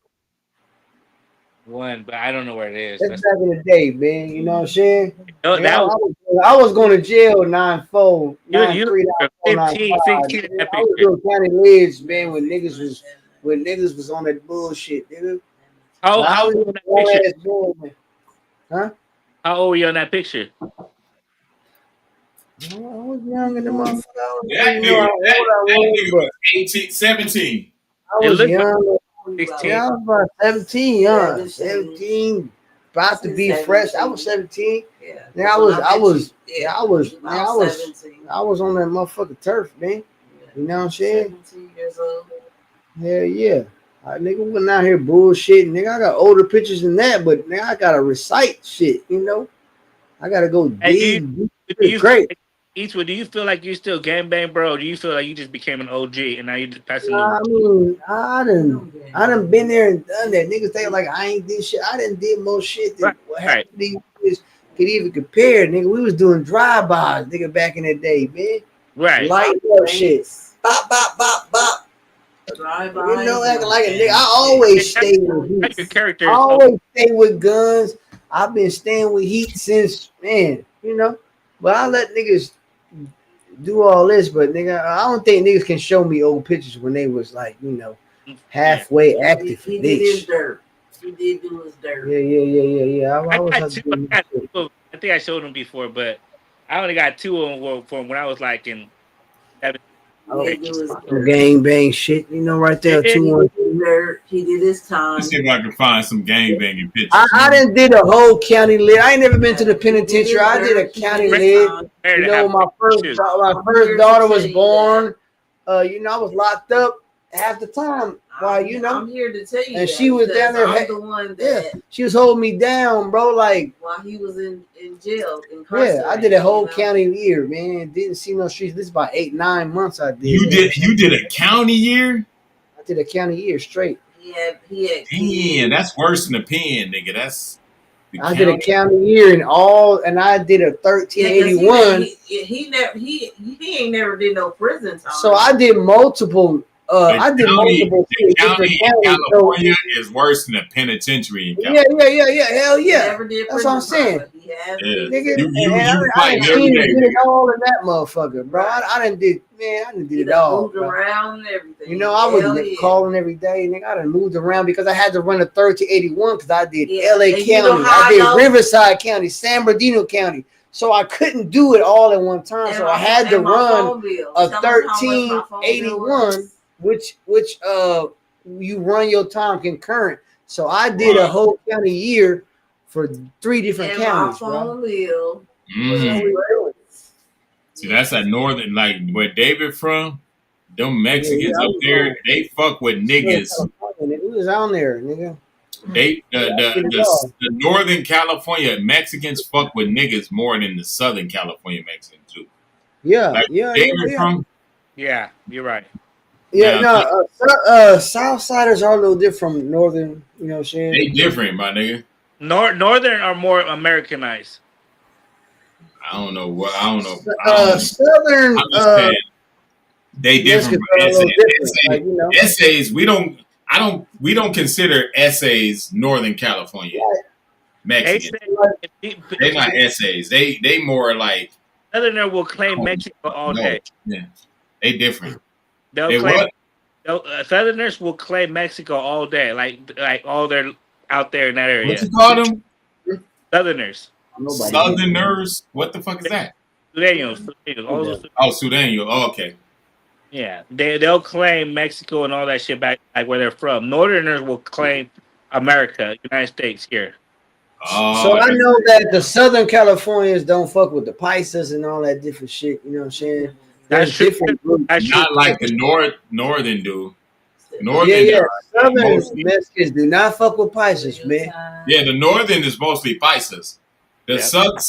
one, but I don't know where it is. That's back in the day, man. You know what I'm saying? No, I was going to jail 9-4, 9-3, 15, 16. I was doing county lids, man, when niggas was on that bullshit, nigga. How old were you on that picture? Boy, huh? How old were you on that picture? I was young in the motherfucker. That nigga was 18, 17. I was young. Yeah, I was about 17, young. 17, about to be fresh. I was 17. Yeah, I was on that motherfucking turf, man. You know what I'm saying? 17 years old. Hell yeah. Nigga wasn't out here bullshitting. Nigga, I got older pictures than that, but now I gotta recite shit, you know. I gotta go dig. Great. Eastwood, do you feel like you're still gangbang, bro? Or do you feel like you just became an OG and now you just passing? I mean, I done been there and done that. Niggas think like I ain't did shit. I done did more shit than what happened to these could even compare, nigga. We was doing drive-bys, nigga, back in the day, man. Right. Light up shit. Bop, bop, bop, bop. You know, acting like a nigga. I always stay with Your heat. I character. always stay with guns. I've been staying with heat since, man, you know. But I let niggas do all this, but nigga, I don't think niggas can show me old pictures when they was like, you know, halfway active. He did his dirt. He did do his dirt. Yeah. I always I have to do this shit. think I showed them before, but I only got 2 of them from when I was like in. Gang bang shit, you know, right there. 2-1. He did his time. Let's see if I can find some gang banging pictures. I done did a whole county lid. I ain't never been to the penitentiary. I did a county lid. You know, my first daughter was born. You know, I was locked up half the time. While you know, I'm here to tell you, and she was down there. I'm the one that she was holding me down, bro. Like while he was in jail. Yeah, I did a whole county year, man. Didn't see no streets. This is about 8-9 months. I did. You did a county year? I did a county year straight. Damn, that's worse than a pen, nigga. That's. I did a county year and I did a 1381. He ain't never did no prison time. So I did multiple. I did multiple. The county in California is worse than a penitentiary in California. Yeah. Hell yeah. That's what I'm saying. Nigga, you I fight every day. did it all in that motherfucker, bro. I done did it all. Moved around and everything. You know, I was calling every day, nigga. I done moved around because I had to run a 1381 because I did LA County, you know I did Riverside County, San Bernardino County. So I couldn't do it all at one time. So I had to run a 1381. Which you run your time concurrent. So I did a whole county year for 3 different counties. See, that's a northern, like where David from. Them Mexicans up there, they fuck with niggas. We was on there, nigga. They the Northern California Mexicans fuck with niggas more than the Southern California Mexicans do. Yeah, like David from. Yeah, you're right. Yeah, Southsiders are a little different from Northern, you know what I'm saying? They different, my nigga. Northern are more Americanized. I don't know. Southern, they different. Like, you know. Essays, we don't consider essays Northern California Mexican. They're not essays. They more like Southerner will claim Mexico all day. Yeah, they different. Southerners will claim Mexico all day, like all they're out there in that area. What you call them? Southerners. Southerners? What the fuck is that? Sureños. Sureño. Oh, okay. Yeah, they'll claim Mexico and all that shit back like where they're from. Northerners will claim America, United States here. So I know that the Southern Californians don't fuck with the Paisas and all that different shit. You know what I'm saying? That's different groups. Not like the Northern do. Southern Mexicans do not fuck with Paisas, man. Yeah, the Northern is mostly Paisas. The South,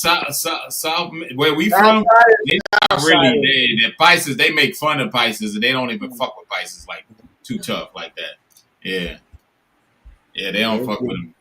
where we from, they not really. The Paisas, they make fun of Paisas, and they don't even fuck with Paisas like too tough like that. Yeah, they don't fuck with them.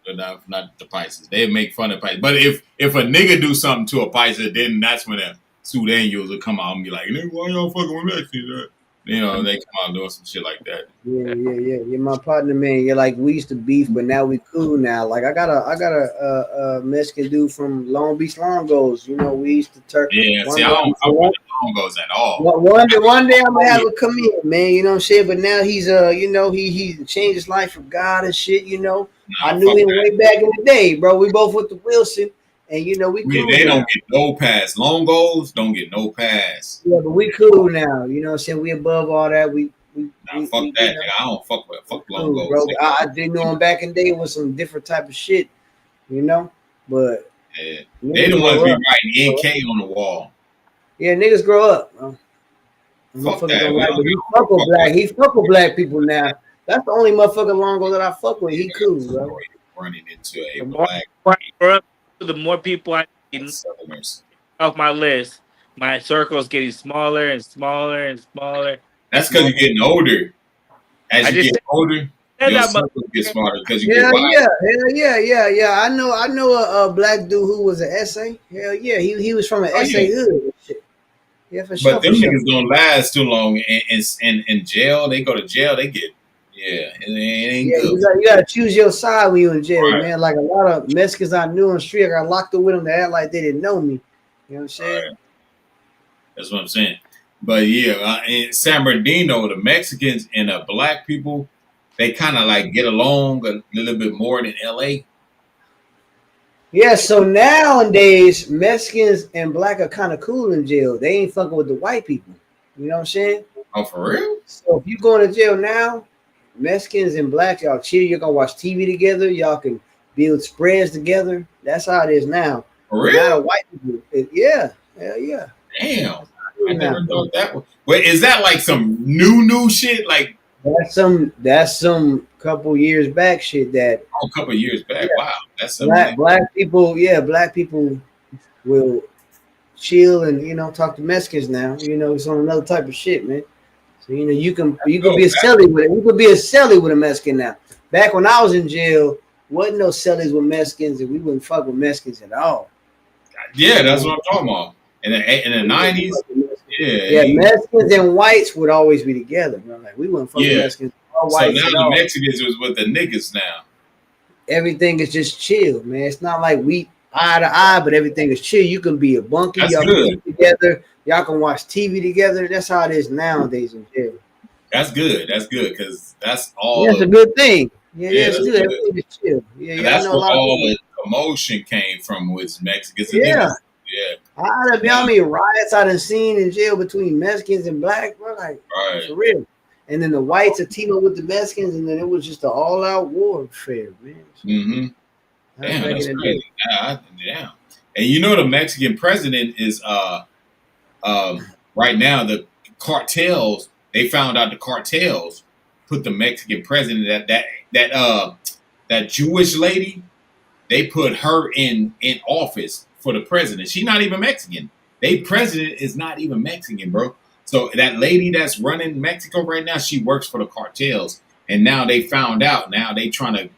Not the Paisas. They make fun of Paisas. But if a nigga do something to a Paisa, then that's when the Sudanos will come out and be like, "Nigga, why y'all fucking with Mexicans?" You know, they come out doing some shit like that. Yeah. You're my partner, man. You're like, we used to beef, but now we cool now. Like I got a Mexican dude from Long Beach Longos. You know, we used to turn. Yeah, see, I don't fuck with the Longos at all. One day I'm gonna have him come in, man. You know what I'm saying? But now he's you know, he changed his life for God and shit. You know, I knew him way back in the day, bro. We both went to Wilson. And you know, they don't get no pass. Longos don't get no pass. Yeah, but we cool now. You know what I'm saying? We above all that. Fuck that, nigga. I don't fuck with Longos. Bro, I didn't know him back in the day with some different type of shit, you know? But they the ones be writing NK on the wall. Yeah, niggas grow up, bro. Fuck that. He fuck with black people now. That's the only motherfucker Longo that I fuck with. He cool, bro. Running into a black. The more people I get off my list, my circle is getting smaller and smaller and smaller. That's because you're getting older. As you get older, Said Your that, circle gets smarter because you Hell get wise. yeah. I know a black dude who was an SA. Hell yeah, he was from an Oh SA yeah. hood. Shit. Yeah, for But sure, for them sure. niggas don't last too long in jail. They go to jail, they get it ain't Yeah, good. you gotta choose your side when you in jail, Right, man. Like a lot of Mexicans I knew on the street, I got locked up with them to act like they didn't know me. You know what I'm saying? right. That's what I'm saying. But yeah, in San Bernardino, the Mexicans and the black people, they kind of like get along a little bit more than LA. Yeah, so nowadays Mexicans and black are kind of cool in jail. They ain't fucking with the white people. You know what I'm saying? Oh, for real? So if you going to jail now, Mexicans and blacks, y'all chill. You're gonna watch TV together. Y'all can build spreads together. That's how it is now. For But now real? the white people, yeah, hell yeah. Damn. That's how it I is never now. thought that was. Wait, is that like some new shit? Like That's some couple years back shit that a couple of years back? yeah, Wow, that's something. black people will chill and talk to Mexicans now. It's on another type of shit, man. So you can Oh, be a celly with it. You could be a celly with a Mexican now. Back when I was in jail, wasn't no cellies with Mexicans, and we wouldn't fuck with Mexicans at all. yeah, You that's know, what I'm talking about. In the we wouldn't '90s, fuck with Mexicans. yeah, Yeah, Mexicans and whites would always be together. Bro. Like we wouldn't fuck with yeah. Mexicans or So now whites at the all. Mexicans was with the niggas now. Everything is just chill, man. It's not like we eye to eye, but everything is chill. You can be a bunkie, That's y'all can good. eat together, y'all can watch TV together. That's how it is nowadays in jail. That's good. That's good because that's Yeah, all it's a of good thing. Yeah, yeah, it's that's good. good. Everything is chill. And Yeah. I that's know a where lot of all people. the commotion came from was Mexicans and Yeah, niggas. Yeah, I done been how now, many riots I done seen in jail between Mexicans and black, bro. Like right. for real. And then the whites are teaming with the Mexicans, and then it was just an all-out warfare, man. So Mm-hmm. that's Damn, back that's in the day. crazy. Damn. And you know the Mexican president is right now the cartels. They found out the cartels put the Mexican president that Jewish lady. They put her in office for the president. She's not even Mexican. They president is not even Mexican, bro. So that lady that's running Mexico right now, she works for the cartels. And now they found out. Now they trying to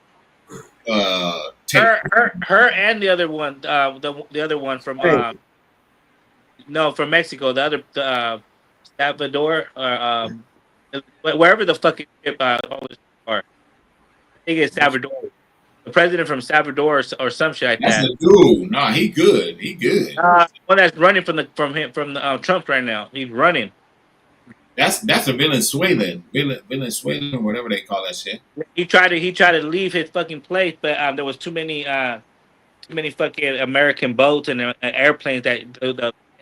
take. Her, and the other one, the other one from Hey, no, from Mexico, the other Salvador or wherever the fucking ship all the ships are. I think it's that's Salvador. The president from Salvador or some shit like That's that. the dude. Nah, he good. He good. One that's running from Trump right now. He's running. That's a Venezuelan, whatever they call that shit. He tried to leave his fucking place, but there was too many fucking American boats and airplanes that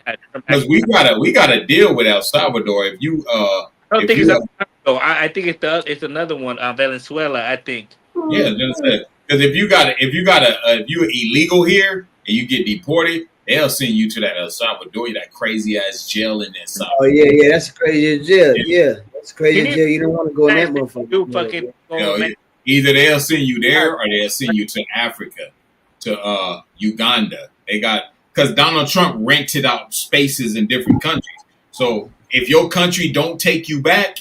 had Trump Because actually. we gotta deal with El Salvador. I don't If think it's you El Salvador. I think it's another one, Venezuela. I think. yeah, because if you're illegal here and you get deported, they'll send you to that El Salvador, that crazy ass jail in El Oh Salvador. yeah, that's crazy as jail. Yeah, Yeah, that's crazy Can as you jail. You don't want to go in that imagine motherfucker. you Yeah, fucking yeah. you going know, Mexico? either they'll send you there or they'll send you to Africa, to Uganda. They got because Donald Trump rented out spaces in different countries. So if your country don't take you back,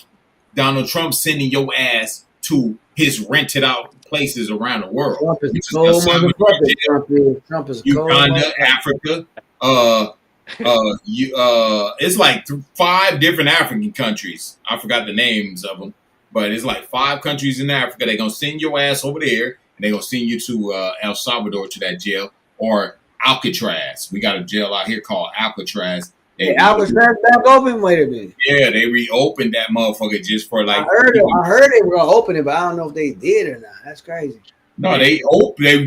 Donald Trump's sending your ass to his rented out places around the world, Trump is which a is El cold Salvador, motherfucker. Trump is a cold Uganda, motherfucker. Africa. It's like 5 different African countries. I forgot the names of them, but it's like 5 countries in Africa. They're gonna send your ass over there, and they're gonna send you to El Salvador to that jail or Alcatraz. We got a jail out here called Alcatraz. They Hey, Alcatraz back open. Wait a minute. they reopened that motherfucker just for I like heard it. I heard they were gonna open it, but I don't know if they did or not. That's crazy. no, they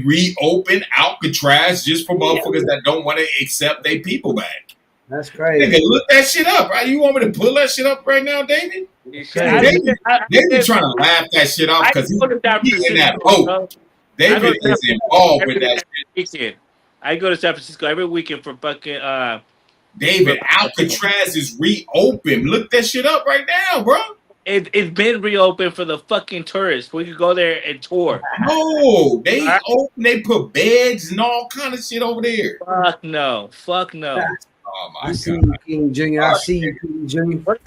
reopened Alcatraz just for motherfuckers that don't want to accept their people back. That's Nigga, crazy. look that shit up, right? You want me to pull that shit up right now, David? See, Crazy. David trying to laugh that shit off I because go to San he in that Francisco. boat. Bro. I go David to San is Francisco involved with that shit. weekend. I go to San Francisco every weekend for fucking David, Alcatraz is reopened. Look that shit up right now, bro. It's been reopened for the fucking tourists. We could go there and tour. No, they Alright? open, they put beds and all kind of shit over there. Fuck no. Fuck no. Oh I my see god. you, King Junior. I see you, King Junior. What?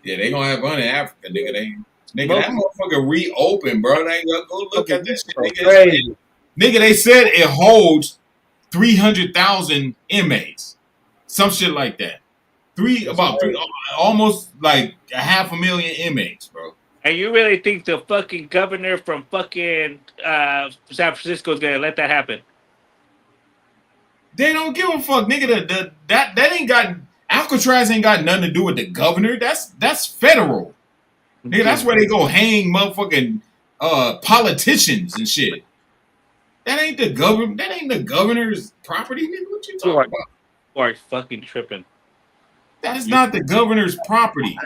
Yeah, they gonna have fun in Africa, nigga. Nigga, that motherfucker reopened, bro. They go look at that shit. Crazy. Nigga, they said it holds 300,000 inmates. Some shit like that. Almost like 500,000 inmates, bro. And you really think the fucking governor from fucking San Francisco is gonna let that happen? They don't give a fuck, nigga. That ain't got Alcatraz ain't got nothing to do with the governor. That's federal. Nigga, that's where they go hang motherfucking politicians and shit. That ain't the government. That ain't the governor's property, nigga. What you talking about? You are fucking tripping. That is not the governor's property.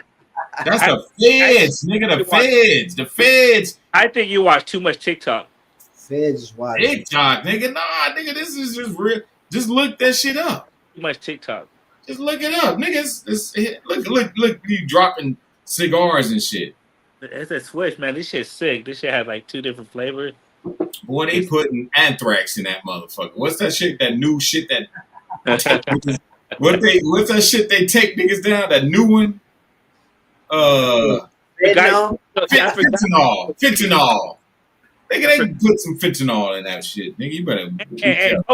That's the feds, nigga. The feds. The feds. I think you watch too much TikTok. Feds is wild. TikTok, nigga. Nah, nigga. This is just real. Just look that shit up. Too much TikTok. Just look it up, nigga. Look. You dropping cigars and shit. It's a switch, man. This shit's sick. This shit has like 2 different flavors. Boy, they putting anthrax in that motherfucker. What's that shit? That new shit that. What's that shit they take niggas down? That new one. Fentanyl. Nigga, they put some fentanyl in that shit. Nigga, you better. And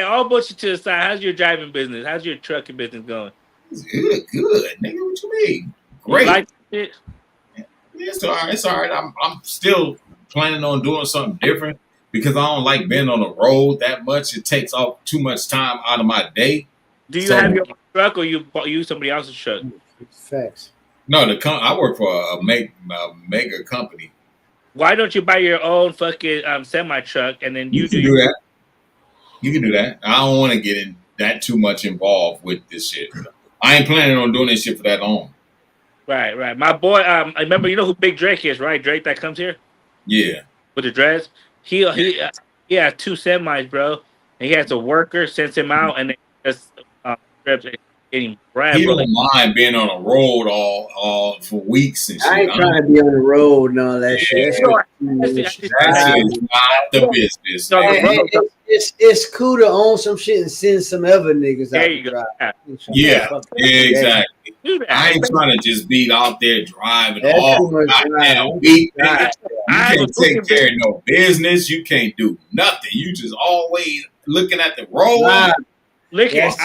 all bullshit to the side. How's your driving business? How's your trucking business going? It's good, nigga. What you mean? Great. You like it? Yeah, it's all right. It's all right. I'm still planning on doing something different because I don't like being on the road that much. It takes off too much time out of my day. Do you have your own truck or you use somebody else's truck? Facts. No, I work for a mega company. Why don't you buy your own fucking semi truck and then you can do that? You can do that. I don't want to get in that too much involved with this shit. I ain't planning on doing this shit for that long. Right. My boy, I remember, you know who Big Drake is, right? Drake that comes here? Yeah. With the dreads? He has 2 semis, bro. And he has a worker, sends him out, and they just getting bread. He don't mind being on the road all for weeks and shit. I ain't trying to be on the road and all that shit. That shit is not the business. It's cool to own some shit and send some other niggas out to drive. Yeah, exactly. I ain't trying to just be out there driving all goddamn week. You can't take care of no business. You can't do nothing. You just always looking at the road. Look at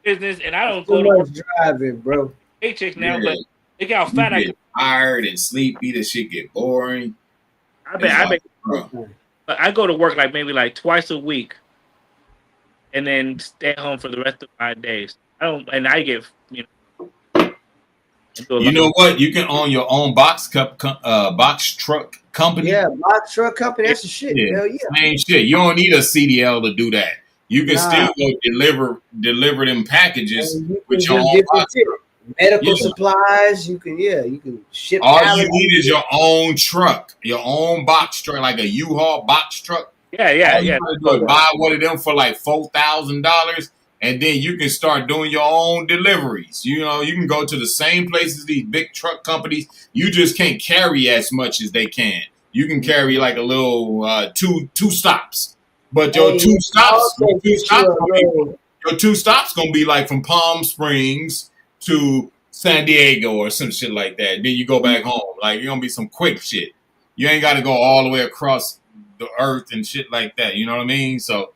business, and I don't go to work driving, bro. Paycheck now, but look how fat I get. Tired and sleepy. The shit get boring. I go to work maybe twice a week, and then stay home for the rest of my days. I get You know what? You can own your own box truck company. Yeah, box truck company. That's the shit. Yeah. Hell yeah. Same shit. You don't need a CDL to do that. You can still go deliver them packages with your own box truck. Medical supplies. You can ship. All you need is your own truck, your own box truck, like a U-Haul box truck. Yeah. Buy one of them for like $4,000. And then you can start doing your own deliveries. You know, you can go to the same places these big truck companies. You just can't carry as much as they can. You can carry like a little two stops. But your two stops gonna be like from Palm Springs to San Diego or some shit like that. Then you go back home. Like you're gonna be some quick shit. You ain't gotta go all the way across the earth and shit like that. You know what I mean? So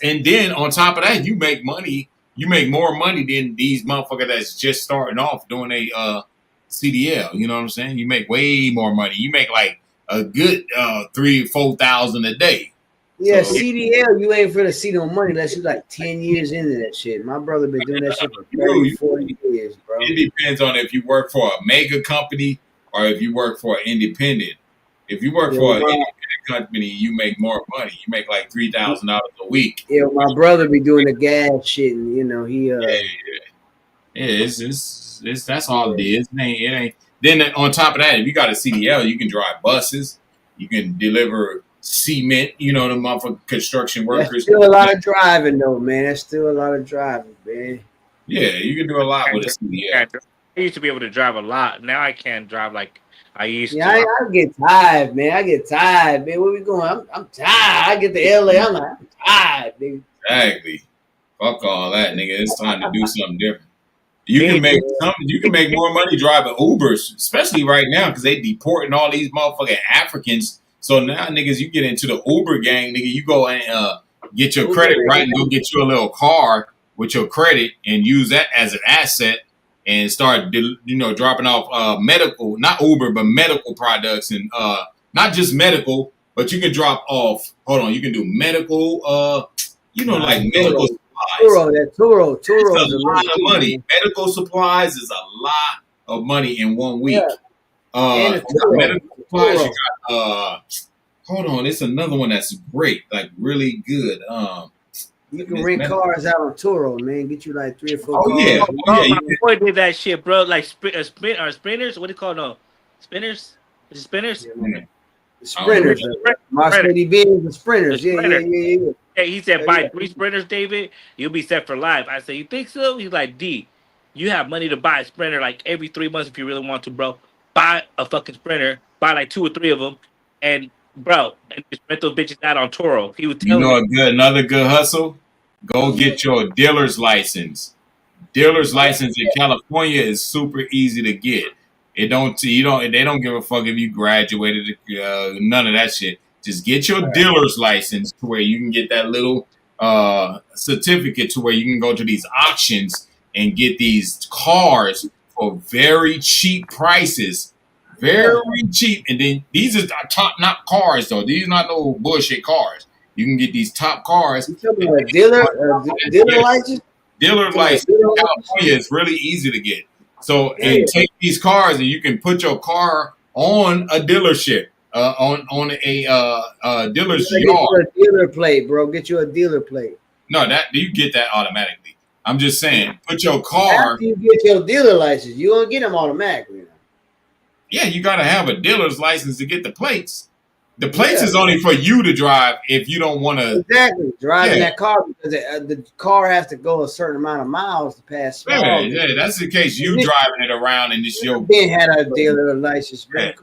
and then on top of that, you make money. You make more money than these motherfuckers that's just starting off doing a CDL. You know what I'm saying? You make way more money. You make like a good $3,000-4,000 a day. Yeah, so, CDL, you ain't finna see no money unless you're like 10 years into that shit. My brother been doing that shit for 30, 40 years, bro. It depends on if you work for a mega company or if you work for an independent. If you work for an independent company, you make more money. You make like $3,000 a week. Yeah, my brother be doing the gas shit, and he it's that's all it is. It ain't. Then on top of that, if you got a CDL, you can drive buses. You can deliver cement. You know, the motherfucking construction workers. That's still a lot of driving, though, man. That's still a lot of driving, man. Yeah, you can do a lot with a CDL. I used to be able to drive a lot. Now I can't drive like I used to. I get tired, man. Where we going? I'm tired. I get to LA. I'm like, I'm tired, dude. Exactly. Fuck all that, nigga. It's time to do something different. You can make you can make more money driving Ubers, especially right now because they deporting all these motherfucking Africans. So now, niggas, you get into the Uber gang, nigga. You go and get your credit right and go get you a little car with your credit and use that as an asset and start, dropping off medical, not Uber, but medical products and not just medical, but you can drop off. Hold on, you can do medical, like medical supplies. Turo It's a lot of money. Medical supplies is a lot of money in 1 week. Yeah. You got medical supplies. You got hold on, it's another one that's great, like really good. You can rent cars out on Turo, man. Get you like 3 or 4 cars. Yeah. My boy did that shit, bro. Like spinners. What do you call them? Spinners? Is it spinners? Yeah, sprinters. Mercedes-Benz and sprinters. Yeah. Yeah, he said buy 3 sprinters, David. You'll be set for life. I said, you think so? He's like, D, you have money to buy a sprinter like every 3 months if you really want to, bro. Buy a fucking sprinter. Buy like 2 or 3 of them, and bro, and just rent those bitches out on Turo. He was telling me. Another good hustle. Go get your dealer's license. Dealer's license in California is super easy to get. They don't give a fuck if you graduated, none of that shit. Just get your dealer's license to where you can get that little certificate to where you can go to these auctions and get these cars for very cheap prices. Very cheap. And then these are top cars though. These are not no bullshit cars. You can get these top cars. You tell me a dealer license? Dealer license in California is really easy to get. So and take these cars and you can put your car on a dealership, on a dealer's yard. Get you a dealer plate, bro. Get you a dealer plate. No, you get that automatically. I'm just saying, put your car. After you get your dealer license, you don't get them automatically. Yeah, you gotta have a dealer's license to get the plates. The plates is only for you to drive if you don't want to. Exactly. Driving that car because the car has to go a certain amount of miles to pass. Yeah, that's the case. You driving it around and it's your. Ben had a dealer license. Yeah.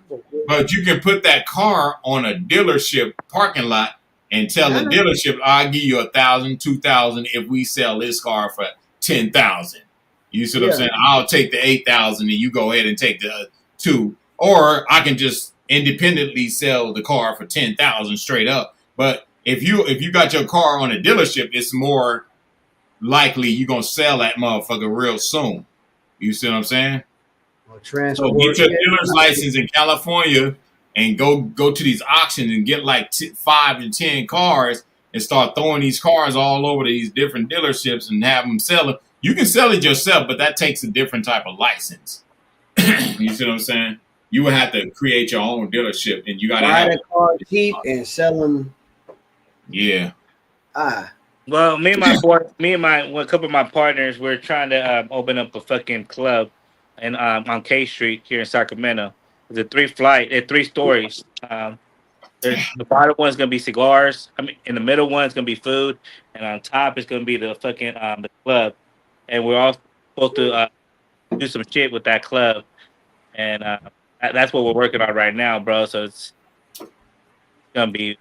But you can put that car on a dealership parking lot and tell the dealership, "I'll give you 1,000, 2,000 if we sell this car for 10,000." You see what I'm saying? I'll take the 8,000 and you go ahead and take the 2, or I can just independently sell the car for 10,000 straight up. But if you got your car on a dealership, it's more likely you're gonna sell that motherfucker real soon. You see what I'm saying? So get your dealer's license in California and go to these auctions and get like 5 and 10 cars and start throwing these cars all over these different dealerships and have them sell it. You can sell it yourself, but that takes a different type of license. You see what I'm saying? You would have to create your own dealership, and you got to buy the car cheap and sell them. Yeah. Well, me and a couple of my partners, we're trying to open up a fucking club, and on K Street here in Sacramento. It's a 3 stories. The bottom one's gonna be cigars. In the middle one's gonna be food, and on top is gonna be the fucking the club. And we're all supposed to do some shit with that club, and that's what we're working on right now, bro. So it's gonna be.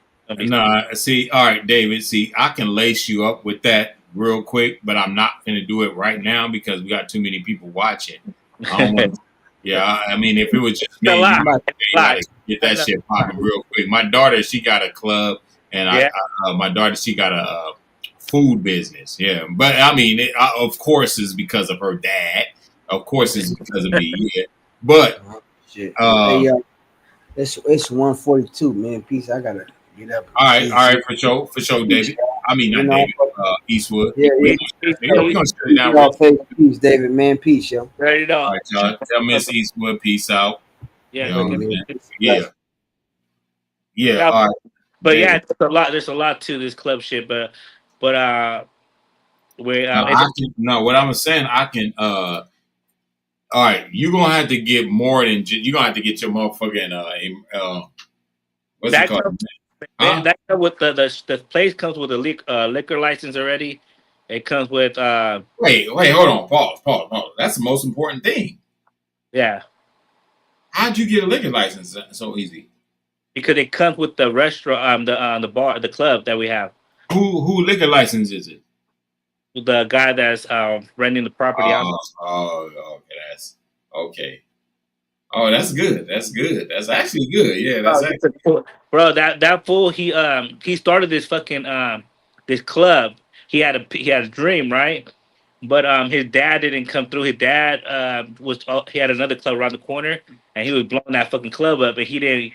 See, all right, David. See, I can lace you up with that real quick, but I'm not gonna do it right now because we got too many people watching. I don't want. I mean, if it was just me, get that shit popping real quick. My daughter, she got a club, and my daughter, she got a food business. Yeah, but I mean, of course, it's because of her dad. Of course, it's because of me. Yeah, but it's 1:42, man. Peace. I gotta get up. All right, for sure, David. I mean, not David. Eastwood. Yeah. We're gonna shut it down. Peace, David. Man, peace, yo. Ready to go. All right, y'all. Tell Miss Eastwood, peace out. Yeah. All right. But there's a lot to this club shit. But what I'm saying, I can. All right, you're gonna have to get more than you're gonna have to get your motherfucking what's it called? That with the place comes with a liquor license already. It comes with Wait, hold on, pause. That's the most important thing. Yeah. How'd you get a liquor license so easy? Because it comes with the restaurant, the bar, the club that we have. Who liquor license is it? the guy that's renting the property out. Okay, that's okay. Oh, that's good. That's good. That's actually good. Yeah, that's Oh, actually bro, that fool he started this fucking this club. He had a dream, right? But his dad didn't come through. His dad was he had another club around the corner, and he was blowing that fucking club up, and he didn't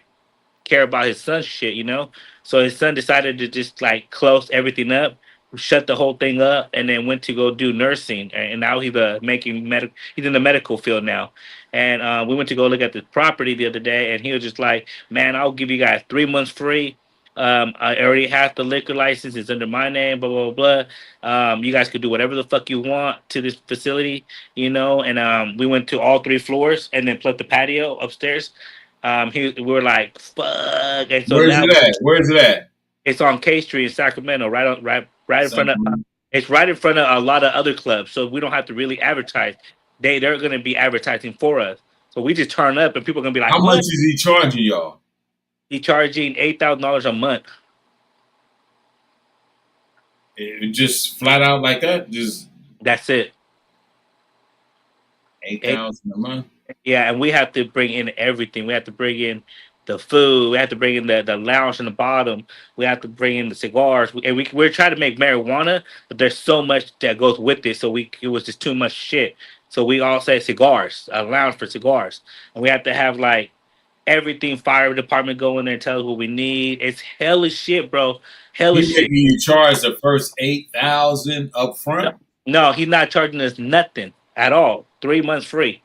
care about his son's shit, you know. So his son decided to just like close everything up, shut the whole thing up, and then went to go do nursing. And now he's making medical. He's in the medical field now. And we went to go look at the property the other day, and he was just like, "Man, I'll give you guys 3 months free. I already have the liquor license. It's under my name. Blah blah blah. You guys could do whatever the fuck you want to this facility, you know." And we went to all 3 floors, and then plus the patio upstairs. We were like, fuck. And so where's now it at? Where's it at? it's on K Street in Sacramento, right in front of. Sacramento. It's right in front of a lot of other clubs, so we don't have to really advertise. They're gonna be advertising for us, so we just turn up, and people are gonna be like, How much "What?" is he charging y'all? He charging $8,000 a month. Just flat out like that? Just That's it. 8,000 a month? Yeah, and we have to bring in everything. We have to bring in the food. We have to bring in the lounge in the bottom. We have to bring in the cigars. We're trying to make marijuana, but there's so much that goes with it. So it was just too much shit. So we all say cigars, a lounge for cigars, and we have to have like everything. Fire department go in there and tell us what we need. It's hella shit, bro. Hella He's shit. making you charge the first 8,000 up front? No, he's not charging us nothing at all. 3 months free.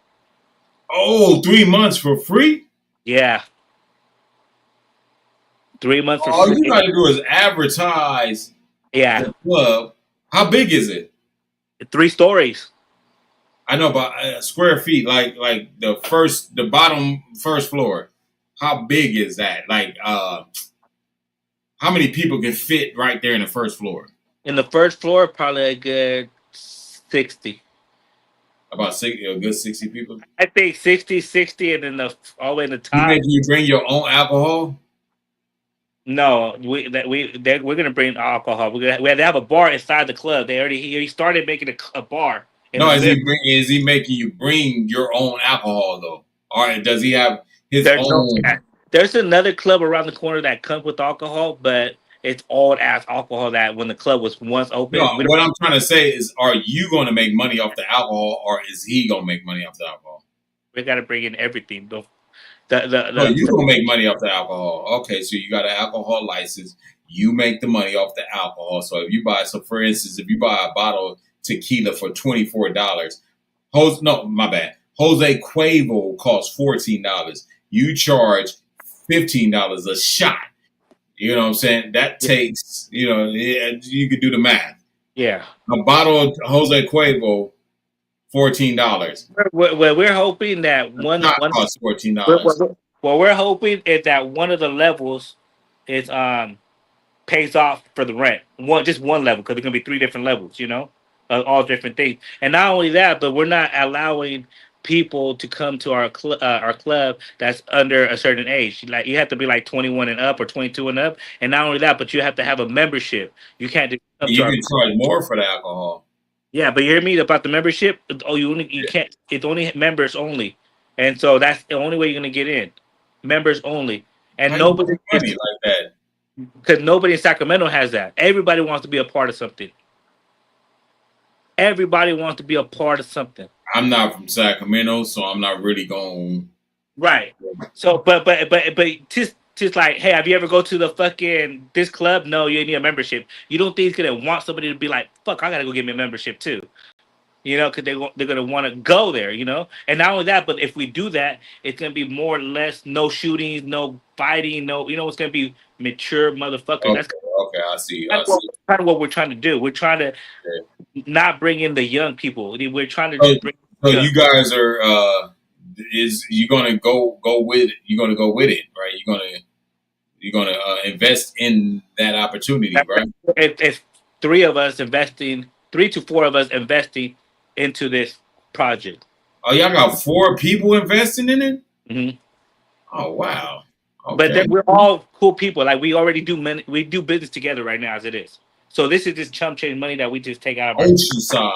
Oh, 3 months for free? Yeah. 3 months for All free. you gotta do is advertise Yeah. the club. How big is it? 3 stories. I know about square feet, like the bottom first floor. How big is that? Like, how many people can fit right there in the first floor? In the first floor, probably a good 60. About a good 60 people. I think 60, and then all the way in the You top. make you bring your own alcohol? No, we're gonna bring alcohol. We have to have a bar inside the club. He started making a bar in No, the middle. is he making you bring your own alcohol though, or does he have his There's no, own? there's another club around the corner that comes with alcohol, but it's old ass alcohol that when the club was once No, open, what I'm trying to say is, are you going to make money off the alcohol, or is he going to make money off the alcohol? we got to bring in everything. Though. No, you going to make money off the alcohol. Okay, so you got an alcohol license. You make the money off the alcohol. So if you buy, so for instance, if you buy a bottle of tequila for $24, my bad. Jose Cuervo costs $14. You charge $15 a shot. You know what I'm saying? That takes, you could do the math. Yeah. A bottle of Jose Cuervo, $14. We're hoping that one costs $14. what we're hoping is that one of the levels is pays off for the rent. Just one level, because there's gonna be 3 different levels, all different things. And not only that, but we're not allowing people to come to our club that's under a certain age. Like you have to be like 21 and up or 22 and up. And not only that, but you have to have a membership. You can't just come You to can charge more for the alcohol. Yeah, but you hear me about the membership? Oh, you can't. It's only members only, and so that's the only way you're gonna get in. Members only, and How you nobody make money like that? because nobody in Sacramento has that. Everybody wants to be a part of something. Everybody wants to be a part of something. I'm not from Sacramento, so I'm not really going. Right. So, but just like, hey, have you ever go to the fucking this club? No, you need a membership. You don't think he's gonna want somebody to be like, fuck, I gotta go get me a membership too. Because they're gonna want to go there. And not only that, but if we do that, it's gonna be more or less no shootings, no fighting, no. It's gonna be mature motherfuckers. Okay, That's I see. kind of what we're trying to do. We're trying to not bring in the young people. We're trying to just bring. So you guys are you gonna go with it? You're gonna go with it, right? You're gonna invest in that opportunity, right? It's 3 to 4 of us investing into this project. Oh, y'all got 4 people investing in it? Mm-hmm. Oh wow! Okay. But we're all cool people. Like we already do business together right now as it is. So this is just chump change money that we just take out of our. Oceanside.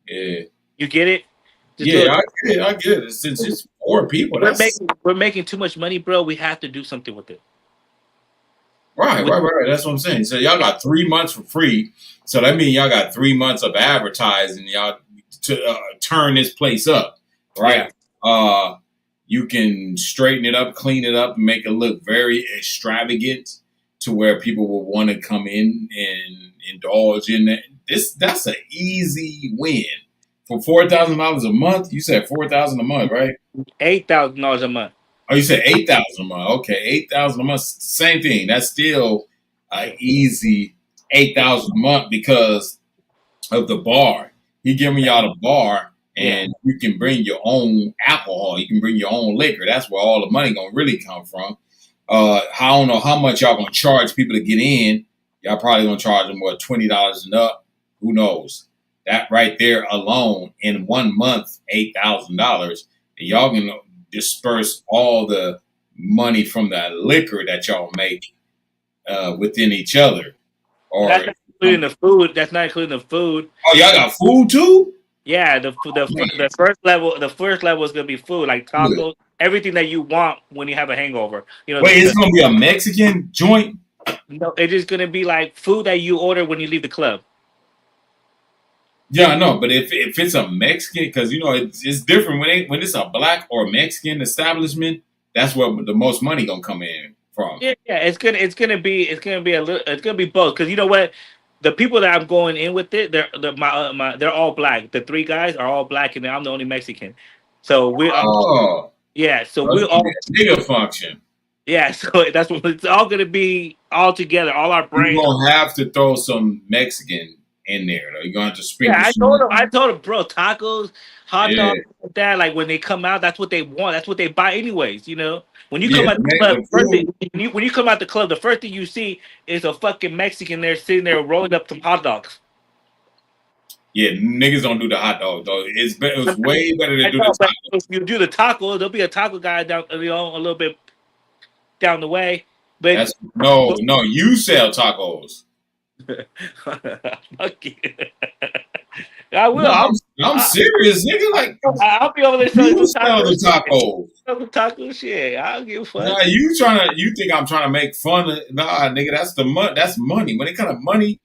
Yeah. You get it? Just Yeah, little. I get it. Since it's 4 people, that's We're making too much money, bro. We have to do something with it. right. That's what I'm saying. So y'all got 3 months for free. So that means y'all got 3 months of advertising, y'all, to turn this place up, right? You can straighten it up, clean it up, and make it look very extravagant to where people will want to come in and indulge in that. That's an easy win. For $4,000 a month, you said 4,000 a month, right? $8,000 a month. Oh, you said 8,000 a month. Okay, 8,000 a month. Same thing. That's still an easy 8,000 a month because of the bar. He giving y'all the bar, and you can bring your own alcohol. You can bring your own liquor. That's where all the money gonna really come from. I don't know how much y'all gonna charge people to get in. Y'all probably gonna charge them what, $20 and up. Who knows? That right there alone in 1 month, $8,000, and y'all can disperse all the money from that liquor that y'all make within each other. Or that's not including the food. That's not including the food. oh, y'all got food too? Yeah, the first level is gonna be food like Good. tacos, everything that you want when you have a hangover. You know, Wait, it's gonna be a Mexican joint? no, it is gonna be like food that you order when you leave the club. Yeah, I know, but if it's a Mexican, because it's different when it's a black or Mexican establishment. That's where the most money gonna come in from. Yeah, it's gonna be a little, it's gonna be both because you know what, the people that I'm going in with it, they're all black. The three guys are all black, and I'm the only Mexican. So Oh, so that's we're gonna be all a bigger function. yeah. So that's what it's all gonna be all together, all our You're brains. gonna have to throw some Mexican in there, though. You're gonna have to Yeah, sprinkle I told him, bro, tacos, hot yeah, dogs, like that. Like when they come out, that's what they want. That's what they buy, anyways. You know, when you yeah. come out the club, The food. when you come out the club, the first thing you see is a fucking Mexican there sitting there rolling up some hot dogs. Yeah, niggas don't do the hot dog though. It's way better to I do the know, but taco. if you do the taco, there'll be a taco guy down, a little bit down the way. But That's no. You sell tacos. fuck you. I will. No, I'm serious, nigga. Like I'll be over there selling you some sell the tacos. tacos. Some taco shit. I don't give a fuck. Nah, you think I'm trying to make fun of? Nah, nigga, that's the money. That's money. When it comes to money,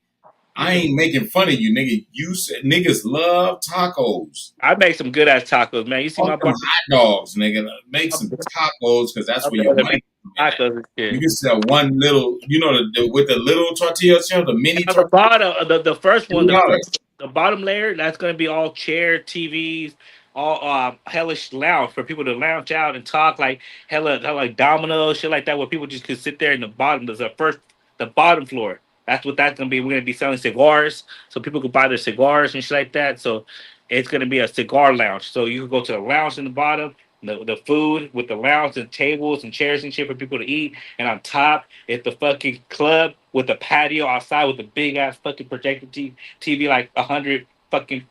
I ain't making fun of you, nigga. You said niggas love tacos. I make some good ass tacos, man. You see Fuck my them bar? hot dogs, nigga. Make some tacos because that's I'm where your better money make come in at. tacos and You shit. can sell one little, with the little tortilla shell, the mini And on the tortilla. bottom, the first one, $2. the bottom layer, that's gonna be all chair, TVs, all hellish lounge for people to lounge out and talk like hella like dominoes, shit like that, where people just could sit there in the bottom. There's the bottom floor. That's what that's gonna be. We're gonna be selling cigars, so people could buy their cigars and shit like that. So it's gonna be a cigar lounge. So you can go to the lounge in the bottom, the food with the lounge and tables and chairs and shit for people to eat, and on top it's the fucking club with the patio outside with the big ass fucking projector TV like 100 fucking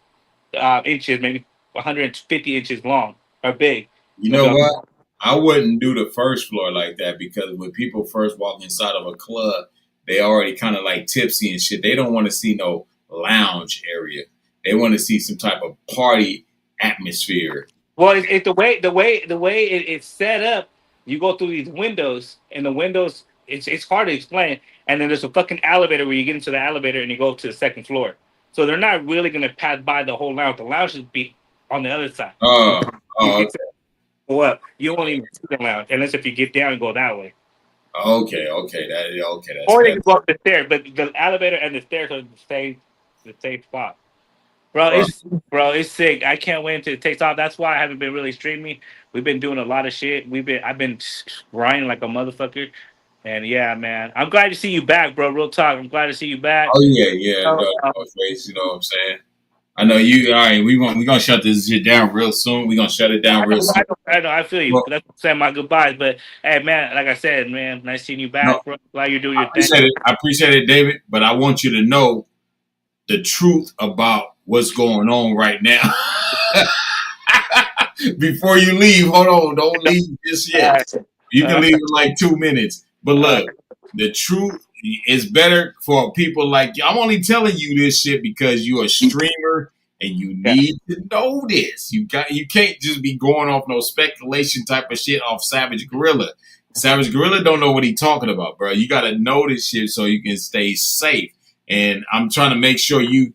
inches, maybe 150 inches long or big. It's You gonna know be all, what? I wouldn't do the first floor like that because when people first walk inside of a club, they already kind of like tipsy and shit. They don't want to see no lounge area. They want to see some type of party atmosphere. well, it's the way it's set up. You go through these windows, and the windows it's hard to explain. And then there's a fucking elevator where you get into the elevator and you go to the second floor. So they're not really gonna pass by the whole lounge. The lounge is be on the other side. Oh, You oh, get to go up, you won't even see the lounge unless if you get down and go that way. okay, that's Or they better. can go up the stairs, but the elevator and the stairs are the same spot. Bro, Bro, it's sick. I can't wait until it takes off. That's why I haven't been really streaming. We've been doing a lot of shit. I've been grinding like a motherfucker. And yeah, man. I'm glad to see you back, bro. Real talk. I'm glad to see you back. oh yeah, So, no face. You know what I'm saying? I know you. All right, we gonna shut this shit down real soon. We gonna shut it down real soon. I feel you. Well, That's saying my goodbyes. But hey, man, like I said, man, nice seeing you no, back, bro. Glad you're doing I your thing. appreciate it. I appreciate it, David. But I want you to know the truth about what's going on right now. Before you leave, hold on, don't leave just All yet. right. You can Uh, leave in like 2 minutes. But uh, look, the truth it's better for people like you. I'm only telling you this shit because you're a streamer and you need to know this. You can't just be going off no speculation type of shit off Savage Gorilla. Savage Gorilla don't know what he talking about, bro. You got to know this shit so you can stay safe. And I'm trying to make sure you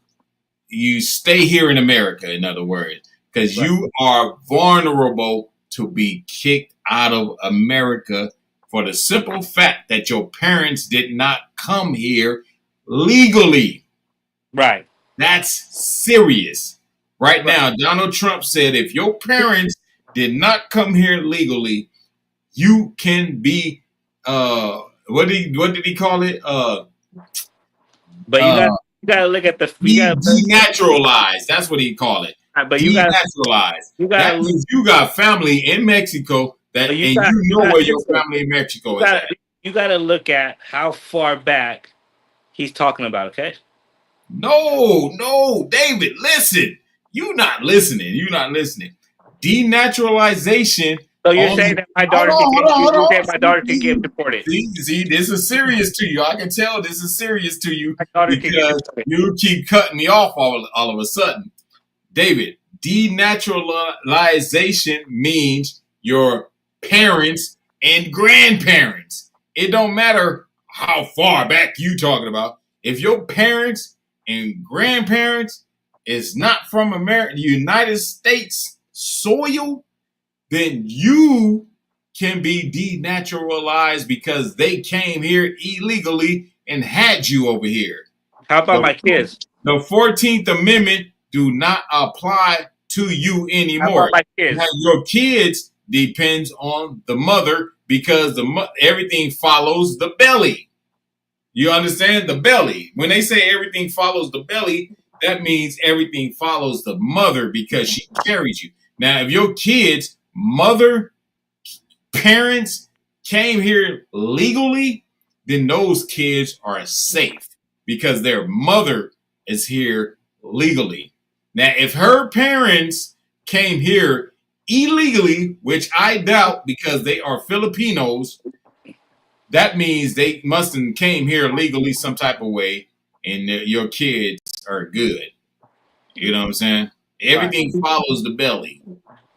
stay here in America, in other words, because you are vulnerable to be kicked out of America for the simple fact that your parents did not come here legally. Right. That's serious. Right now, Donald Trump said if your parents did not come here legally, you can be what did he call it? But you gotta look at the Denaturalized. That's what he called it. But Denaturalized. That means you got family in Mexico and you know where your family in Mexico is at. You gotta look at how far back he's talking about, okay? No, David, listen. You're not listening. Denaturalization. So you're saying that my daughter can get deported. See, this is serious to you. I can tell this is serious to you because you keep cutting me off all of a sudden. David, denaturalization means your parents and grandparents. It don't matter how far back you talking about. If your parents and grandparents is not from America, United States soil, then you can be denaturalized because they came here illegally and had you over here. How about my kids? The 14th Amendment do not apply to you anymore. How about my kids? Now, your kids depends on the mother because everything follows the belly. You understand? The belly. When they say everything follows the belly, that means everything follows the mother because she carries you. Now, if your kids, parents came here legally, then those kids are safe because their mother is here legally. Now, if her parents came here illegally, which I doubt because they are Filipinos, that means they must have came here legally some type of way, and your kids are good. You know what I'm saying? Everything follows the belly.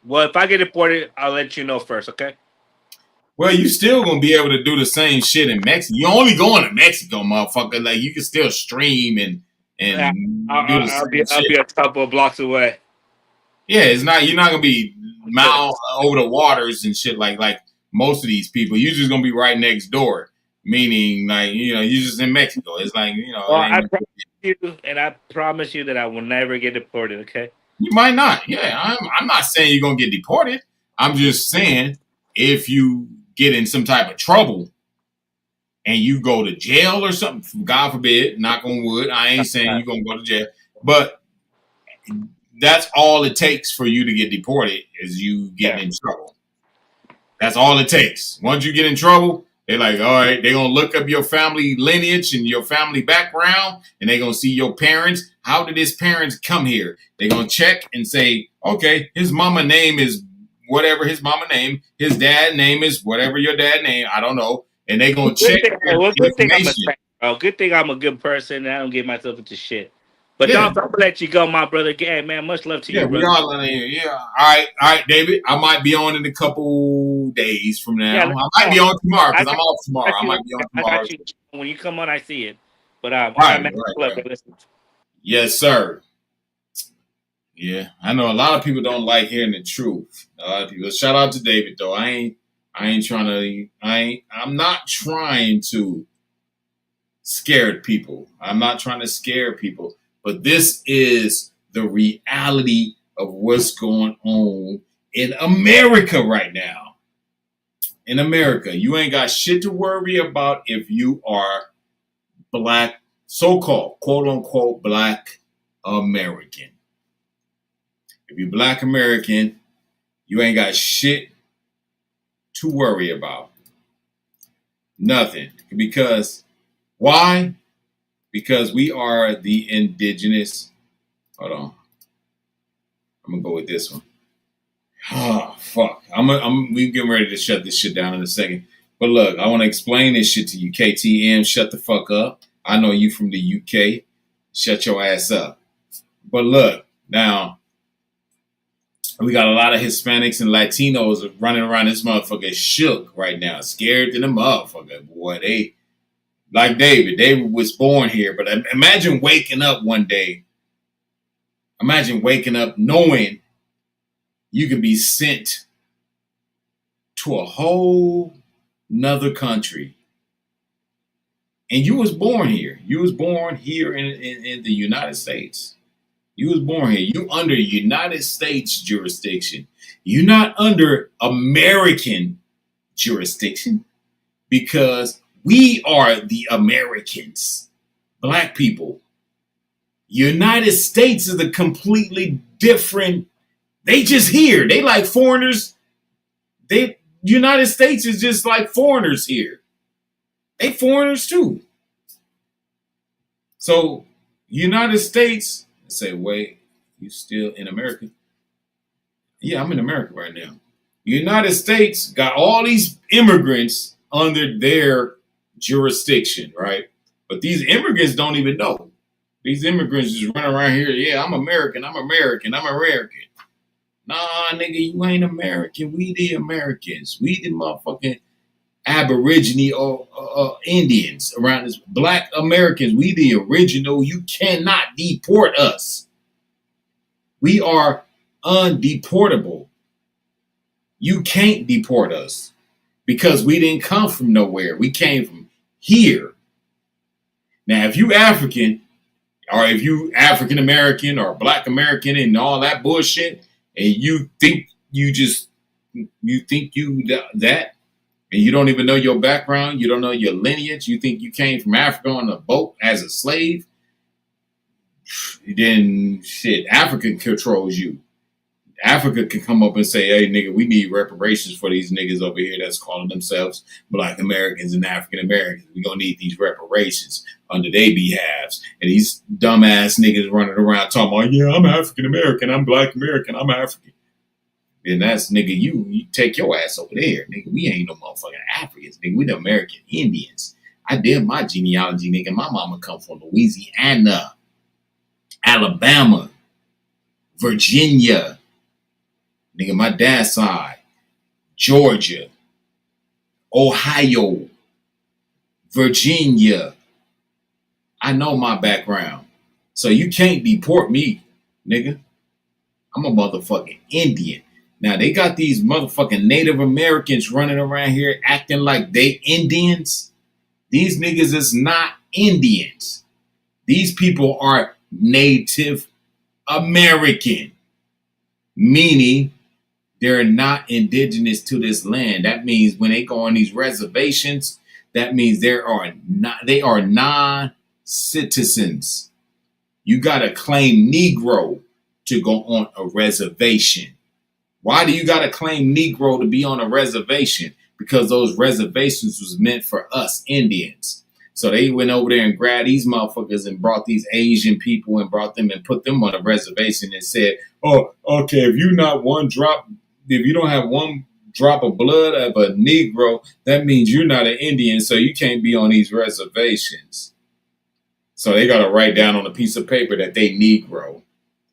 Well, if I get deported, I'll let you know first, okay? Well, you still gonna be able to do the same shit in Mexico. You're only going to Mexico, motherfucker. Like you can still stream and I'll be a couple of blocks away. Yeah, it's not. You're not gonna be miles over the waters and shit like most of these people. You're just gonna be right next door. Meaning, like you're just in Mexico. It's like Well, I promise you that I will never get deported. Okay. You might not. Yeah, I'm not saying you're gonna get deported. I'm just saying if you get in some type of trouble and you go to jail or something, God forbid, knock on wood. I ain't saying you're gonna go to jail, but that's all it takes for you to get deported is you getting in trouble. That's all it takes. Once you get in trouble, they're like, all right, they're going to look up your family lineage and your family background, and they're going to see your parents. How did his parents come here? They're going to check and say, okay, his mama name is whatever his mama name. His dad name is whatever your dad name. I don't know. And they're going to check. Good thing I'm a good person and I don't get myself into shit. But I'm gonna let you go, my brother. Hey, man, much love to you, brother. All right, David. I might be on in a couple days from now. I might be on tomorrow because I'm off tomorrow. I might be on tomorrow. When you come on, I see it. But right. Yes, sir. Yeah, I know a lot of people don't like hearing the truth. A lot of people. Shout out to David though. I'm not trying to scare people. I'm not trying to scare people. But this is the reality of what's going on in America right now. In America, you ain't got shit to worry about if you are black, so-called, quote-unquote, black American. If you're black American, you ain't got shit to worry about. Nothing. Because, why? Because we are the indigenous. Hold on. I'm gonna go with this one. Oh fuck. We getting ready to shut this shit down in a second. But look, I want to explain this shit to you. KTM, shut the fuck up. I know you from the UK. Shut your ass up. But look, now, we got a lot of Hispanics and Latinos running around this motherfucker shook right now, scared to the motherfucker. Boy, they, like David. David was born here, but imagine waking up one day. Imagine waking up knowing you can be sent to a whole nother country. And you was born here. You was born here in the United States. You was born here. You under United States jurisdiction. You're not under American jurisdiction because we are the Americans, black people. United States is a completely different. They just here. They like foreigners. United States is just like foreigners here. They foreigners too. So United States. Say, wait, you still in America? Yeah, I'm in America right now. The United States got all these immigrants under their jurisdiction, right? But these immigrants don't even know. These immigrants just run around here. Yeah, I'm American. I'm American. I'm American. Nah, nigga, you ain't American. We the Americans. We the motherfucking Aborigine or Indians around this. Black Americans, we the original. You cannot deport us. We are undeportable. You can't deport us because we didn't come from nowhere. We came from here. Now, if you African or if you African American or Black American and all that bullshit, and you think you that. And you don't even know your background. You don't know your lineage. You think you came from Africa on a boat as a slave. Then shit, Africa controls you. Africa can come up and say, hey, nigga, we need reparations for these niggas over here that's calling themselves Black Americans and African Americans. We're going to need these reparations under their behalves. And these dumbass niggas running around talking about, yeah, I'm African American. I'm Black American. I'm African. Then that's, nigga, you take your ass over there. Nigga, we ain't no motherfucking Africans. Nigga, we the American Indians. I did my genealogy, nigga. My mama come from Louisiana, Alabama, Virginia. Nigga, my dad's side, Georgia, Ohio, Virginia. I know my background. So you can't deport me, nigga. I'm a motherfucking Indian. Now, they got these motherfucking Native Americans running around here acting like they Indians. These niggas is not Indians. These people are Native American, meaning they're not indigenous to this land. That means when they go on these reservations, that means they are non-citizens. You got to claim Negro to go on a reservation. Why do you got to claim Negro to be on a reservation? Because those reservations was meant for us Indians. So they went over there and grabbed these motherfuckers and brought these Asian people and brought them and put them on a reservation and said, oh, okay, if you don't have one drop of blood of a Negro, that means you're not an Indian, so you can't be on these reservations. So they got to write down on a piece of paper that they Negro,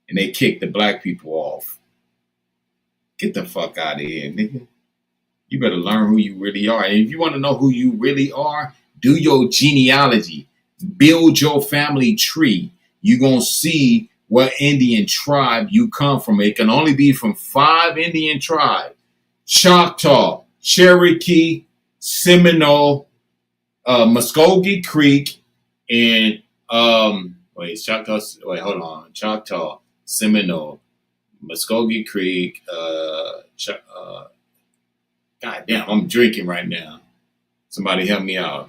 and they kick the black people off. Get the fuck out of here, nigga. You better learn who you really are. And if you want to know who you really are, do your genealogy. Build your family tree. You're going to see what Indian tribe you come from. It can only be from 5 Indian tribes. Choctaw, Cherokee, Seminole, Muskogee Creek, and Choctaw, Seminole, Muskogee Creek, God damn, I'm drinking right now. Somebody help me out.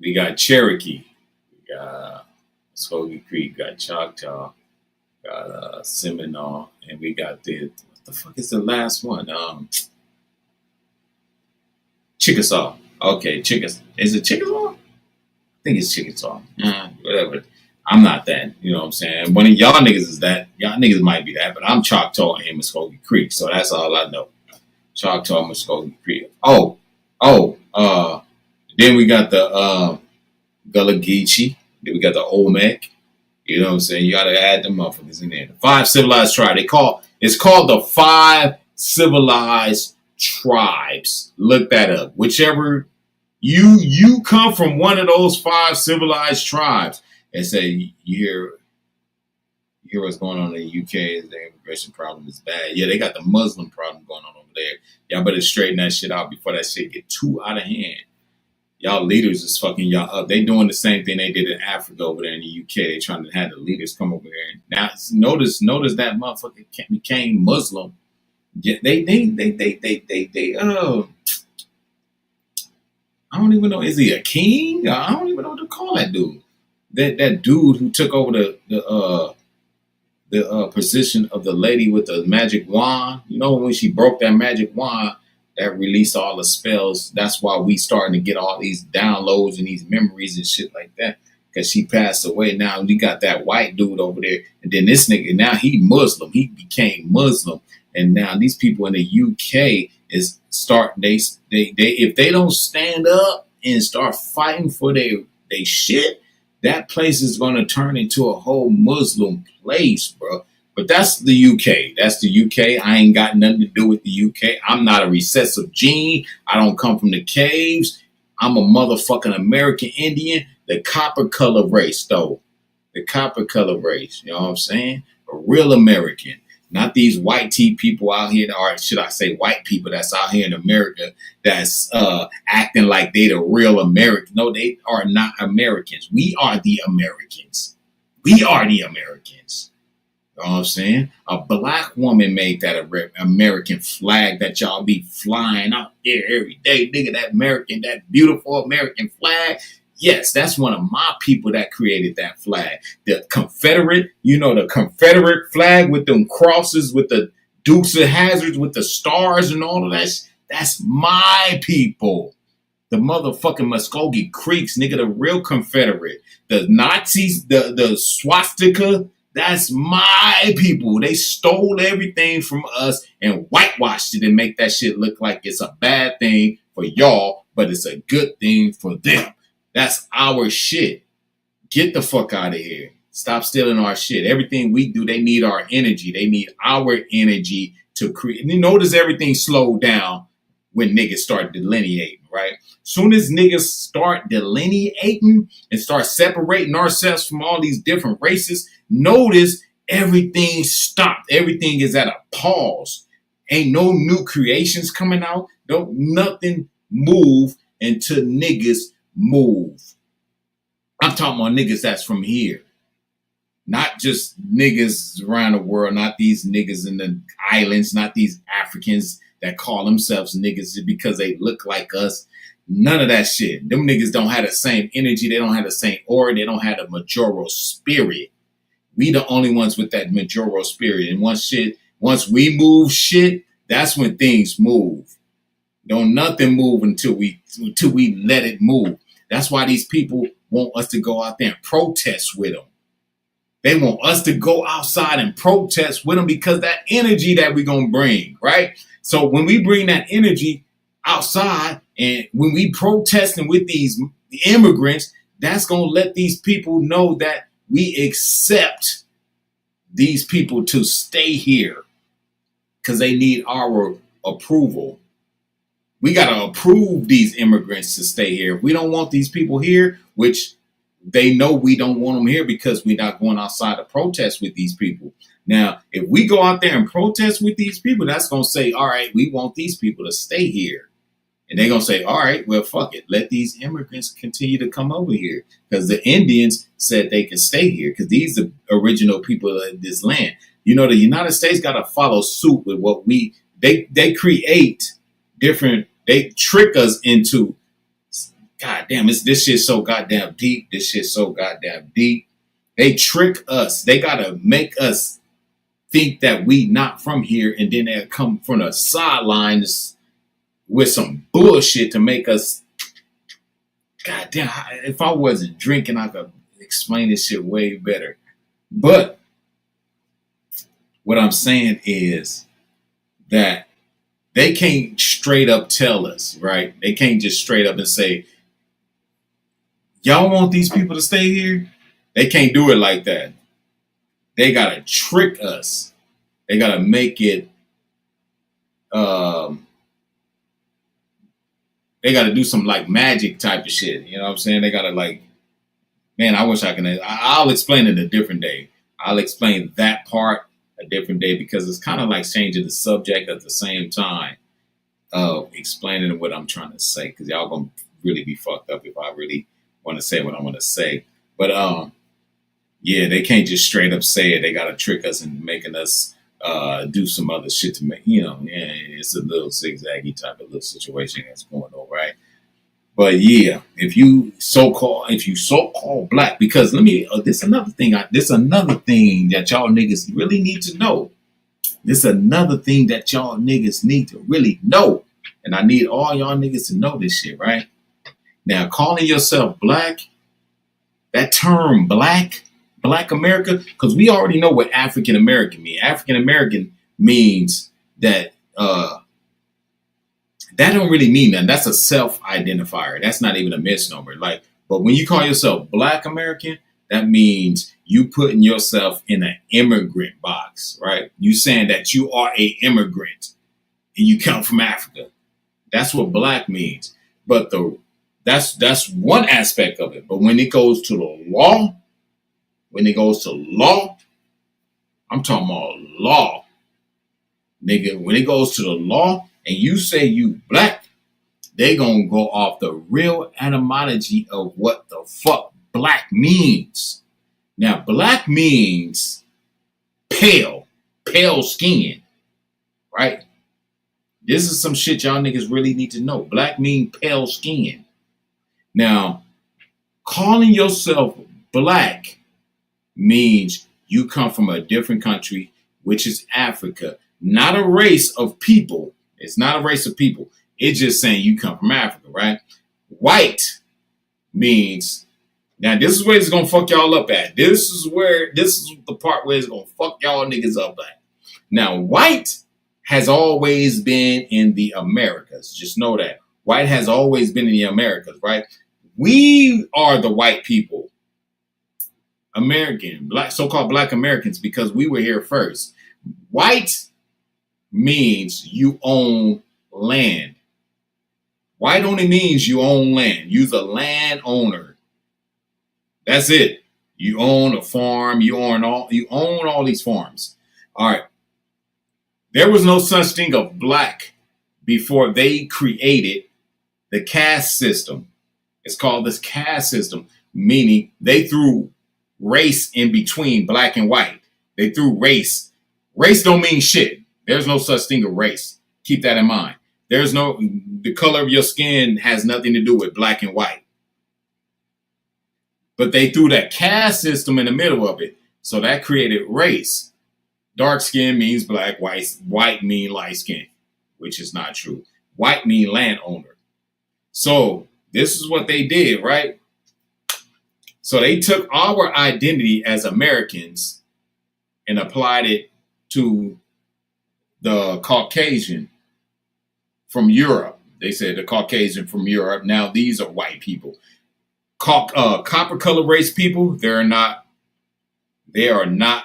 We got Cherokee, we got Muskogee Creek, we got Choctaw, we got Seminole, and we got what the fuck is the last one? Chickasaw. Okay, Chickasaw. Is it Chickasaw? I think it's Chickasaw. Whatever. I'm not that. You know what I'm saying? One of y'all niggas is that. Y'all niggas might be that, but I'm Choctaw and Muskogee Creek, so that's all I know. Choctaw, Muskogee Creek. Oh, Oh, then we got the Gullah Geechee. Then we got the Olmec. You know what I'm saying? You gotta add them motherfuckers in there. The 5 civilized tribes. It's called the 5 civilized tribes. Look that up. Whichever you come from one of those 5 civilized tribes and say you hear what's going on in the UK, the immigration problem is bad. Yeah, they got the Muslim problem going on over there. Y'all better straighten that shit out before that shit get too out of hand. Y'all leaders is fucking y'all up. They doing the same thing they did in Africa over there in the UK. They trying to have the leaders come over here. Now notice that motherfucker became Muslim. Yeah, they I don't even know. Is he a king? I don't even know what to call that dude. That dude who took over the position of the lady with the magic wand. You know, when she broke that magic wand, that released all the spells. That's why we starting to get all these downloads and these memories and shit like that. Because she passed away. Now we got that white dude over there, and then this nigga. Now he Muslim. He became Muslim, and now these people in the UK is start. They if they don't stand up and start fighting for their shit, that place is going to turn into a whole Muslim place, bro. But that's the UK. That's the UK. I ain't got nothing to do with the UK. I'm not a recessive gene. I don't come from the caves. I'm a motherfucking American Indian. The copper color race, though. The copper color race. You know what I'm saying? A real American. Not these white tea people out here, or should I say white people that's out here in America that's acting like they the real American. No, they are not Americans. We are the Americans. We are the Americans. You know what I'm saying? A black woman made that American flag that y'all be flying out there every day. Nigga, that beautiful American flag. Yes, that's one of my people that created that flag. The Confederate, the Confederate flag with them crosses, with the Dukes of Hazzards, with the stars and all of that. That's my people. The motherfucking Muskogee Creeks, nigga, the real Confederate. The Nazis, the swastika, that's my people. They stole everything from us and whitewashed it and make that shit look like it's a bad thing for y'all, but it's a good thing for them. That's our shit. Get the fuck out of here. Stop stealing our shit. Everything we do, they need our energy. They need our energy to create. You notice everything slowed down when niggas start delineating, right? Soon as niggas start delineating and start separating ourselves from all these different races, notice everything stopped. Everything is at a pause. Ain't no new creations coming out. Don't nothing move until niggas move. I'm talking about niggas that's from here. Not just niggas around the world, not these niggas in the islands, not these Africans that call themselves niggas because they look like us. None of that shit. Them niggas don't have the same energy. They don't have the same aura. They don't have the Majoro spirit. We the only ones with that Majoro spirit. And once we move shit, that's when things move. Don't nothing move until we let it move. That's why these people want us to go out there and protest with them. They want us to go outside and protest with them because that energy that we're going to bring, right? So when we bring that energy outside and when we protesting with these immigrants, that's going to let these people know that we accept these people to stay here because they need our approval. We got to approve these immigrants to stay here. If we don't want these people here, which they know we don't want them here because we're not going outside to protest with these people. Now, if we go out there and protest with these people, that's going to say, all right, we want these people to stay here. And they're going to say, all right, well, fuck it. Let these immigrants continue to come over here because the Indians said they can stay here because these are original people of this land. The United States got to follow suit with what they create different. They trick us into, God damn, this shit's so goddamn deep. This shit's so goddamn deep. They trick us. They got to make us think that we not from here. And then they'll come from the sidelines with some bullshit to make us, God damn, if I wasn't drinking, I could explain this shit way better. But what I'm saying is that they can't straight up tell us, right? They can't just straight up and say, y'all want these people to stay here? They can't do it like that. They gotta trick us. They gotta make it. They gotta do some like magic type of shit. You know what I'm saying? They gotta like, man. I wish I can. I'll explain it a different day. I'll explain that part a different day because it's kind of like changing the subject at the same time of explaining what I'm trying to say. Because y'all gonna really be fucked up if I really want to say what I want to say. But yeah, they can't just straight up say it. They gotta trick us and making us do some other shit to make, yeah, it's a little zigzaggy type of little situation that's going on, right? But yeah, if you so-called black, because let me, this another thing that y'all niggas really need to know. This another thing that y'all niggas need to really know. And I need all y'all niggas to know this shit, right? Now, calling yourself black, that term black America, because we already know what African American means. African American means that that don't really mean that. That's a self-identifier. That's not even a misnomer. Like, but when you call yourself Black American, that means you putting yourself in an immigrant box, right? You saying that you are a immigrant and you come from Africa. That's what black means. But that's one aspect of it. But when it goes to the law, I'm talking about law. Nigga, when it goes to the law and you say you black, they gonna go off the real etymology of what the fuck black means. Now, black means pale skin, right? This is some shit y'all niggas really need to know. Black mean pale skin. Now, calling yourself black means you come from a different country, which is Africa. Not a race of people. It's not a race of people. It's just saying you come from Africa, right? White means, now this is where it's gonna fuck y'all up at. This is the part where it's gonna fuck y'all niggas up at. Now, white has always been in the Americas. Just know that. White has always been in the Americas, right? We are the white people. American, black, so-called black Americans, because we were here first. White means you own land. White only means you own land. You're a landowner. That's it. You own a farm. You own all these farms. All right. There was no such thing of black before they created the caste system. It's called this caste system, meaning they threw race in between black and white. They threw race. Race don't mean shit. There's no such thing as race. Keep that in mind. The color of your skin has nothing to do with black and white. But they threw that caste system in the middle of it. So that created race. Dark skin means black, white mean light skin, which is not true. White mean landowner. So this is what they did, right? So they took our identity as Americans and applied it to the Caucasian from Europe. They said the Caucasian from Europe. Now these are white people. Copper color race people, they are not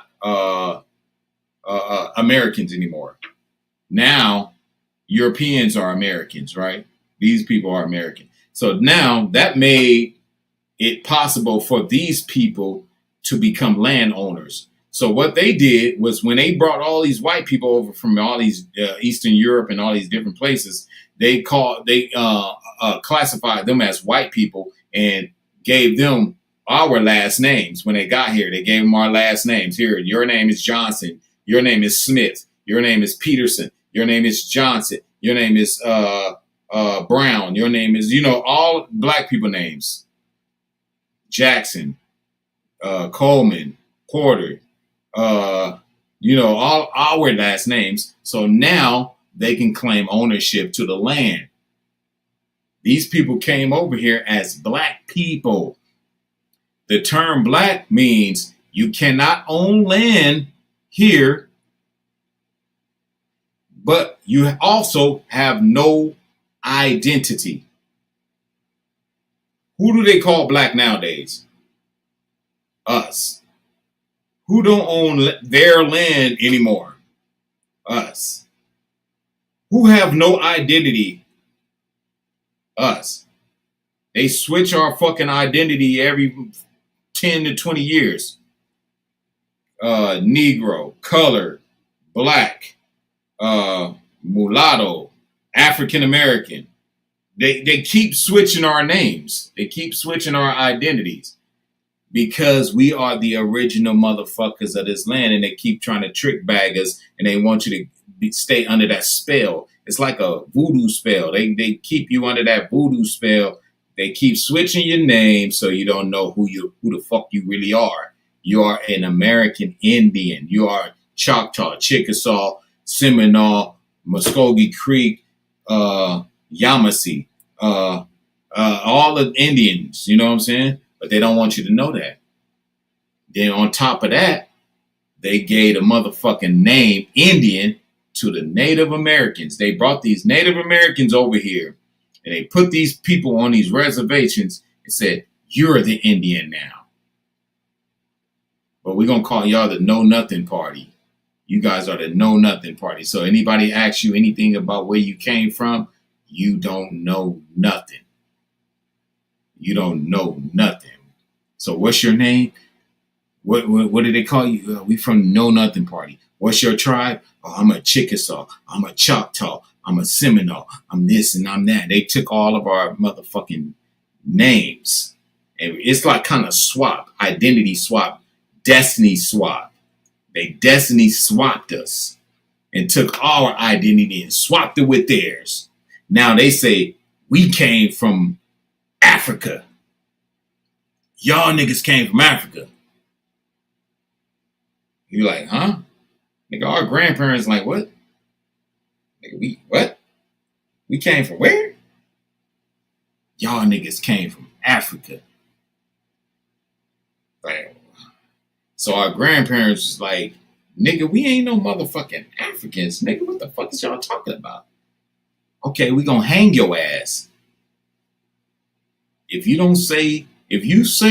Americans anymore. Now Europeans are Americans, right? These people are American. So now that made it possible for these people to become landowners. So what they did was when they brought all these white people over from all these Eastern Europe and all these different places, they classified them as white people and gave them our last names. When they got here, they gave them our last names. Here, your name is Johnson. Your name is Smith. Your name is Peterson. Your name is Johnson. Your name is Brown. Your name is, all black people names. Jackson, Coleman, Porter, all our last names. So now they can claim ownership to the land. These people came over here as black people. The term black means you cannot own land here but you also have no identity. Who do they call black nowadays? Us. Who don't own their land anymore? Us. Who have no identity? Us. They switch our fucking identity every 10 to 20 years. Negro, colored, black, mulatto, African American. They keep switching our names. They keep switching our identities because we are the original motherfuckers of this land, and they keep trying to trick bag us, and they want you to stay under that spell. It's like a voodoo spell. They keep you under that voodoo spell. They keep switching your name so you don't know who the fuck you really are. You are an American Indian. You are Choctaw, Chickasaw, Seminole, Muskogee Creek, Yamasee, all the Indians, you know what I'm saying? But they don't want you to know that. Then on top of that, they gave the motherfucking name Indian to the Native Americans. They brought these Native Americans over here, and they put these people on these reservations and said, you're the Indian now. But we're going to call y'all the Know Nothing Party. You guys are the Know Nothing Party. So anybody asks you anything about where you came from, you don't know nothing. You don't know nothing. So what's your name? What do they call you? We from Know Nothing Party. What's your tribe? Oh, I'm a Chickasaw. I'm a Choctaw. I'm a Seminole. I'm this and I'm that. They took all of our motherfucking names. And it's like kind of swap, identity swap, destiny swap. They destiny swapped us and took our identity and swapped it with theirs. Now they say we came from Africa. Y'all niggas came from Africa. You like, huh? Nigga, our grandparents like, what? Nigga, what? We came from where? Y'all niggas came from Africa. Like, so our grandparents was like, nigga, we ain't no motherfucking Africans. Nigga, what the fuck is y'all talking about? Okay, we gonna hang your ass. If you say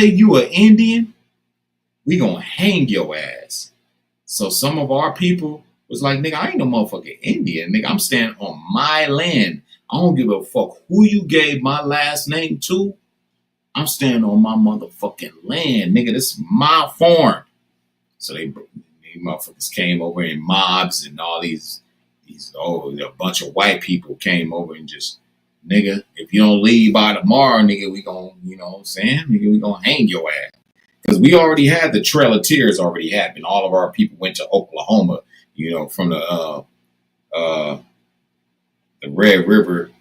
you an Indian, we gonna hang your ass. So some of our people was like, nigga, I ain't no motherfucking Indian. Nigga, I'm standing on my land. I don't give a fuck who you gave my last name to. I'm standing on my motherfucking land. Nigga, this is my farm. So these motherfuckers came over in mobs and all these a bunch of white people came over and just, nigga, if you don't leave by tomorrow, nigga, we gonna, you know what I'm saying? Nigga, we gonna hang your ass. Because we already had the Trail of Tears already happened. All of our people went to Oklahoma, you know, from the Red River.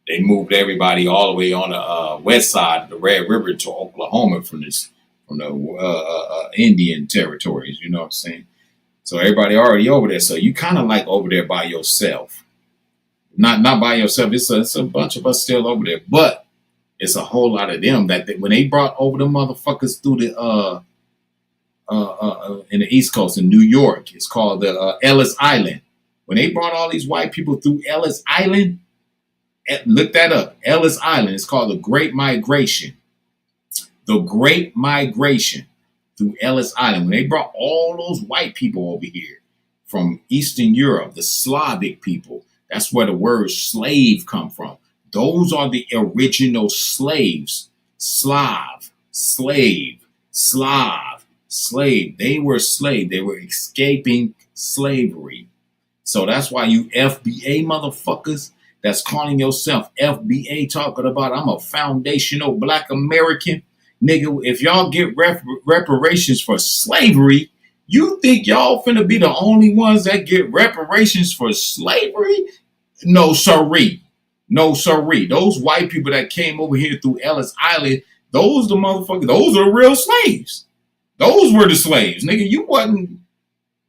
They moved everybody all the way on the west side of the Red River to Oklahoma from the Indian territories, you know what I'm saying? So everybody already over there. So you kind of like over there by yourself. Not by yourself. It's a bunch of us still over there. But it's a whole lot of them that when they brought over the motherfuckers through the in the East Coast in New York, it's called the Ellis Island. When they brought all these white people through Ellis Island, look that up. Ellis Island. It's called the Great Migration. The Great Migration through Ellis Island. When they brought all those white people over here from Eastern Europe, the Slavic people, that's where the word slave come from. Those are the original slaves. Slav, slave, Slav, slave. They were slave. They were escaping slavery. So that's why you FBA motherfuckers that's calling yourself FBA talking about I'm a foundational black American. Nigga, if y'all get reparations for slavery, you think y'all finna be the only ones that get reparations for slavery? No, sirree. No, sirree. Those white people that came over here through Ellis Island, those are the real slaves. Those were the slaves. Nigga,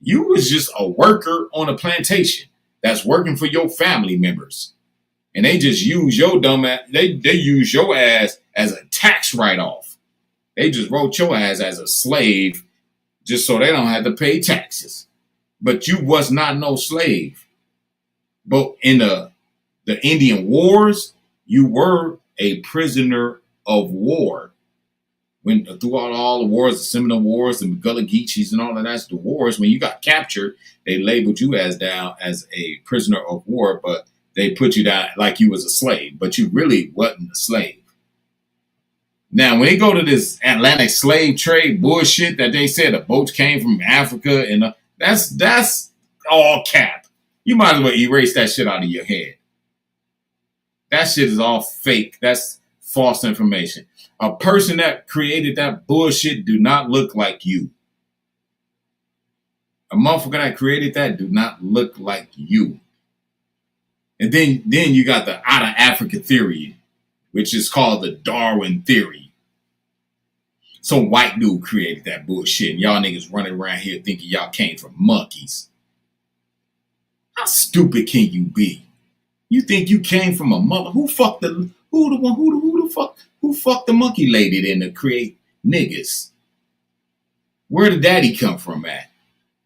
you was just a worker on a plantation that's working for your family members. And they just use your dumb ass, they use your ass as a tax write-off. They just wrote your ass as a slave just so they don't have to pay taxes. But you was not no slave. But in the Indian Wars, you were a prisoner of war. When throughout all the wars, the Seminole Wars, the Gullah Geechees, and all of that's the wars, when you got captured, they labeled you as down as a prisoner of war, but they put you down like you was a slave, but you really wasn't a slave. Now, when they go to this Atlantic slave trade bullshit that they said the boats came from Africa, and that's all cap. You might as well erase that shit out of your head. That shit is all fake. That's false information. A person that created that bullshit do not look like you. A motherfucker that created that do not look like you. And then you got the out of Africa theory, which is called the Darwin theory. Some white dude created that bullshit, and y'all niggas running around here thinking y'all came from monkeys. How stupid can you be? You think you came from a mother? Who fucked the monkey lady then to create niggas? Where did daddy come from at?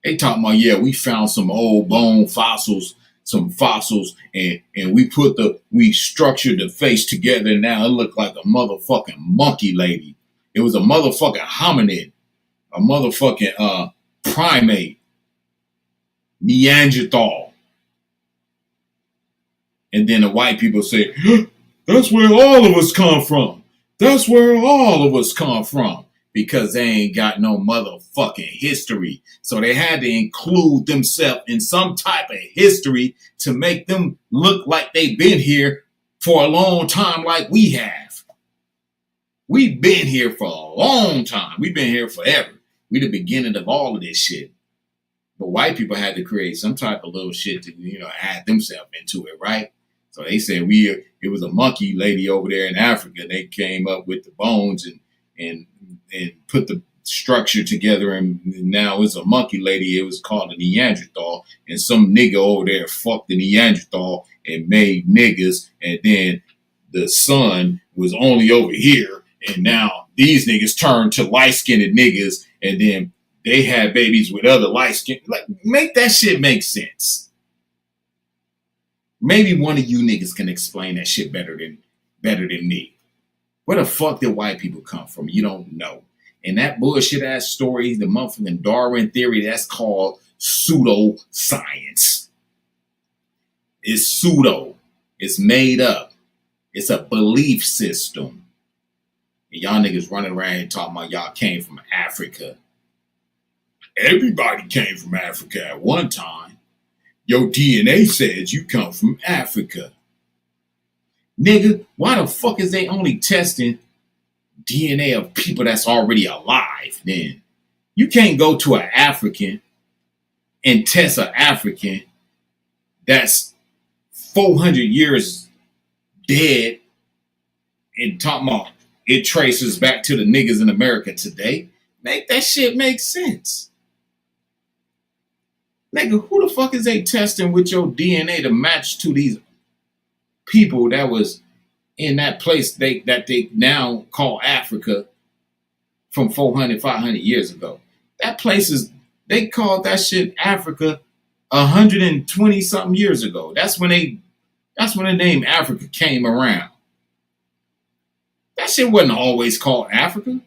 They talking about, yeah, we found some old bone fossils, and we structured the face together, and now it looked like a motherfucking monkey lady. It was a motherfucking hominid, a motherfucking primate, Neanderthal. And then the white people say, that's where all of us come from. That's where all of us come from. Because they ain't got no motherfucking history. So they had to include themselves in some type of history to make them look like they've been here for a long time like we have. We've been here for a long time. We've been here forever. We the beginning of all of this shit. But white people had to create some type of little shit to, add themselves into it, right? So they said it was a monkey lady over there in Africa. They came up with the bones and put the structure together, and now it's a monkey lady. It was called a Neanderthal, and some nigga over there fucked the Neanderthal and made niggas, and then the son was only over here, and now these niggas turned to light-skinned niggas, and then they had babies with other light-skinned. Like, make that shit make sense. Maybe one of you niggas can explain that shit better than me. Where the fuck did white people come from? You don't know. And that bullshit ass story, the motherfucking Darwin theory, that's called pseudoscience. It's pseudo. It's made up. It's a belief system. And y'all niggas running around here talking about y'all came from Africa. Everybody came from Africa at one time. Your DNA says you come from Africa. Nigga, why the fuck is they only testing DNA of people that's already alive then? You can't go to an African and test an African that's 400 years dead and talking about it traces back to the niggas in America today. Make that shit make sense. Nigga, who the fuck is they testing with your DNA to match to these people that was in that place that they now call Africa from 400, 500 years ago? That place they called that shit Africa 120 something years ago. That's when the name Africa came around. That shit wasn't always called Africa.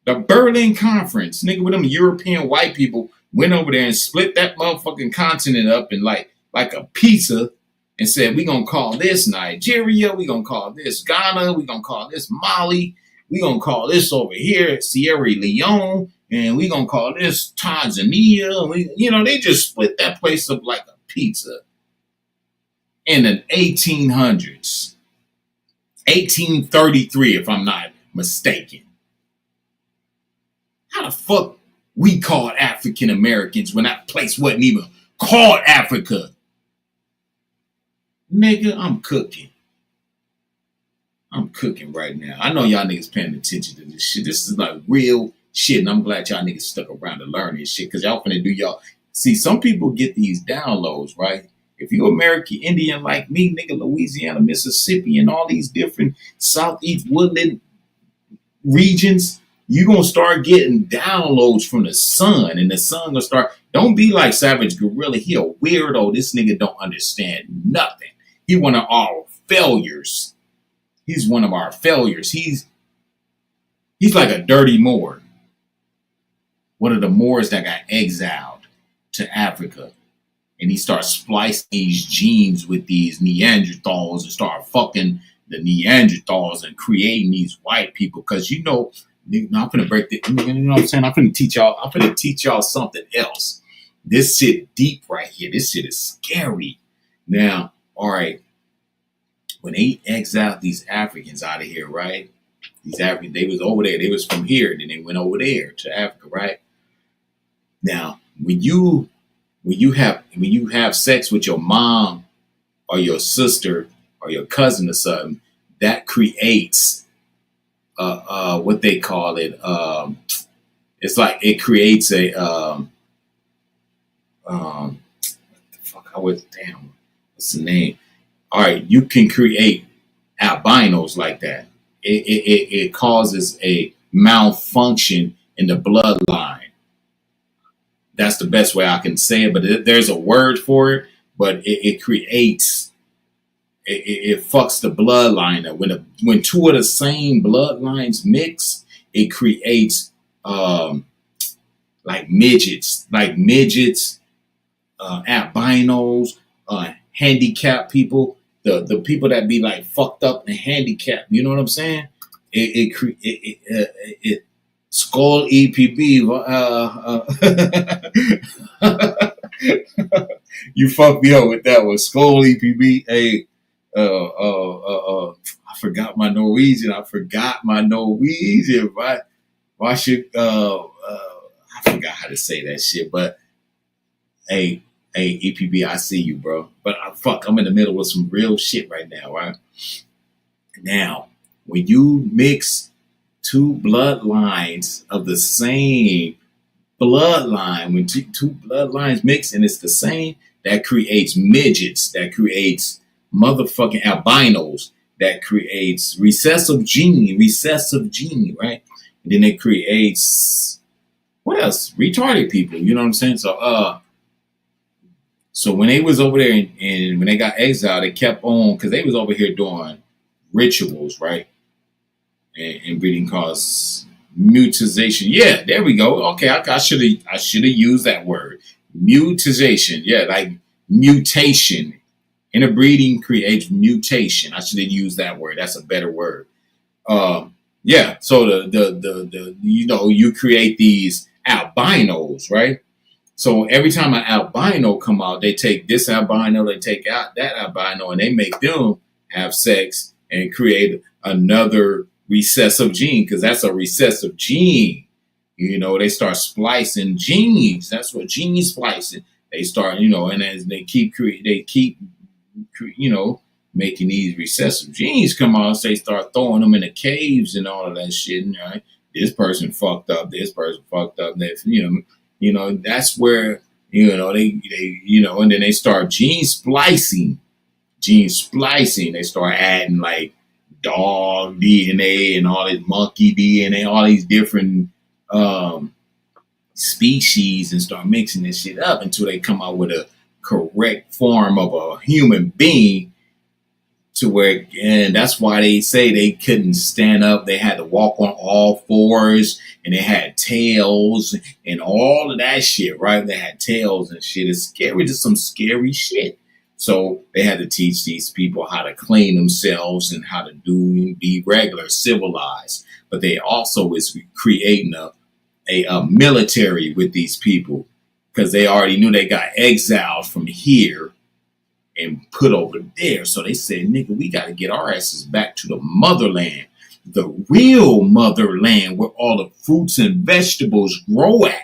The Berlin Conference, nigga, with them European white people went over there and split that motherfucking continent up in like a pizza and said, we gonna call this Nigeria, we gonna call this Ghana, we gonna call this Mali, we gonna call this over here Sierra Leone, and we gonna call this Tanzania. They just split that place up like a pizza. In the 1800s. 1833, if I'm not mistaken. How the fuck we called African Americans when that place wasn't even called Africa? Nigga, I'm cooking. I'm cooking right now. I know y'all niggas paying attention to this shit. This is like real shit, and I'm glad y'all niggas stuck around to learn this shit, because y'all finna do y'all. See, some people get these downloads, right? If you American Indian like me, nigga, Louisiana, Mississippi, and all these different Southeast woodland regions, you're going to start getting downloads from the sun, and the sun going to start. Don't be like Savage Gorilla. He a weirdo. This nigga don't understand nothing. He one of our failures. He's one of our failures. He's like a dirty Moor. One of the Moors that got exiled to Africa. And he starts splicing these genes with these Neanderthals and start fucking the Neanderthals and creating these white people. Because I'm gonna break the, you know what I'm saying? I'm gonna teach y'all something else. This shit deep right here. This shit is scary. Now, all right. When they exiled these Africans out of here, right? These Africans, they was over there. They was from here, then they went over there to Africa, right? Now, when you have sex with your mom or your sister or your cousin or something, that creates what they call it. It's like it creates a what the fuck? What's the name? All right, you can create albinos like that. It causes a malfunction in the bloodline. That's the best way I can say it, but there's a word for it. But it creates, it fucks the bloodline up. When two of the same bloodlines mix, it creates like midgets, albinos, handicapped people, the people that be like fucked up and handicapped. You know what I'm saying? It Skull EPB. You fucked me up with that one. Skull EPB. Hey, I forgot my Norwegian. Why should I forgot how to say that shit. But hey, EPB, I see you, bro. But I'm in the middle of some real shit right now, right? Now, when you mix two bloodlines of the same bloodline, when two bloodlines mix and it's the same, that creates midgets, that creates motherfucking albinos, that creates recessive gene, right? And then it creates, what else? Retarded people, you know what I'm saying? So when they was over there and when they got exiled, they kept on, because they was over here doing rituals, right? And breeding cause mutation. Yeah, there we go. Okay, I should have used that word. Mutation. Yeah, like mutation. Interbreeding creates mutation. I should have used that word. That's a better word. Yeah. So the you create these albinos, right? So every time an albino come out, they take this albino, they take out that albino, and they make them have sex and create another recessive gene, because that's a recessive gene. They start splicing genes. That's what gene splicing. They start, and as they keep making these recessive genes come out, so they start throwing them in the caves and all of that shit. Right? This person fucked up. This person fucked up. That that's where and then they start gene splicing. They start adding like dog DNA and all this monkey DNA, all these different species, and start mixing this shit up until they come out with a correct form of a human being, to where, and that's why they say they couldn't stand up. They had to walk on all fours, and they had tails and all of that shit, right? They had tails and shit. It's scary, just some scary shit. So they had to teach these people how to clean themselves and how to be regular, civilized. But they also is creating a military with these people, because they already knew they got exiled from here and put over there. So they said, nigga, we got to get our asses back to the motherland, the real motherland, where all the fruits and vegetables grow at.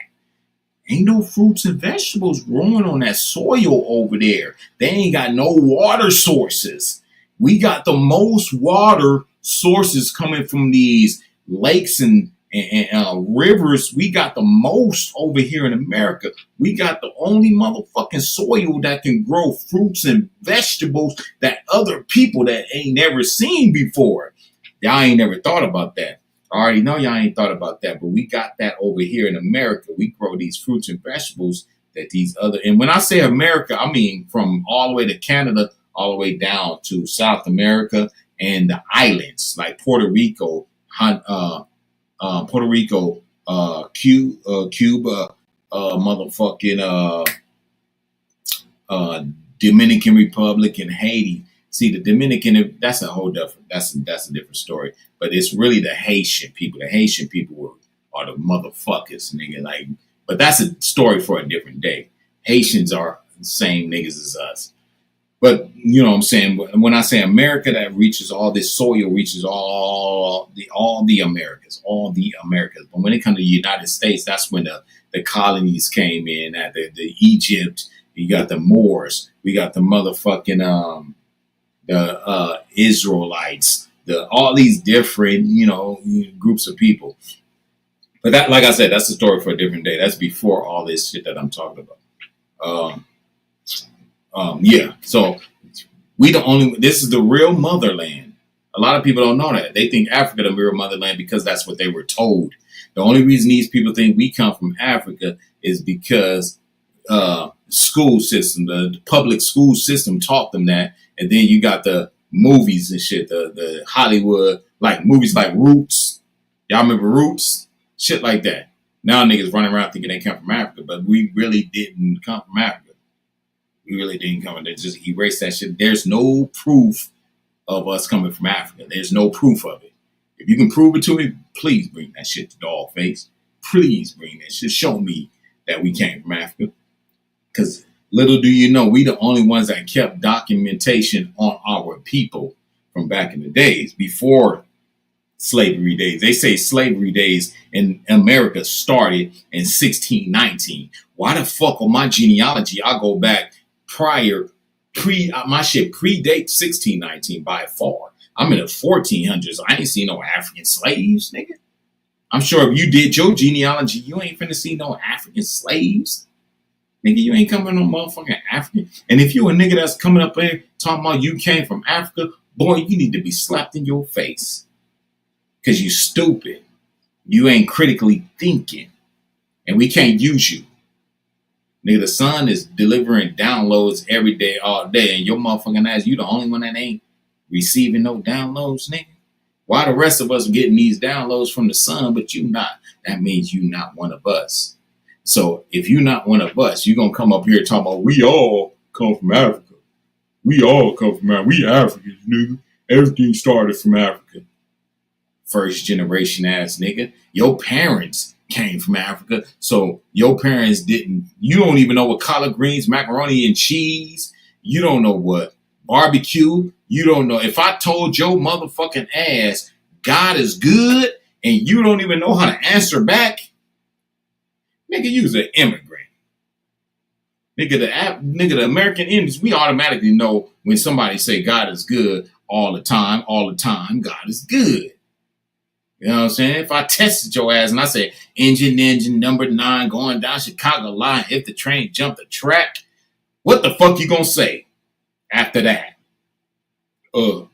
Ain't no fruits and vegetables growing on that soil over there. They ain't got no water sources. We got the most water sources coming from these lakes and rivers. We got the most over here in America. We got the only motherfucking soil that can grow fruits and vegetables that other people that ain't never seen before. Y'all ain't never thought about that. I already know y'all ain't thought about that, but we got that over here in America. We grow these fruits and vegetables that these other, and when I say America, I mean from all the way to Canada, all the way down to South America and the islands like Puerto Rico, Cuba, motherfucking Dominican Republic and Haiti. See, the Dominican, that's a whole different, that's a different story. But it's really the Haitian people. The Haitian people are the motherfuckers, nigga. Like, but that's a story for a different day. Haitians are the same niggas as us. But you know what I'm saying? When I say America, that reaches all this soil, reaches all the Americas, all the Americas. But when it comes to the United States, that's when the colonies came in. At the Egypt, you got the Moors, we got the motherfucking the Israelites, all these different groups of people. But that, like I said, that's a story for a different day. That's before all this shit that I'm talking about. Yeah. So this is the real motherland. A lot of people don't know that. They think Africa the real motherland because that's what they were told. The only reason these people think we come from Africa is because school system, the public school system taught them that. And then you got the movies and shit, the Hollywood, like movies like Roots. Y'all remember Roots? Shit like that. Now niggas running around thinking they come from Africa, but we really didn't come from Africa. We really didn't come. They just erased that shit. There's no proof of us coming from Africa. There's no proof of it. If you can prove it to me, please bring that shit to dog face. Please bring that shit. Show me that we came from Africa. Because little do you know, we the only ones that kept documentation on our people from back in the days, before slavery days. They say slavery days in America started in 1619. Why the fuck on my genealogy, I go back my shit predates 1619 by far. I'm in the 1400s. I ain't seen no African slaves, nigga. I'm sure if you did your genealogy, you ain't finna see no African slaves. Nigga, you ain't coming no motherfucking African. And if you a nigga that's coming up here talking about you came from Africa, boy, you need to be slapped in your face. Because you stupid. You ain't critically thinking. And we can't use you. Nigga, the sun is delivering downloads every day, all day. And your motherfucking ass, you the only one that ain't receiving no downloads, nigga. Why the rest of us are getting these downloads from the sun, but you not? That means you not one of us. So if you're not one of us, you're going to come up here talking about we all come from Africa. We all come from Africa. We Africans, nigga. Everything started from Africa. First generation ass nigga. Your parents came from Africa. So your parents you don't even know what collard greens, macaroni and cheese. You don't know what barbecue. You don't know. If I told your motherfucking ass God is good and you don't even know how to answer back, nigga, you's an immigrant. Nigga, the American Indians, we automatically know when somebody say God is good all the time, God is good. You know what I'm saying? If I tested your ass and I say, engine number 9 going down Chicago line, if the train jumped the track, what the fuck you gonna say after that? I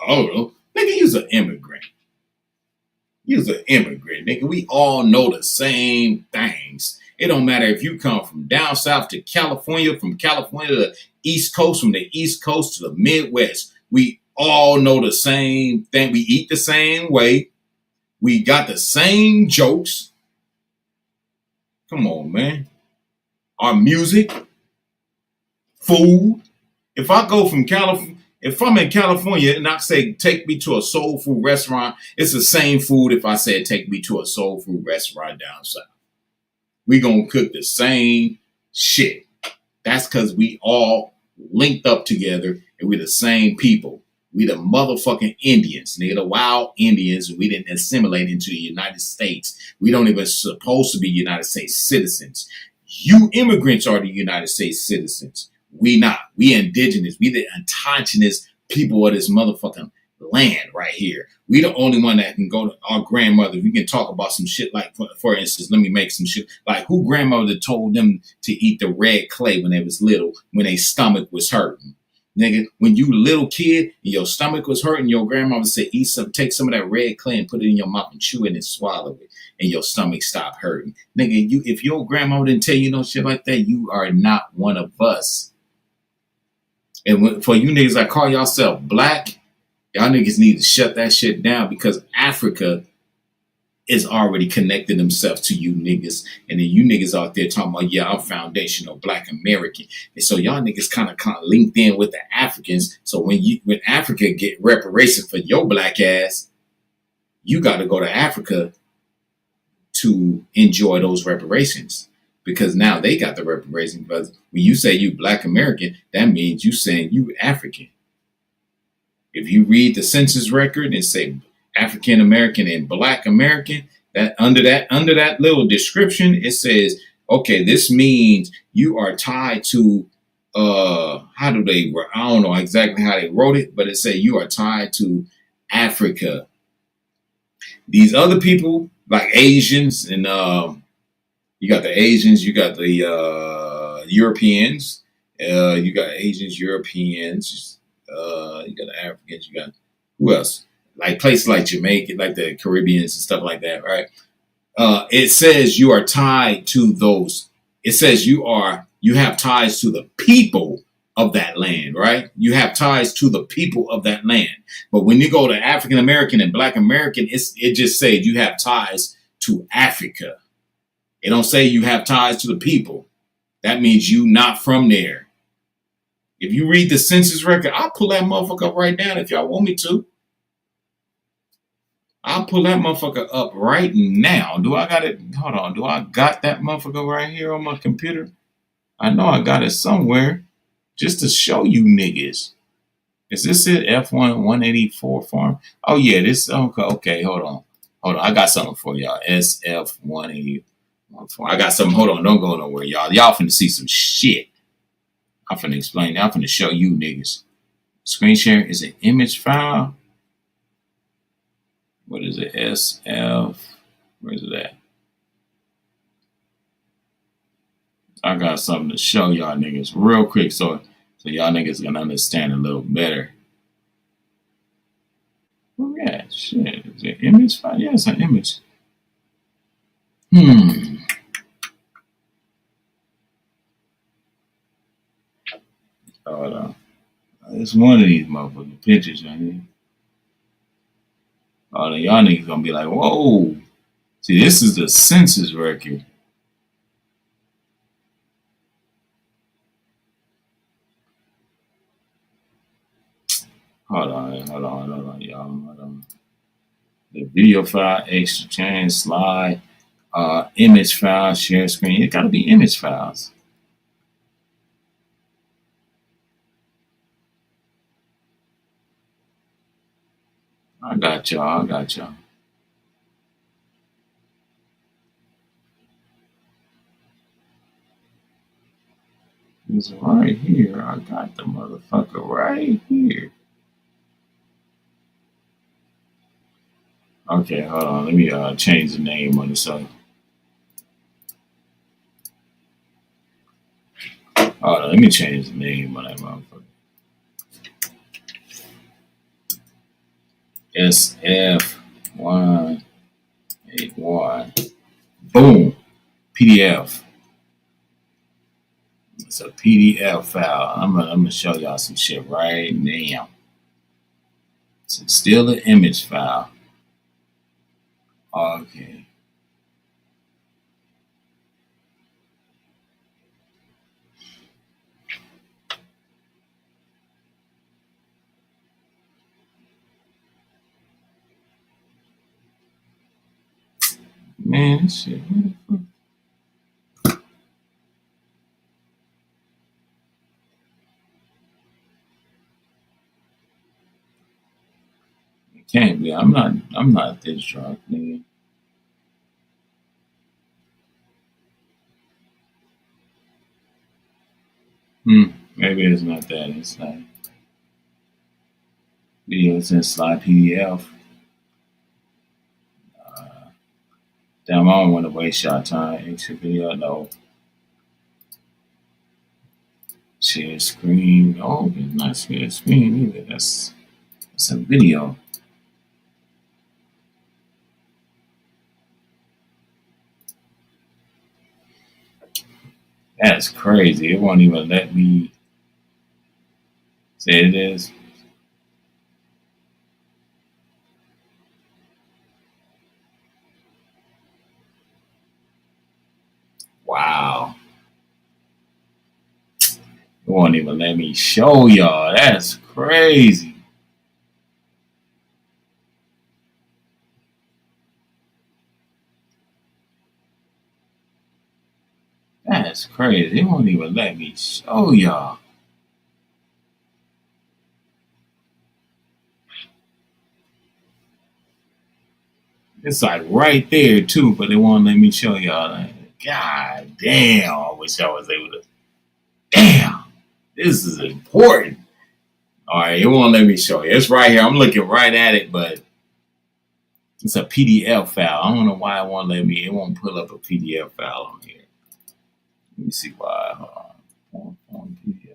don't know. Nigga, you's an immigrant. You's an immigrant, nigga. We all know the same things. It don't matter if you come from down south to California, from California to the East Coast, from the East Coast to the Midwest. We all know the same thing. We eat the same way. We got the same jokes. Come on, man. Our music, food. If I go from California, if I'm in California and I say, take me to a soul food restaurant, it's the same food if I said, take me to a soul food restaurant down south. We gonna cook the same shit. That's because we all linked up together and we're the same people. We the motherfucking Indians, nigga, the wild Indians. We didn't assimilate into the United States. We don't even supposed to be United States citizens. You immigrants are the United States citizens. We not. We indigenous. We the indigenous people of this motherfucking land right here. We the only one that can go to our grandmother. We can talk about some shit like, for instance, let me make some shit. Like who grandmother told them to eat the red clay when they was little, when their stomach was hurting. Nigga, when you little kid and your stomach was hurting, your grandma would say, take some of that red clay and put it in your mouth and chew it and swallow it, and your stomach stop hurting. Nigga, if your grandma didn't tell you no shit like that, you are not one of us. And for you niggas that call yourself black, y'all niggas need to shut that shit down, because Africa is already connecting themselves to you niggas. And then you niggas out there talking about, yeah, I'm foundational black American. And so y'all niggas kind of linked in with the Africans. So when Africa get reparations for your black ass, you got to go to Africa to enjoy those reparations, because now they got the reparations. Because when you say you black American, that means you saying you African. If you read the census record and say African American and black American, that under that little description, it says, okay, this means you are tied to I don't know exactly how they wrote it, but it said you are tied to Africa. These other people, like Asians, and you got the Asians, you got the Europeans, you got Asians, Europeans, you got the Africans, you got who else? Like places like Jamaica, like the Caribbeans and stuff like that, right? It says you are tied to those. It says you have ties to the people of that land, right? You have ties to the people of that land. But when you go to African American and Black American, it just says you have ties to Africa. It don't say you have ties to the people. That means you not from there. If you read the census record, I'll pull that motherfucker up right now if y'all want me to. I'll pull that motherfucker up right now. Do I got it? Hold on. Do I got that motherfucker right here on my computer? I know I got it somewhere just to show you niggas. Is this it? F1 184 farm? Oh, yeah. This. Okay. Hold on. I got something for y'all. SF 181 farm. I got something. Hold on. Don't go nowhere, y'all. Y'all finna see some shit. I'm finna explain. I'm finna show you niggas. Screen share is an image file. What is it? SF. Where is it at? I got something to show y'all niggas real quick so y'all niggas can understand a little better. Oh yeah, shit. Is it image file? Yeah, it's an image. Hold on. It's one of these motherfucking pictures right here. All of y'all niggas gonna be like, whoa. See, this is the census record. Hold on, y'all. Hold on. The video file, exchange, slide, image file, share screen. It gotta be image files. I got y'all. It's right here. I got the motherfucker right here. Okay, hold on. Let me change the name on this. Hold on. Let me change the name on that motherfucker. SF181. Boom. PDF. It's a PDF file. I'm gonna show y'all some shit right now. It's still an image file. Okay. Man, this shit. It can't be. I'm not this drunk, nigga. Maybe it's not that. It's like videos in slide PDF. Damn, I don't want to waste y'all time. Exit video, no. share screen. Oh, it's not share screen either. That's a video. That's crazy. It won't even let me say it is. Wow. It won't even let me show y'all. That's crazy. That's crazy. It won't even let me show y'all. It's like right there too, but it won't let me show y'all. Like, God damn, I wish I was able to. Damn, this is important. All right, it won't let me show you. It's right here. I'm looking right at it, but it's a PDF file. I don't know why it won't let me. It won't pull up a PDF file on here. Let me see why. Hold on. PDF.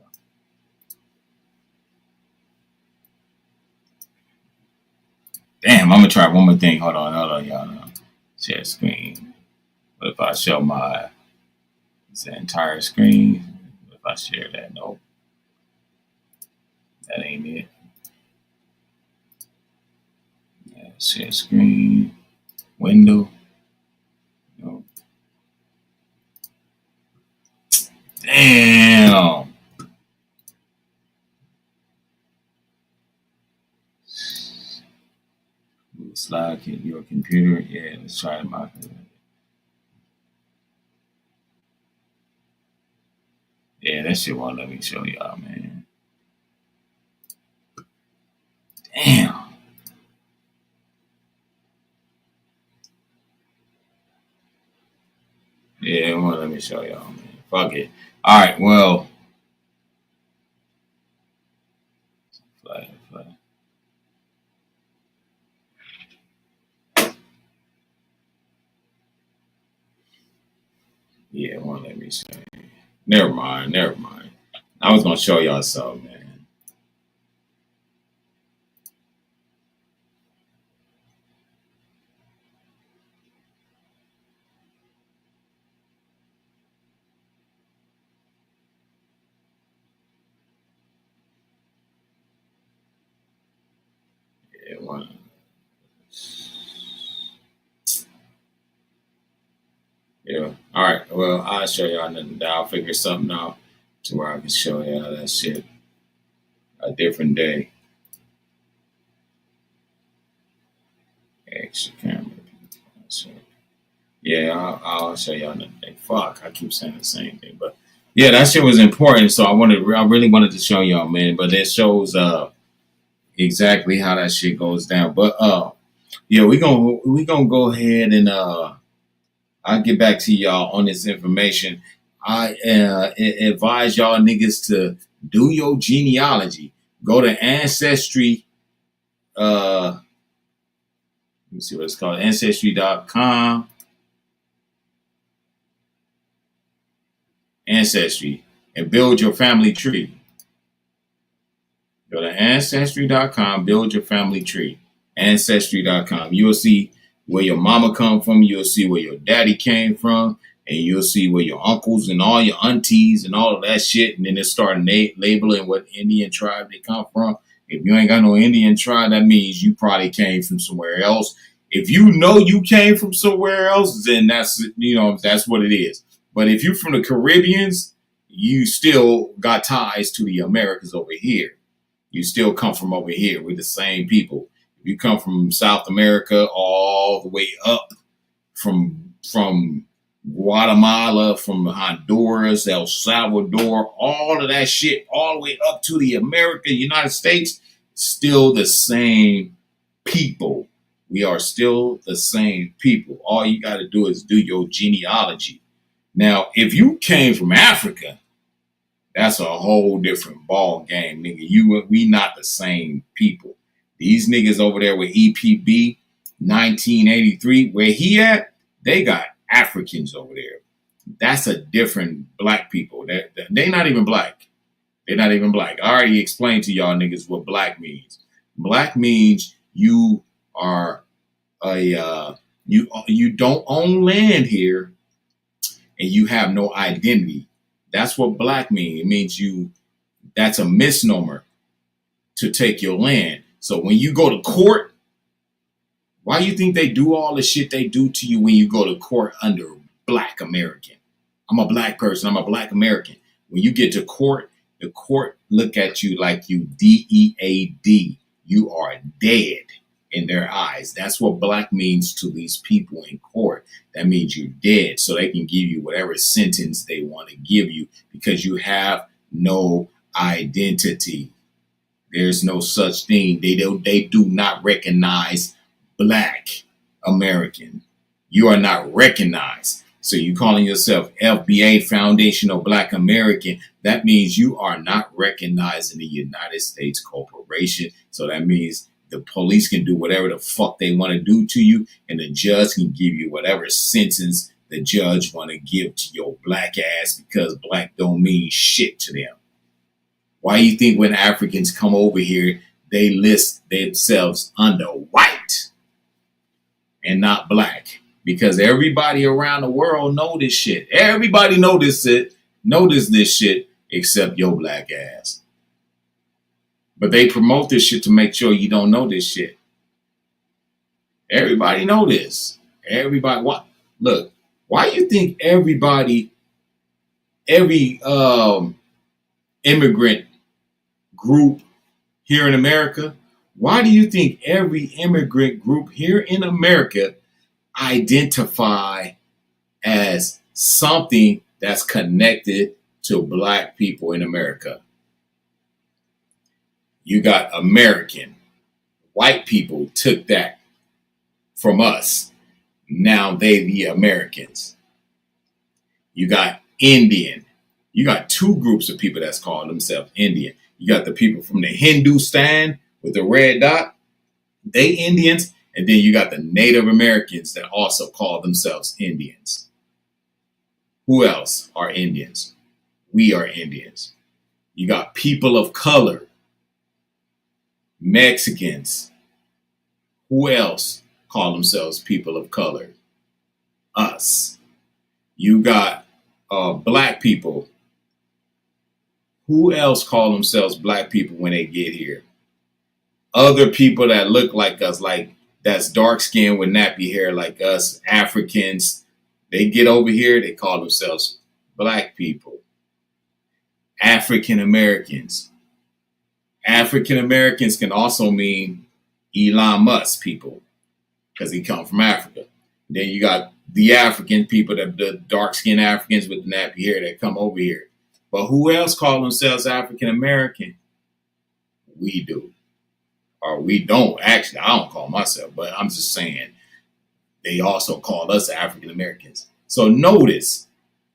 Damn, I'm gonna try one more thing. Hold on, y'all. Share screen. What if I show my the entire screen? What if I share that? Nope. That ain't it. Yeah, share screen. Window. Nope. Damn. Slide your computer. Yeah, let's try it. Yeah, that shit won't let me show y'all, man. Damn. Yeah, it won't let me show y'all, man. Fuck it. All right, well. Fly. Yeah, it won't let me show you. Never mind. I was gonna show y'all something, man. Yeah, it won't. Yeah. All right. Well, I'll show y'all nothing. I'll figure something out to where I can show y'all that shit a different day. Extra camera. So, yeah, I'll show y'all another day. Fuck, I keep saying the same thing, but yeah, that shit was important. So I really wanted to show y'all, man. But it shows exactly how that shit goes down. But yeah, we gonna go ahead and I'll get back to y'all on this information. I advise y'all niggas to do your genealogy. Go to Ancestry. Let me see what it's called. Ancestry.com. Ancestry. And build your family tree. Go to Ancestry.com. Build your family tree. Ancestry.com. You'll see where your mama come from. You'll see where your daddy came from. And you'll see where your uncles and all your aunties and all of that shit. And then it start labeling what Indian tribe they come from. If you ain't got no Indian tribe, that means you probably came from somewhere else. If you know you came from somewhere else, then that's what it is. But if you're from the Caribbeans, you still got ties to the Americas over here. You still come from over here with the same people. If you come from South America all the way up from Guatemala, from Honduras, El Salvador, all of that shit, all the way up to the United States, still the same people. We are still the same people. All you got to do is do your genealogy. Now, if you came from Africa, that's a whole different ball game, nigga. We not the same people. These niggas over there with EPB 1983, where he at, they got Africans over there. That's a different black people. They not even black. They're not even black. I already explained to y'all niggas what black means. Black means you are you don't own land here and you have no identity. That's what black means. It means that's a misnomer to take your land. So when you go to court, why do you think they do all the shit they do to you when you go to court under black American? I'm a black person. I'm a black American. When you get to court, the court look at you like you DEAD. You are dead in their eyes. That's what black means to these people in court. That means you're dead, so they can give you whatever sentence they want to give you because you have no identity. There's no such thing. They do not recognize black American. You are not recognized. So you calling yourself FBA, Foundational Black American, that means you are not recognized in the United States corporation. So that means the police can do whatever the fuck they want to do to you, and the judge can give you whatever sentence the judge want to give to your black ass because black don't mean shit to them. Why do you think when Africans come over here, they list themselves under white and not black? Because everybody around the world know this shit. Everybody notice this shit except your black ass. But they promote this shit to make sure you don't know this shit. Everybody know this. Everybody, what? Look, why you think every immigrant group here in America, why do you think every immigrant group here in America identify as something that's connected to black people in America? You got American. White people took that from us. Now they the Americans. You got Indian. You got two groups of people that's calling themselves Indian. You got the people from the Hindustan with the red dot. They Indians. And then you got the Native Americans that also call themselves Indians. Who else are Indians? We are Indians. You got people of color. Mexicans. Who else call themselves people of color? Us. You got black people. Who else call themselves black people when they get here? Other people that look like us, like that's dark skinned with nappy hair like us, Africans. They get over here, they call themselves black people. African Americans. African Americans can also mean Elon Musk people because he come from Africa. Then you got the African people, the dark skinned Africans with the nappy hair that come over here. But who else call themselves African American? We do. Or we don't. Actually, I don't call myself, but I'm just saying they also call us African Americans. So notice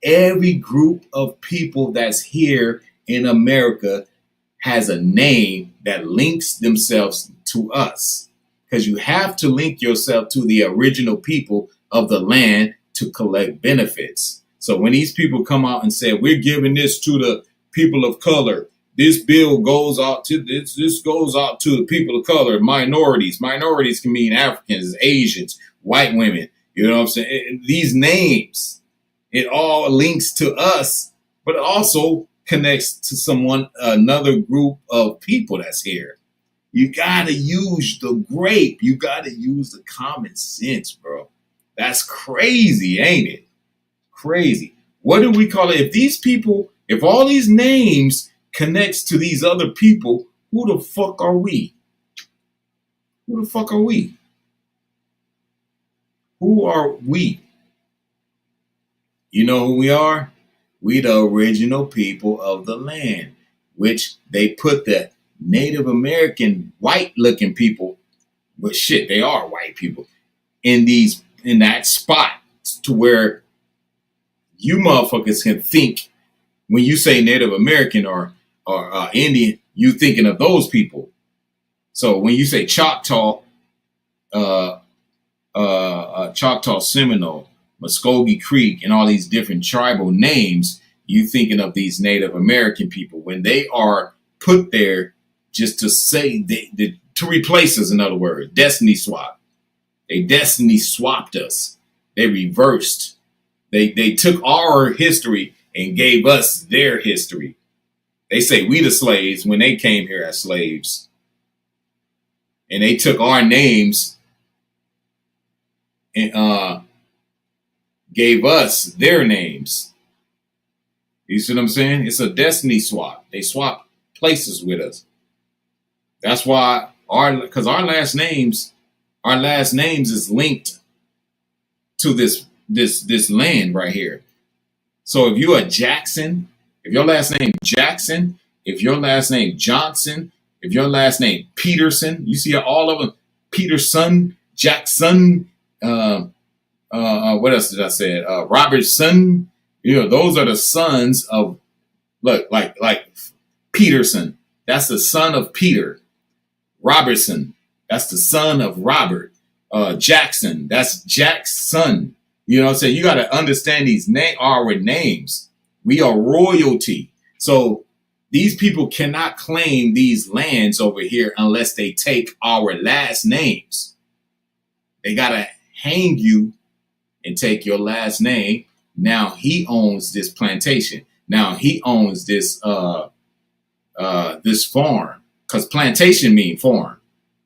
every group of people that's here in America has a name that links themselves to us. Because you have to link yourself to the original people of the land to collect benefits. So when these people come out and say, we're giving this to the people of color, this bill goes out to this goes out to the people of color, minorities. Minorities can mean Africans, Asians, white women. You know what I'm saying? These names, it all links to us, but it also connects to another group of people that's here. You gotta use the grape. You gotta use the common sense, bro. That's crazy, ain't it? Crazy. What do we call it? If all these names connects to these other people, who the fuck are we? Who the fuck are we? Who are we? You know who we are? We the original people of the land, which they put the Native American white looking people, but shit, they are white people, in that spot to where you motherfuckers can think when you say Native American or Indian, you thinking of those people. So when you say Choctaw, Choctaw Seminole, Muskogee Creek, and all these different tribal names, you thinking of these Native American people when they are put there just to say to replace us. In other words, destiny swap. They destiny swapped us. They reversed. They took our history and gave us their history. They say we the slaves when they came here as slaves. And they took our names and gave us their names. You see what I'm saying? It's a destiny swap. They swap places with us. That's why because our last names is linked to this land right here. So if you're a Jackson, if your last name Jackson, if your last name Johnson, if your last name Peterson, you see all of them, Peterson, Jackson, what else did I say? Robertson. Those are the sons of like Peterson. That's the son of Peter. Robertson. That's the son of Robert. Jackson. That's Jack's son. You know what I'm saying? You got to understand these our names. We are royalty. So these people cannot claim these lands over here unless they take our last names. They got to hang you and take your last name. Now he owns this plantation. Now he owns this this farm. Because plantation mean farm.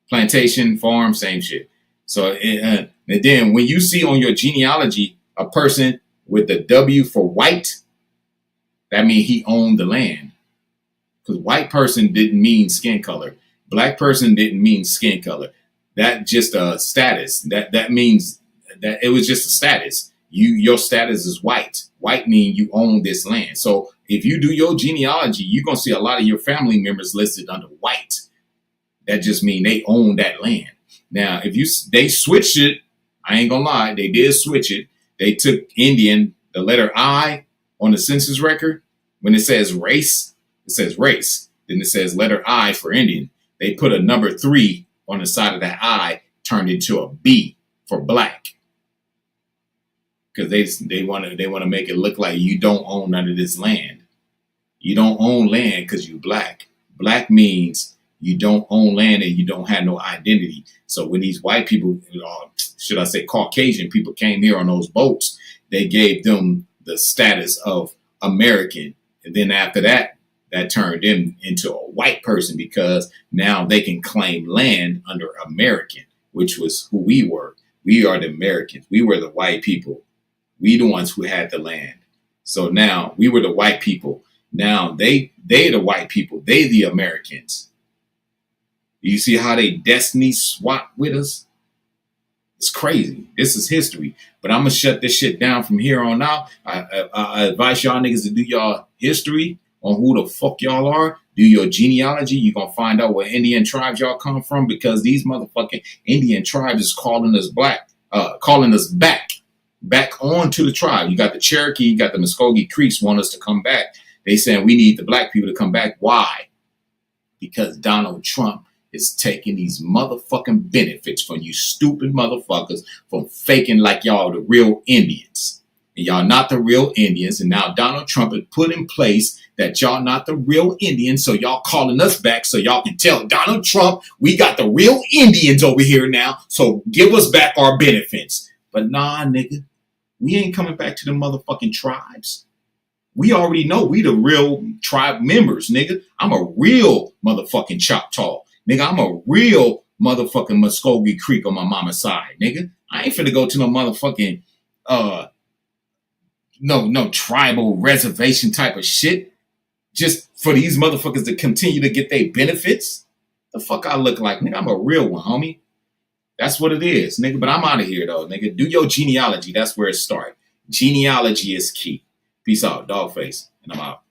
Plantation, farm, same shit. So and then when you see on your genealogy a person with the W for white, that means he owned the land. Because white person didn't mean skin color. Black person didn't mean skin color. That just a status. That means that it was just a status. Your status is white. White mean you own this land. So if you do your genealogy, you're gonna see a lot of your family members listed under white. That just mean they own that land. Now, if they switched it, I ain't gonna lie, they did switch it. They took Indian, the letter I on the census record. When it says race, it says race. Then it says letter I for Indian. They put a number 3 on the side of that I, turned into a B for black. Because they want to make it look like you don't own none of this land. You don't own land because you black. Black means you don't own land and you don't have no identity. So when these white people, should I say Caucasian people, came here on those boats, they gave them the status of American. And then after that, that turned them into a white person because now they can claim land under American, which was who we were. We are the Americans. We were the white people. We the ones who had the land. So now we were the white people. Now they the white people. They the Americans. You see how they destiny swap with us? It's crazy. This is history. But I'm going to shut this shit down from here on out. I advise y'all niggas to do y'all history on who the fuck y'all are. Do your genealogy. You're going to find out where Indian tribes y'all come from because these motherfucking Indian tribes is calling us back onto the tribe. You got the Cherokee, you got the Muskogee Creeks want us to come back. They saying we need the black people to come back. Why? Because Donald Trump is taking these motherfucking benefits from you stupid motherfuckers from faking like y'all the real Indians. And y'all not the real Indians. And now Donald Trump has put in place that y'all not the real Indians. So y'all calling us back so y'all can tell Donald Trump we got the real Indians over here now. So give us back our benefits. But nah, nigga, we ain't coming back to the motherfucking tribes. We already know we the real tribe members, nigga. I'm a real motherfucking Choctaw. Nigga, I'm a real motherfucking Muskogee Creek on my mama's side, nigga. I ain't finna go to no motherfucking, no tribal reservation type of shit just for these motherfuckers to continue to get their benefits. The fuck I look like, nigga? I'm a real one, homie. That's what it is, nigga. But I'm out of here, though, nigga. Do your genealogy. That's where it starts. Genealogy is key. Peace out, Dogface. And I'm out.